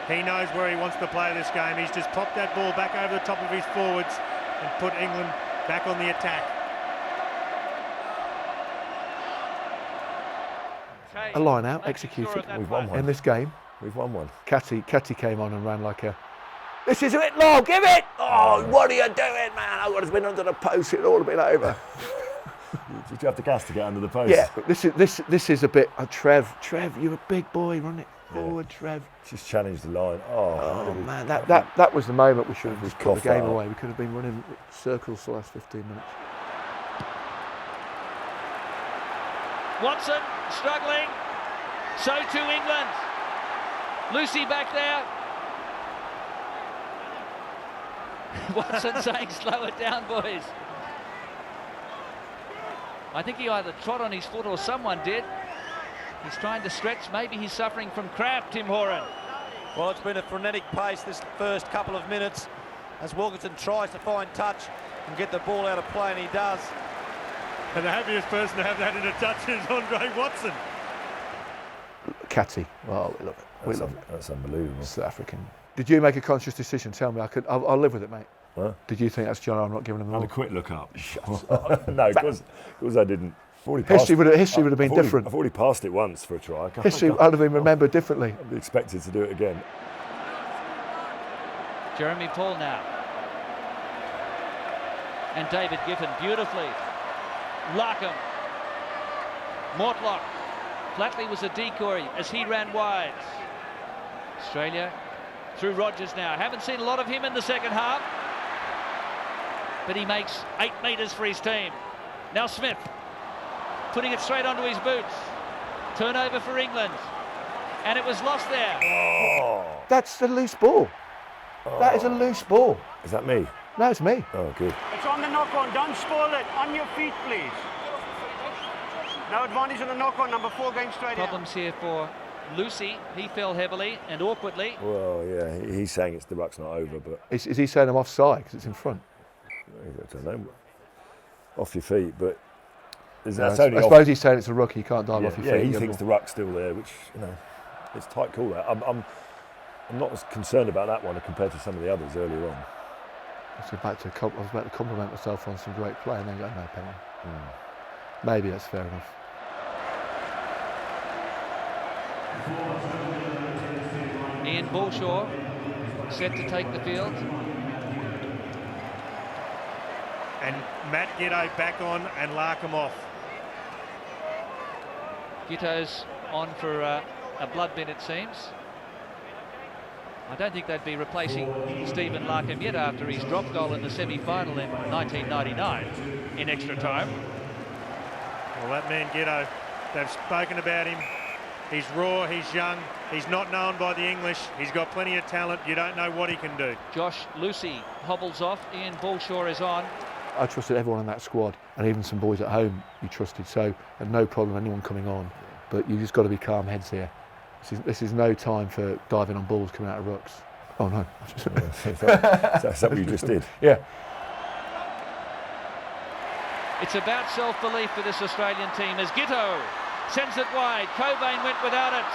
D: He knows where he wants to play this game. He's just popped that ball back over the top of his forwards and put England back on the attack.
B: A line out, executed.
A: We've won one.
B: In this game,
A: We've won one.
B: Catty came on and ran like a, this is it, Law, give it! Oh, what are you doing, man? I would have been under the post, it'd all have been over.
A: Did you have to gas to get under the post?
B: Yeah, but this is a bit, Trev, you're a big boy, run it forward, Trev.
A: Just challenged the line.
B: Oh man, that was the moment we should have just put the game
A: out.
B: away. We could have been running circles the last 15 minutes.
C: Watson struggling. So too England. Lucy back there. Watson saying, slow it down, boys. I think he either trod on his foot or someone did. He's trying to stretch. Maybe he's suffering from cramp, Tim Horan.
E: Well, it's been a frenetic pace this first couple of minutes as Wilkinson tries to find touch and get the ball out of play, and he does.
D: And the happiest person to have that in a touch is Andre Watson.
B: Catty, well, we love it.
A: That's unbelievable.
B: South African. Did you make a conscious decision? Tell me, I'll live with it, mate.
A: Huh?
B: Did you think that's John? I'm not giving him the
A: I had
B: ball.
A: a quick look up. No, because I didn't.
B: History would have been different.
A: I've already passed it once for a try.
B: History would have been remembered differently.
A: I'd be expected to do it again.
C: Jeremy Paul now. And David Giffen beautifully. Larkham. Mortlock. Flatley was a decoy as he ran wide. Australia through Rogers now. Haven't seen a lot of him in the second half. But he makes 8 metres for his team. Now Smith. Putting it straight onto his boots. Turnover for England. And it was lost there.
A: Oh.
B: That's the loose ball. That is a loose ball.
A: Is that me?
B: No, it's me.
A: Oh, good.
F: It's on the knock-on. Don't spoil it. On your feet, please. No advantage on the knock-on. Number 4 going straight
C: Problems here for Lucy. He fell heavily and awkwardly.
A: Well, yeah, he's saying the ruck's not over, but
B: Is he saying I'm offside because it's in front?
A: I don't know. Off your feet, but
B: I
A: that's only
B: suppose he's saying it's a rookie. You can't dive off your
A: yeah,
B: feet.
A: he
B: and get
A: thinks
B: the
A: the ruck's still there, which, you know, it's tight call there. I'm not as concerned about that one compared to some of the others earlier on.
B: ball. I was about to compliment myself on some great play and then go, no penalty. Maybe that's fair enough.
C: Ian Bullshaw set to take the field.
D: And Matt Giteau back on and Larkham off.
C: Giteau's on for a blood bin, it seems. I don't think they'd be replacing Stephen Larkham yet after his drop goal in the semi-final in 1999 in extra time.
D: Well, that man Giteau, they've spoken about him. He's raw, he's young, he's not known by the English, he's got plenty of talent, you don't know what he can do.
C: Josh Lucy hobbles off, Ian Bullshaw is on.
B: I trusted everyone in that squad, and even some boys at home you trusted, so I had no problem anyone coming on. But you just got to be calm heads here. This is no time for diving on balls coming out of rucks. Oh no.
A: That's what you just did.
B: Yeah.
C: It's about self-belief for this Australian team as Gitto sends it wide. Cobain went without it.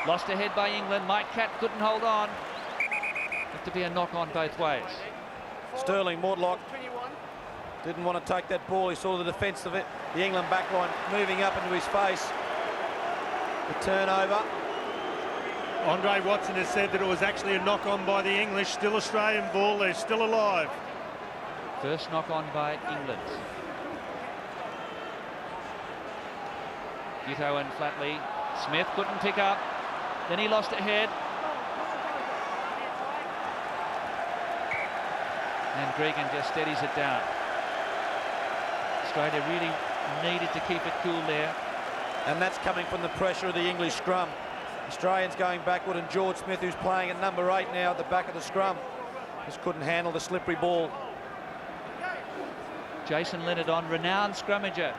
C: Lost ahead by England. Mike Catt couldn't hold on. Had to be a knock on both ways.
E: Sterling Mortlock didn't want to take that ball. He saw the defence of it. The England backline moving up into his face. The turnover.
D: Andre Watson has said that it was actually a knock on by the English. Still Australian ball, they're still alive.
C: First knock on by England. Gitto and Flatley. Smith couldn't pick up. Then he lost ahead. And Gregan just steadies it down. Australia really needed to keep it cool there.
E: And that's coming from the pressure of the English scrum. Australians going backward, and George Smith, who's playing at number 8 now at the back of the scrum, just couldn't handle the slippery ball.
C: Jason Leonard on, renowned scrummager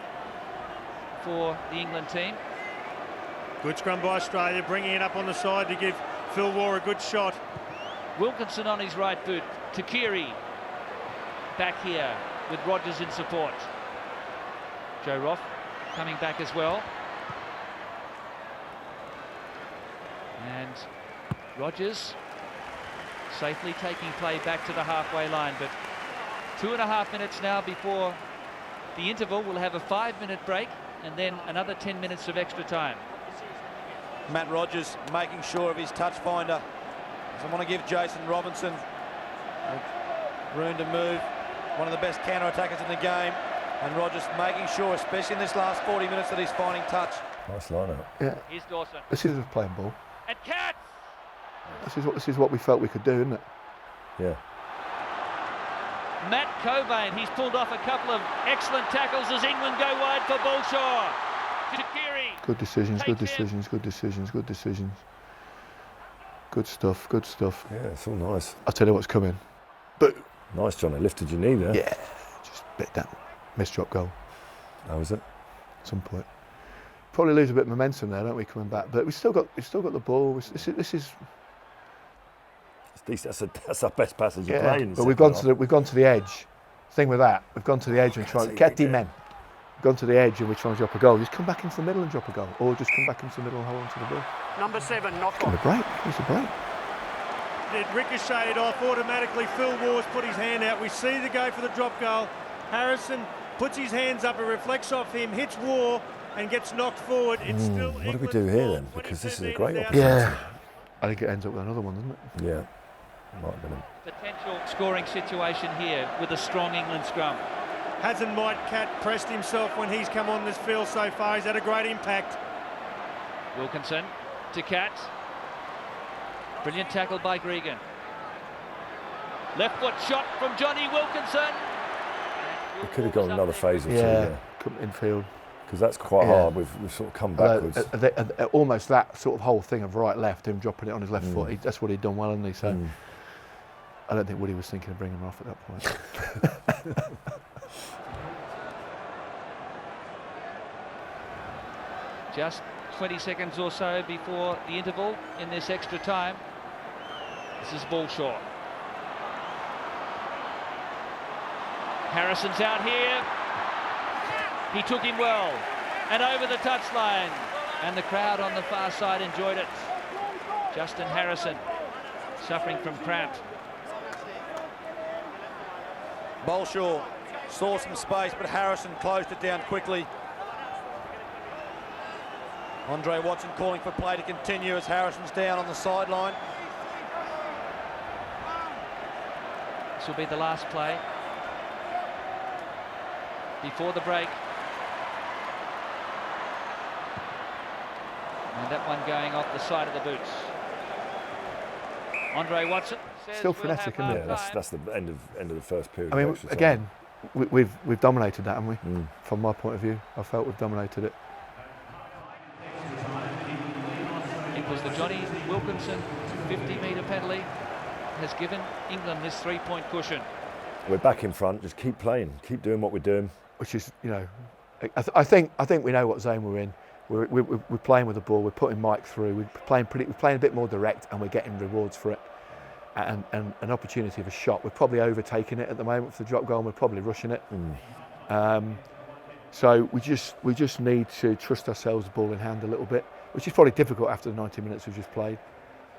C: for the England team.
D: Good scrum by Australia, bringing it up on the side to give Phil Waugh a good shot.
C: Wilkinson on his right boot. Takiri back here with Rogers in support. Joe Roth coming back as well. And Rogers safely taking play back to the halfway line, but 2.5 minutes now before the interval. We'll have a 5-minute break and then another 10 minutes of extra time.
E: Matt Rogers making sure of his touch finder. So I want to give Jason Robinson room to move. One of the best counter-attackers in the game. And Rogers making sure, especially in this last 40 minutes, that he's finding touch.
A: Nice line-out.
B: Yeah.
C: Here's Dawson.
B: This is playing ball.
C: And Katz!
B: This is what we felt we could do, isn't it?
A: Yeah.
C: Matt Cobain, he's pulled off a couple of excellent tackles as England go wide for Bullshaw. Takiri.
B: Good decisions, good decisions, good decisions, good decisions. Good stuff, good stuff.
A: Yeah, it's all nice.
B: I'll tell you what's coming. But
A: Nice, Johnny. Lifted your knee there.
B: yeah, just bit that missed drop goal
A: How was it?
B: at some point. Probably lose a bit of momentum there, don't we, coming back? But we've still got the ball. This is
A: It's decent. That's our best passage of
B: yeah.
A: play. In the
B: But we've gone to the edge. Thing with that, we've gone to the edge and tried to get men. We've gone to the edge and we're trying to drop a goal. Just come back into the middle and drop a goal, or just come back into the middle and hold on to the ball.
F: Number 7, knock
B: Give
F: on.
B: a break. Give us a break.
D: It ricocheted off automatically. Phil Waugh's put his hand out. We see the go for the drop goal. Harrison puts his hands up, it reflects off him, hits Waugh and gets knocked forward. It's still
A: What do we do here then? Because this is a great opportunity.
B: Yeah. I think it ends up with another one, doesn't it?
A: Yeah. Might have been a...
C: Potential scoring situation here with a strong England scrum.
D: Hasn't Mike Catt pressed himself when he's come on this field so far? He's had a great impact.
C: Wilkinson to Catt. Brilliant tackle by Gregan. Left foot shot from Jonny Wilkinson.
A: We could have gone another phase or two.
B: Yeah. Come infield.
A: Because that's quite hard. We've sort of come backwards.
B: Almost that sort of whole thing of right-left, him dropping it on his left foot. That's what he'd done well, hadn't he? So I don't think Woody was thinking of bringing him off at that point.
C: Just 20 seconds or so before the interval in this extra time. This is Bullshaw. Harrison's out here. He took him well and over the touchline, and the crowd on the far side enjoyed it. Justin Harrison suffering from cramp.
E: Bullshaw saw some space, but Harrison closed it down quickly. Andre Watson calling for play to continue as Harrison's down on the sideline.
C: This will be the last play before the break. And that one going off the side of the boots. Andre Watson says
B: Still
C: we'll
B: frenetic,
C: have
B: isn't it?
A: Yeah, that's the end of the first period.
B: I mean,
A: of extra time.
B: again, we've dominated that, haven't we? From my point of view, I felt we've dominated it.
C: Jonny Wilkinson 50-metre penalty has given England this 3-point cushion.
A: We're back in front, just keep playing, keep doing what we're doing.
B: Which is, you know, I think we know what zone we're in. We're playing with the ball, we're putting Mike through, we're playing a bit more direct, and we're getting rewards for it. And an opportunity of a shot. We're probably overtaking it at the moment for the drop goal, and we're probably rushing it. So we just need to trust ourselves, the ball in hand a little bit, which is probably difficult after the 90 minutes we've just played.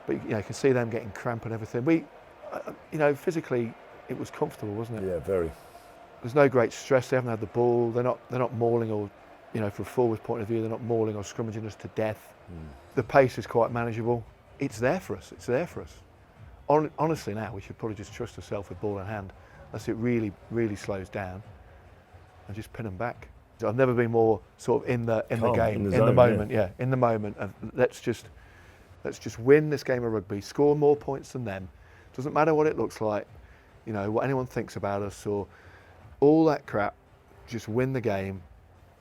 B: But you know, you can see them getting cramp and everything. You know, physically it was comfortable, wasn't it?
A: Yeah, very.
B: There's no great stress. They haven't had the ball. They're not mauling, or, you know, from a forward point of view, they're not mauling or scrummaging us to death. The pace is quite manageable. It's there for us. It's there for us. Honestly, now we should probably just trust ourselves with ball in hand, unless it really, really slows down, and just pin them back. I've never been more sort of in the game, in the moment, yeah, in the moment. And let's just win this game of rugby, score more points than them. Doesn't matter what it looks like, you know, what anyone thinks about us or all that crap. Just win the game,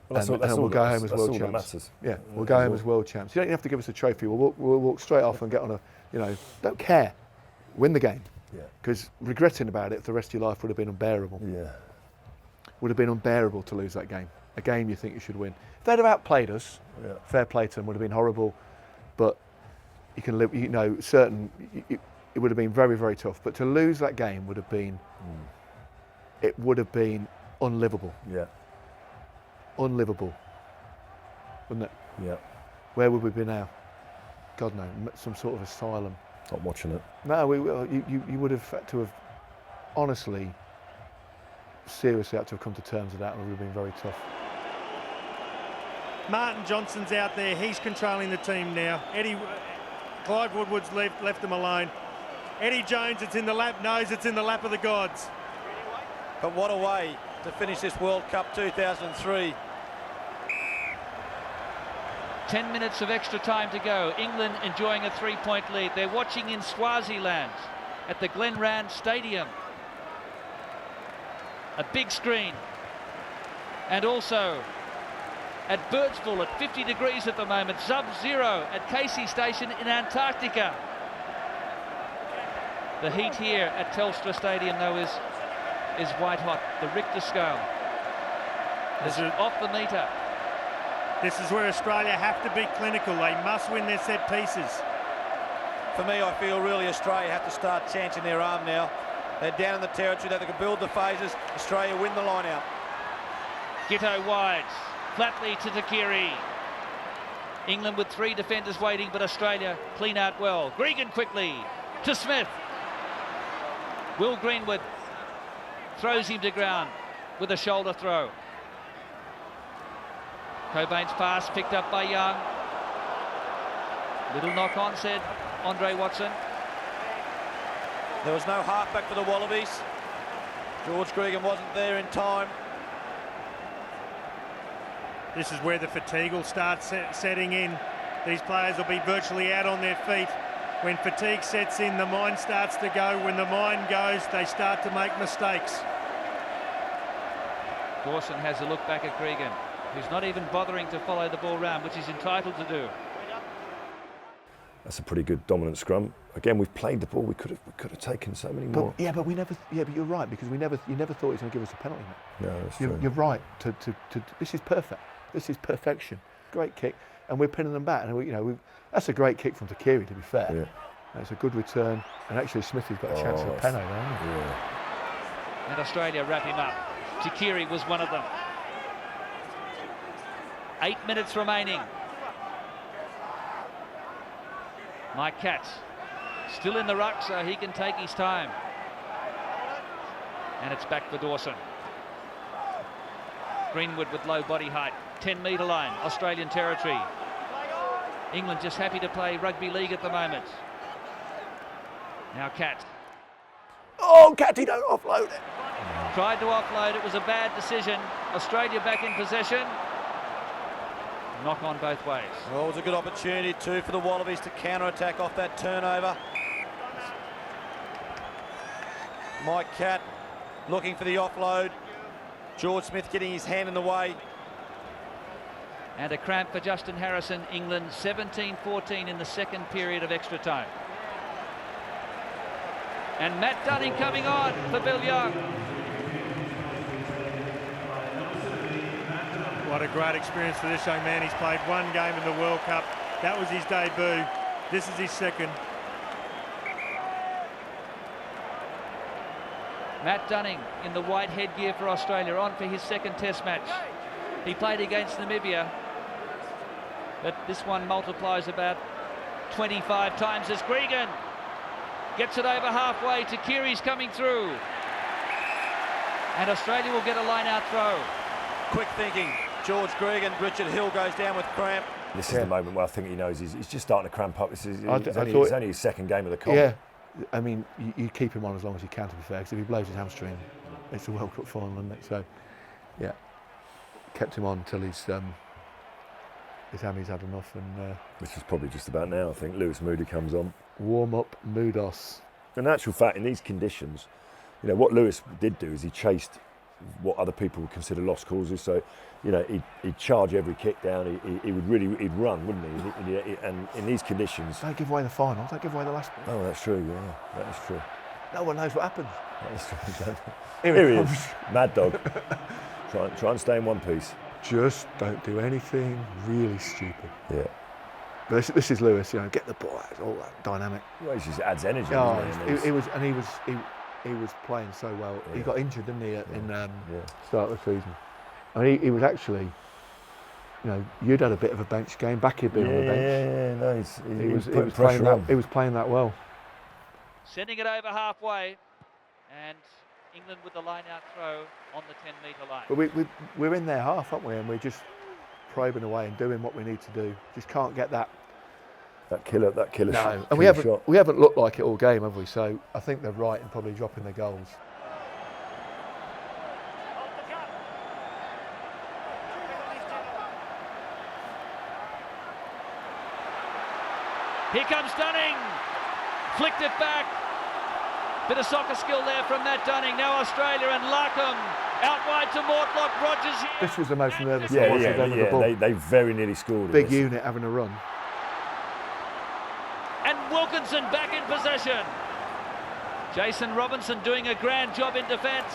B: and we'll go home as world champs. Yeah, we'll go home as world champs. You don't even have to give us a trophy. We'll walk straight off and get on a, you know, don't care. Win the game. Yeah. Because regretting about it for the rest of your life would have been unbearable. Yeah. Would have been unbearable to lose that game. A game you think you should win. If they'd have outplayed us, fair play to them, would have been horrible. But you can live, you know, it would have been very, very tough. But to lose that game would have been, it would have been unlivable. Yeah. Unlivable. Wouldn't it? Yeah. Where would we be now? God no, some sort of asylum.
A: Not watching it.
B: No, you would have had to have, honestly, seriously had to have come to terms with that, and it would have been very tough.
D: Martin Johnson's out there, he's controlling the team now. Clive Woodward's left them alone. Eddie Jones, it's in the lap, knows it's in the lap of the gods.
E: But what a way to finish this World Cup 2003.
C: 10 minutes of extra time to go. England enjoying a 3-point lead. They're watching in Swaziland at the Glen Rand Stadium. A big screen. And also at Birdsville at 50 degrees at the moment. Sub-zero at Casey Station in Antarctica. The heat here at Telstra Stadium, though, is white hot. The Richter scale is off the metre.
D: This is where Australia have to be clinical. They must win their set pieces.
E: For me, I feel really Australia have to start chancing their arm now. They're down in the territory, they can build the phases. Australia win the line out.
C: Gitto wide, flatly to Takiri. England with 3 defenders waiting, but Australia clean out well. Gregan quickly to Smith. Will Greenwood throws him to ground with a shoulder throw. Cobain's pass picked up by Young. Little knock on, said Andre Watson.
E: There was no halfback for the Wallabies. George Gregan wasn't there in time.
D: This is where the fatigue will start setting in. These players will be virtually out on their feet. When fatigue sets in, the mind starts to go. When the mind goes, they start to make mistakes.
C: Dawson has a look back at Gregan, who's not even bothering to follow the ball round, which he's entitled to do.
A: That's a pretty good dominant scrum. Again, we've played the ball. We could have taken so many more.
B: Yeah, but we never. Yeah, but you're right, because you never thought he was going to give us a penalty.
A: No, that's true.
B: You're right. This is perfect. This is perfection. Great kick, and we're pinning them back. And that's a great kick from Takiri, to be fair. Yeah. It's a good return, and actually Smithy's got a chance of a penalty, hasn't he?
C: Yeah. And Australia wrap him up. Takiri was one of them. 8 minutes remaining. Mike Katz still in the ruck, so he can take his time. And it's back for Dawson. Greenwood with low body height. 10-metre line, Australian territory. England just happy to play rugby league at the moment. Now Katz.
B: Oh, Catty, don't offload it.
C: Tried to offload, it was a bad decision. Australia back in possession. Knock on both ways.
E: Well, it was a good opportunity too for the Wallabies to counter-attack off that turnover. Mike Catt looking for the offload. George Smith getting his hand in the way.
C: And a cramp for Justin Harrison. England 17-14 in the second period of extra time. And Matt Dunning coming on for Bill Young.
D: What a great experience for this young man. He's played one game in the World Cup. That was his debut. This is his second.
C: Matt Dunning in the white headgear for Australia, on for his second test match. He played against Namibia, but this one multiplies about 25 times as Gregan gets it over halfway. Takiri's coming through. And Australia will get a line-out throw.
E: Quick thinking. George Gregan, Richard Hill goes down with cramp.
A: This is the moment where I think he knows he's just starting to cramp up. It's
B: thought-
A: only his second game of the comp.
B: Yeah, I mean, you keep him on as long as you can, to be fair, because if he blows his hamstring, it's a World Cup final, isn't it? So, yeah, kept him on until his hammy's had enough. And
A: Which is probably just about now, I think. Lewis Moody comes on.
B: warm up Moodos.
A: In actual fact, in these conditions, you know, what Lewis did do is he chased what other people would consider lost causes. So, you know, he'd charge every kick down. He'd run, wouldn't he? And in these conditions,
B: Don't give away the final. Don't give away the last one.
A: oh, that's true. Yeah, that is true.
B: No one knows what happens.
A: That is true.
B: Here
A: Here
B: it
A: he is, Mad Dog. Try and stay in one piece.
B: Just don't do anything really stupid.
A: Yeah.
B: But this is Lewis. You know, get the ball out. All that dynamic.
A: Well, he just adds energy.
B: Oh,
A: doesn't he?
B: he was playing so well.
A: Yeah.
B: He got injured, didn't he, in
A: Yeah.
B: start of the season? I mean, he was actually, you know, you'd had a bit of a bench game. Back he'd been on the bench.
A: Yeah, no,
B: He was
A: putting
B: playing
A: pressure
B: that.
A: on.
B: He was playing that well.
C: Sending it over halfway, and England with the line-out throw on the 10-metre line.
B: But we're in their half, aren't we? And we're just probing away and doing what we need to do. Just can't get that.
A: That killer
B: No,
A: shot.
B: and we haven't looked like it all game, have we? So I think they're right in probably dropping their goals.
C: Here comes Dunning. Flicked it back. Bit of soccer skill there from Matt Dunning. Now Australia and Larkham out wide to Mortlock. Rogers here.
B: This was the most nervous I was with them with the ball.
A: They very nearly scored.
B: Big unit having a run.
C: And Wilkinson back in possession. Jason Robinson doing a grand job in defence.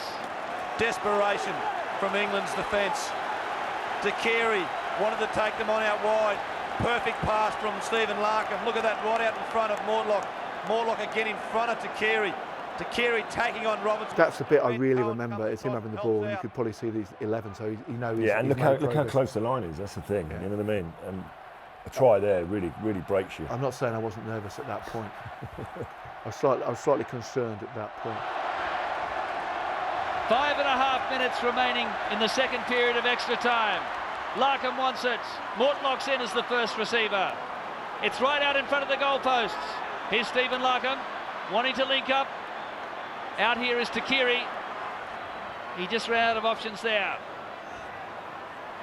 E: Desperation from England's defence. Takiri wanted to take them on out wide. Perfect pass from Stephen Larkham. Look at that right out in front of Mortlock. Mortlock again in front of Takiri. Takiri taking on Robinson.
B: That's the bit I really remember. It's him having the ball, and you could probably see these 11. So you know.
A: Yeah, and look how close the line is. That's the thing.
B: Yeah.
A: You know what I mean? And a try there really breaks you.
B: I'm not saying I wasn't nervous at that point. I was slightly concerned at that point.
C: 5.5 minutes remaining in the second period of extra time. Larkham wants it. Mortlock's in as the first receiver. It's right out in front of the goalposts. Here's Stephen Larkham wanting to link up. Out here is Takiri. He just ran out of options there.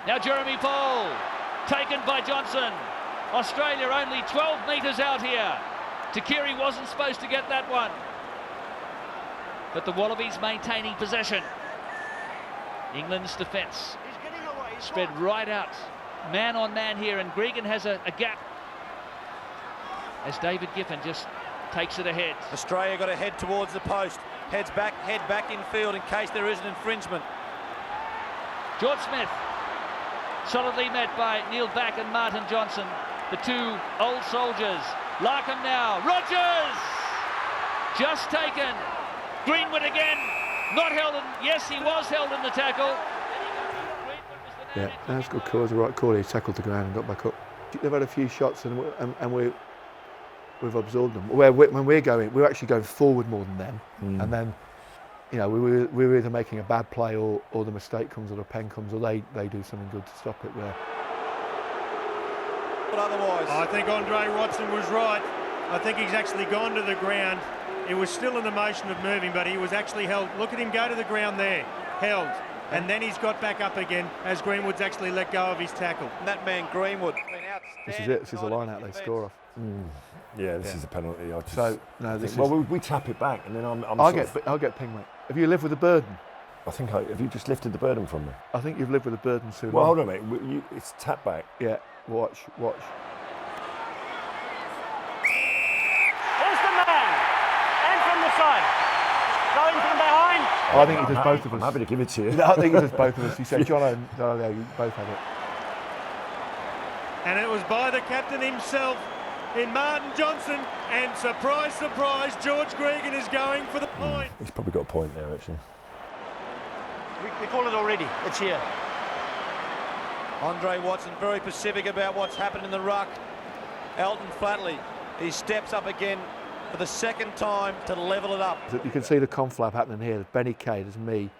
C: Now Jeremy Paul, taken by Johnson. Australia only 12 metres out here. Takiri wasn't supposed to get that one. But the Wallabies maintaining possession. England's defence spread right out. Man on man here, and Gregan has a gap. As David Giffen just takes it ahead.
E: Australia got to head towards the post. Head back in field in case there is an infringement.
C: George Smith, solidly met by Neil Back and Martin Johnson, the two old soldiers. Larkham now, Rogers! Just taken. Greenwood again, not held in, yes he was held in the tackle.
B: Yeah, that's a good call. It was the right call. He tackled the ground and got back up. They've had a few shots and we've absorbed them. When we're going, we're actually going forward more than them. And then, you know, we're either making a bad play or the mistake comes or the pen comes or they do something good to stop it there.
E: But otherwise,
D: I think Andre Watson was right. I think he's actually gone to the ground. It was still in the motion of moving, but he was actually held. Look at him go to the ground there, held. And then he's got back up again as Greenwood's actually let go of his tackle.
E: and that man Greenwood.
B: This is it. This is the line out they score off.
A: Yeah, this is a penalty.
B: So no, this is.
A: Well, we tap it back, and then
B: I'll get pinged, mate. Have you lived with a burden?
A: I think have you just lifted the burden from me?
B: I think you've lived with a burden too
A: Well,
B: long.
A: hold on, mate. It's tap back.
B: Yeah, watch.
F: Who's the man? And from the side. Going from behind.
B: I think he does both of us.
A: I'm happy to give it to you.
B: No, I think he does both of us. He said, John and Dallaglio, you both have it.
D: And it was by the captain himself in Martin Johnson, and surprise, surprise, George Gregan is going for the point.
A: He's probably got a point there, actually.
F: We call it already. It's here.
E: Andre Watson very pacific about what's happened in the ruck. Elton Flatley, he steps up again for the second time to level it up.
B: You can see the conflab happening here. There's Benny Kay, there's me.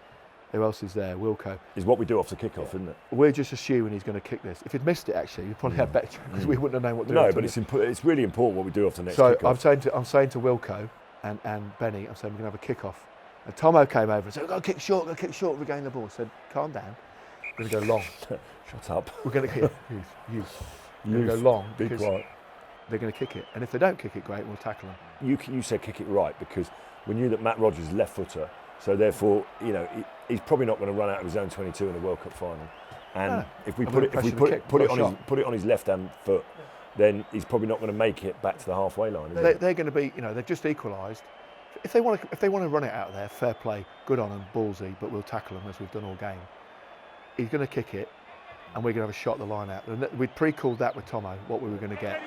B: Who else is there? Wilco.
A: Is what we do off the kick-off, isn't it?
B: We're just assuming he's going to kick this. If he'd missed it, actually, you'd probably have better because we wouldn't have known what to do.
A: No, but it's really important what we do off the next
B: so
A: kick-off.
B: I'm saying to Wilco and Benny, I'm saying we're going to have a kick-off. And Tomo came over and said, we're going to kick short, regain the ball. I said, calm down. We're going to go long.
A: Shut up.
B: We're going to kick We're going to go long
A: Be
B: because
A: quiet.
B: they're going to kick it. And if they don't kick it, great, we'll tackle them.
A: You said kick it right because we knew that Matt Rogers is left footer, so therefore, he's probably not going to run out of his own 22 in the World Cup final. And if we put it on his left hand foot, then he's probably not going to make it back to the halfway line.
B: They're going to be, they've just equalised. If they want to run it out of there, fair play, good on them, ballsy, but we'll tackle them as we've done all game. He's going to kick it, and we're going to have a shot at the line out. And we'd pre-called that with Tomo, what we were going to get.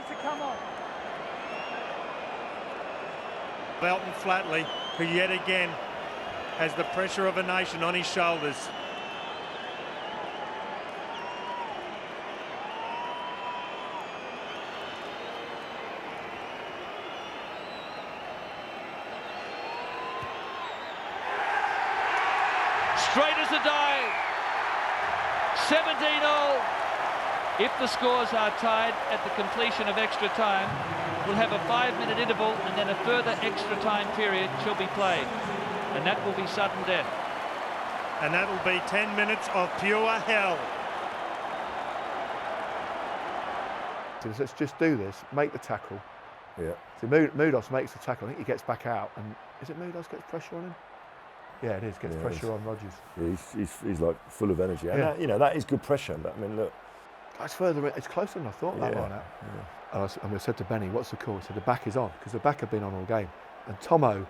D: Elton Flatley, who yet again has the pressure of a nation on his shoulders.
C: Straight as a die. 17-all. If the scores are tied at the completion of extra time, we'll have a 5-minute interval and then a further extra time period shall be played. And that will be sudden death.
D: And that'll be 10 minutes of pure hell.
B: So let's just do this, make the tackle.
A: Yeah.
B: So Mudos makes the tackle. I think he gets back out. And is it Mudos gets pressure on him? Yeah, it is. Gets pressure on Rogers.
A: Yeah, he's like full of energy. And
B: Yeah.
A: that is good pressure. But, I mean, look.
B: It's further. It's closer than I thought. That line out. Yeah. And I said to Benny, "What's the call?" He said, "The back is on," because the back had been on all game. And Tomo,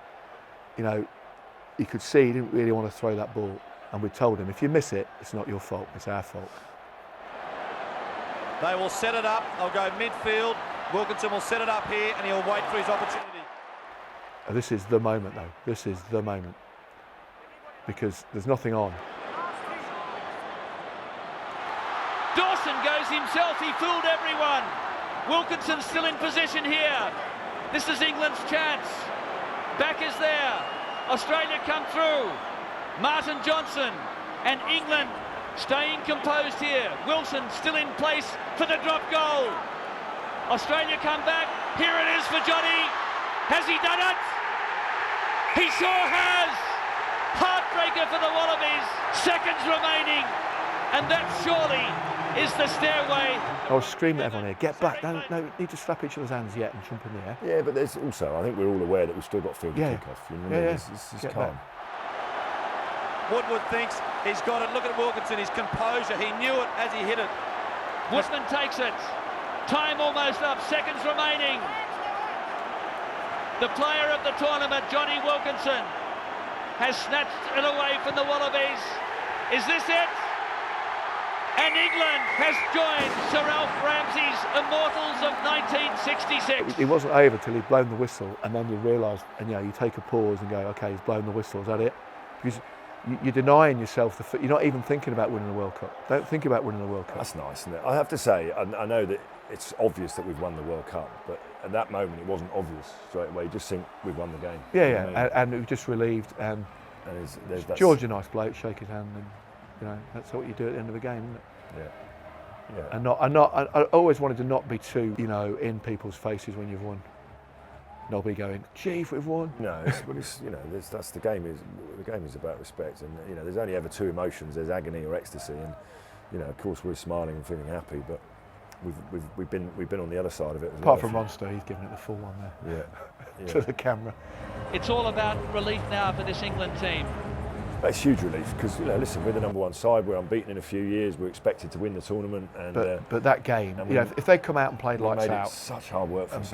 B: you could see he didn't really want to throw that ball. And we told him, if you miss it, it's not your fault. It's our fault.
E: They will set it up. They'll go midfield. Wilkinson will set it up here, and he'll wait for his opportunity.
B: This is the moment, though. This is the moment. Because there's nothing on.
C: Dawson goes himself, he fooled everyone. Wilkinson still in position here. This is England's chance. Back is there. Australia come through. Martin Johnson and England staying composed here. Wilson still in place for the drop goal. Australia come back. Here it is for Jonny. Has he done it? He sure has. Heartbreaker for the Wallabies. Seconds remaining. And that surely is the stairway.
B: I was screaming at everyone here, get back. No, need to slap each other's hands yet and jump in the air.
A: Yeah, but there's also, I think we're all aware that we've still got field kick-off. It's calm.
E: Woodward thinks he's got it. Look at Wilkinson, his composure. He knew it as he hit it.
C: Woodman takes it. Time almost up, seconds remaining. The player of the tournament, Jonny Wilkinson, has snatched it away from the Wallabies. Is this it? And England has joined Sir Alf Ramsey's Immortals of 1966.
B: It wasn't over till he'd blown the whistle, and then you realise, and you take a pause and go, okay, he's blown the whistle, is that it? Because you're denying yourself, you're not even thinking about winning the World Cup. Don't think about winning the World Cup.
A: That's nice, isn't it? I have to say, I know that it's obvious that we've won the World Cup, but at that moment it wasn't obvious straight away. You just think we've won the game.
B: Yeah, and it was just relieved. And George, a nice bloke, shake his hand, and that's what you do at the end of a game, isn't it?
A: Yeah.
B: I always wanted to not be too, in people's faces when you've won. Not be going, Chief, we've won.
A: No, that's the game. The game is about respect, and there's only ever two emotions: there's agony or ecstasy, and of course we're smiling and feeling happy, but we've been on the other side of it.
B: Apart from Ronster, he's given it the full one there.
A: Yeah.
B: To the camera.
C: It's all about relief now for this England team.
A: But it's huge relief because, listen, we're the #1 side. We're unbeaten in a few years. We're expected to win the tournament. And
B: but that game, if they'd come out and played lights
A: made
B: out,
A: it such hard work for
B: and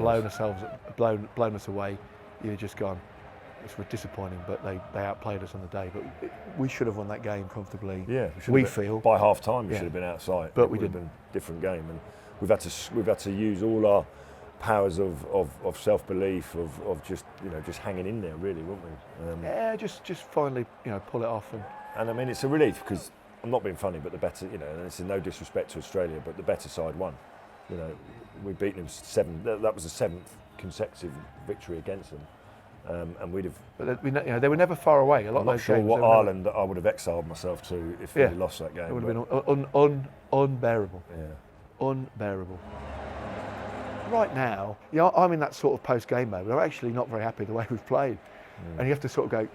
B: blown us away, you'd have just gone. It's disappointing, but they outplayed us on the day. But we should have won that game comfortably.
A: Yeah,
B: we feel
A: by half time we should have been outside.
B: But
A: it would have been a different game, and we've had to use all our powers of self-belief, of just hanging in there, really, wouldn't we?
B: Just finally pull it off.
A: And I mean, it's a relief because I'm not being funny, but the better, and it's no disrespect to Australia, but the better side won. We've beaten them 7. That was the 7th consecutive victory against them. And we'd have. But
B: they were never far away.
A: I'm not sure what Ireland I would have exiled myself to if we lost that game.
B: It would have been unbearable.
A: Yeah.
B: Unbearable. Right now, I'm in that sort of post-game mode. I'm actually not very happy the way we've played, and you have to sort of go.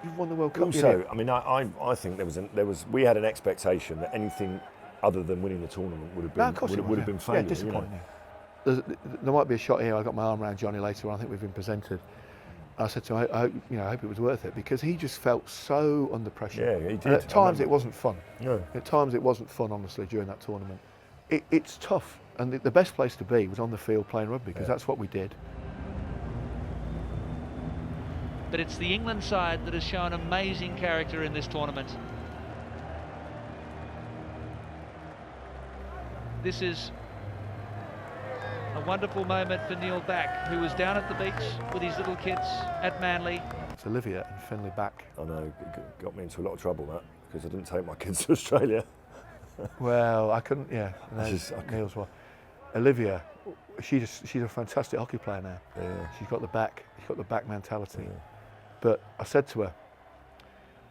B: You've won the World Cup.
A: Also, I mean, I think we had an expectation that anything other than winning the tournament would have been failure.
B: Yeah, disappointing. There might be a shot here. I got my arm around Jonny later on. I think we've been presented. I said to him, I hope it was worth it, because he just felt so under pressure.
A: Yeah, he did.
B: And at times it wasn't fun.
A: No.
B: At times it wasn't fun, honestly, during that tournament. It's tough, and the best place to be was on the field playing rugby, because that's what we did.
C: But it's the England side that has shown amazing character in this tournament. This is a wonderful moment for Neil Back, who was down at the beach with his little kids at Manly.
B: It's Olivia and Finlay Back.
A: I know, it got me into a lot of trouble, that, because I didn't take my kids to Australia.
B: Well, I couldn't, Neil's one. Olivia, she's a fantastic hockey player now.
A: Yeah.
B: She's got the back mentality. Yeah. But I said to her,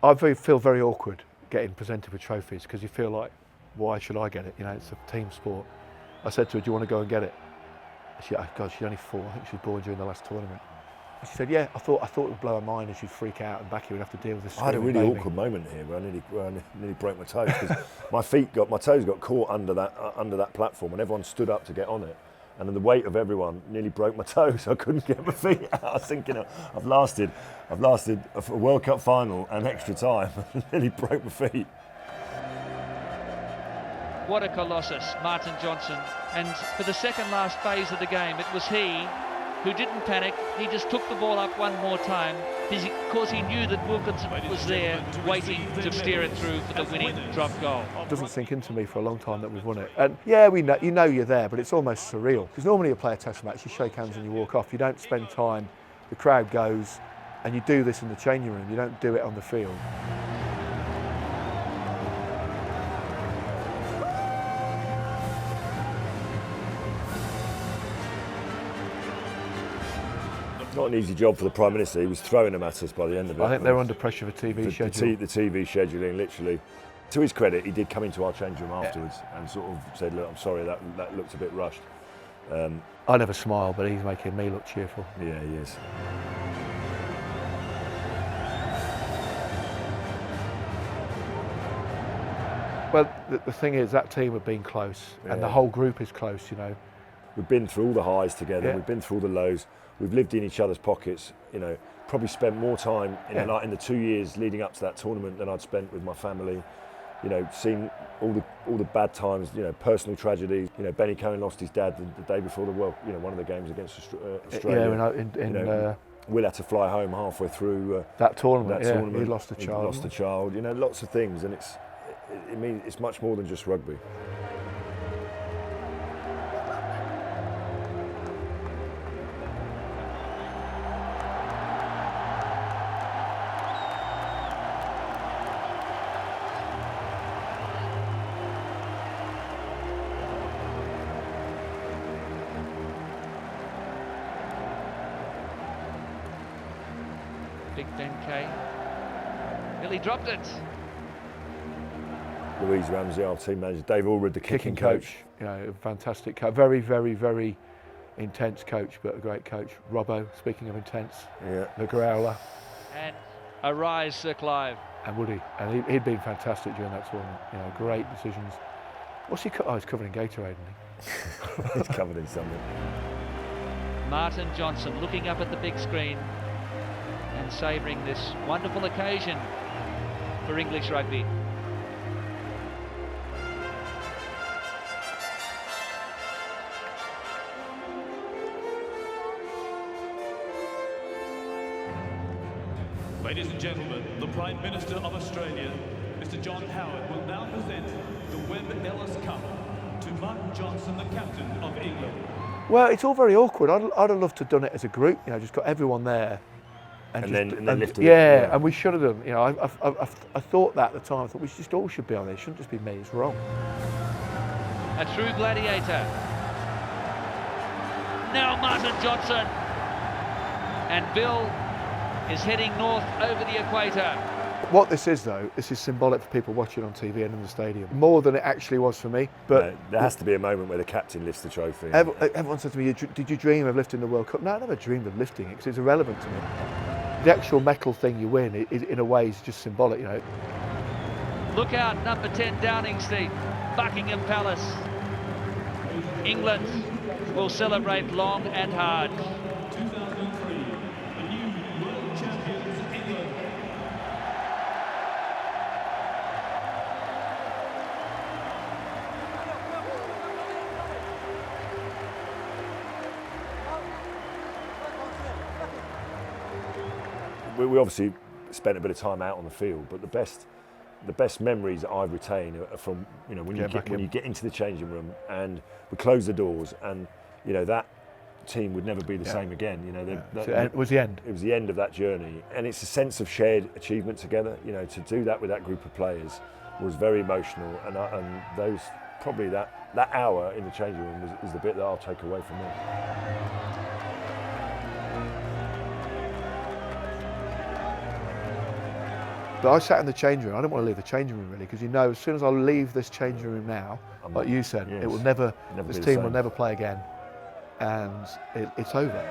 B: I feel very awkward getting presented with trophies, because you feel like, why should I get it? It's a team sport. I said to her, do you want to go and get it? She's only 4. I think she was born during the last tournament. And she said, yeah, I thought it would blow her mind and she'd freak out and Becky would have to deal with this.
A: I had a really awkward moment here where I nearly broke my toes, because my toes got caught under that platform, and everyone stood up to get on it. And then the weight of everyone nearly broke my toes. I couldn't get my feet out. I was thinking, I've lasted a World Cup final and extra time. Nearly broke my feet.
C: What a colossus, Martin Johnson. And for the second last phase of the game, it was he who didn't panic. He just took the ball up one more time, because he knew that Wilkinson was there waiting to steer it through for the winning drop goal.
B: It doesn't sink into me for a long time that we've won it. And yeah, we know, you're there, but it's almost surreal. Because normally you play a test match, you shake hands and you walk off. You don't spend time, the crowd goes, and you do this in the changing room. You don't do it on the field.
A: Not an easy job for the Prime Minister. He was throwing them at us by the end of it.
B: I think they were under pressure for TV scheduling.
A: The TV scheduling, literally. To his credit, he did come into our change room afterwards and sort of said, look, I'm sorry, that looked a bit rushed.
B: I never smile, but he's making me look cheerful.
A: Yeah, he is.
B: Well, the thing is, that team have been close, and the whole group is close,
A: We've been through all the highs together, we've been through all the lows, we've lived in each other's pockets, probably spent more time in the 2 years leading up to that tournament than I'd spent with my family, seen all the bad times, personal tragedies. Benny Cohen lost his dad the day before the World, one of the games against Australia. Will had to fly home halfway through
B: that tournament. He lost a child.
A: Lost a child. Lots of things, and it means it's much more than just rugby.
C: Big Ben K. Billy dropped it.
A: Louise Ramsey, our team manager. Dave Allred, the kicking coach.
B: A fantastic coach. Very, very, very intense coach, but a great coach. Robbo, speaking of intense.
A: Yeah.
B: The growler.
C: And a rise, Sir Clive.
B: And Woody. And he'd been fantastic during that tournament. Great decisions. What's he? He's covered in Gatorade, isn't he?
A: He's covered in something.
C: Martin Johnson looking up at the big screen. And and savouring this wonderful occasion for English rugby.
H: Ladies and gentlemen, the Prime Minister of Australia, Mr. John Howard, will now present the Webb Ellis Cup to Martin Johnson, the captain of England.
B: Well, it's all very awkward. I'd have loved to have done it as a group, you know, just got everyone there.
A: And then lifted it.
B: Yeah, and we should have done. You know, I thought that at the time. I thought we just all should be on there. It shouldn't just be me. It's wrong.
C: A true gladiator. Now Martin Johnson. And Bill is heading north over the equator.
B: What this is, though, this is symbolic for people watching on TV and in the stadium, more than it actually was for me. But
A: there has to be a moment where the captain lifts the trophy.
B: Everyone said to me, did you dream of lifting the World Cup? No, I never dreamed of lifting it because it's irrelevant to me. The actual medal thing you win, in a way, is just symbolic, you know.
C: Look out, number 10 Downing Street, Buckingham Palace. England will celebrate long and hard.
H: 2003, the new world champions, England.
A: We obviously spent a bit of time out on the field, but the best memories that I've retained are from, you know, when you get into the changing room and we close the doors, and you know that team would never be the same again. You know,
B: it was the end.
A: It was the end of that journey, and it's a sense of shared achievement together. You know, to do that with that group of players was very emotional, and those probably that hour in the changing room is the bit that I'll take away from me.
B: But I sat in the changing room. I didn't want to leave the changing room really, because you know, as soon as I leave this changing room now, like you said, it will never. This team will never play again, and it's over.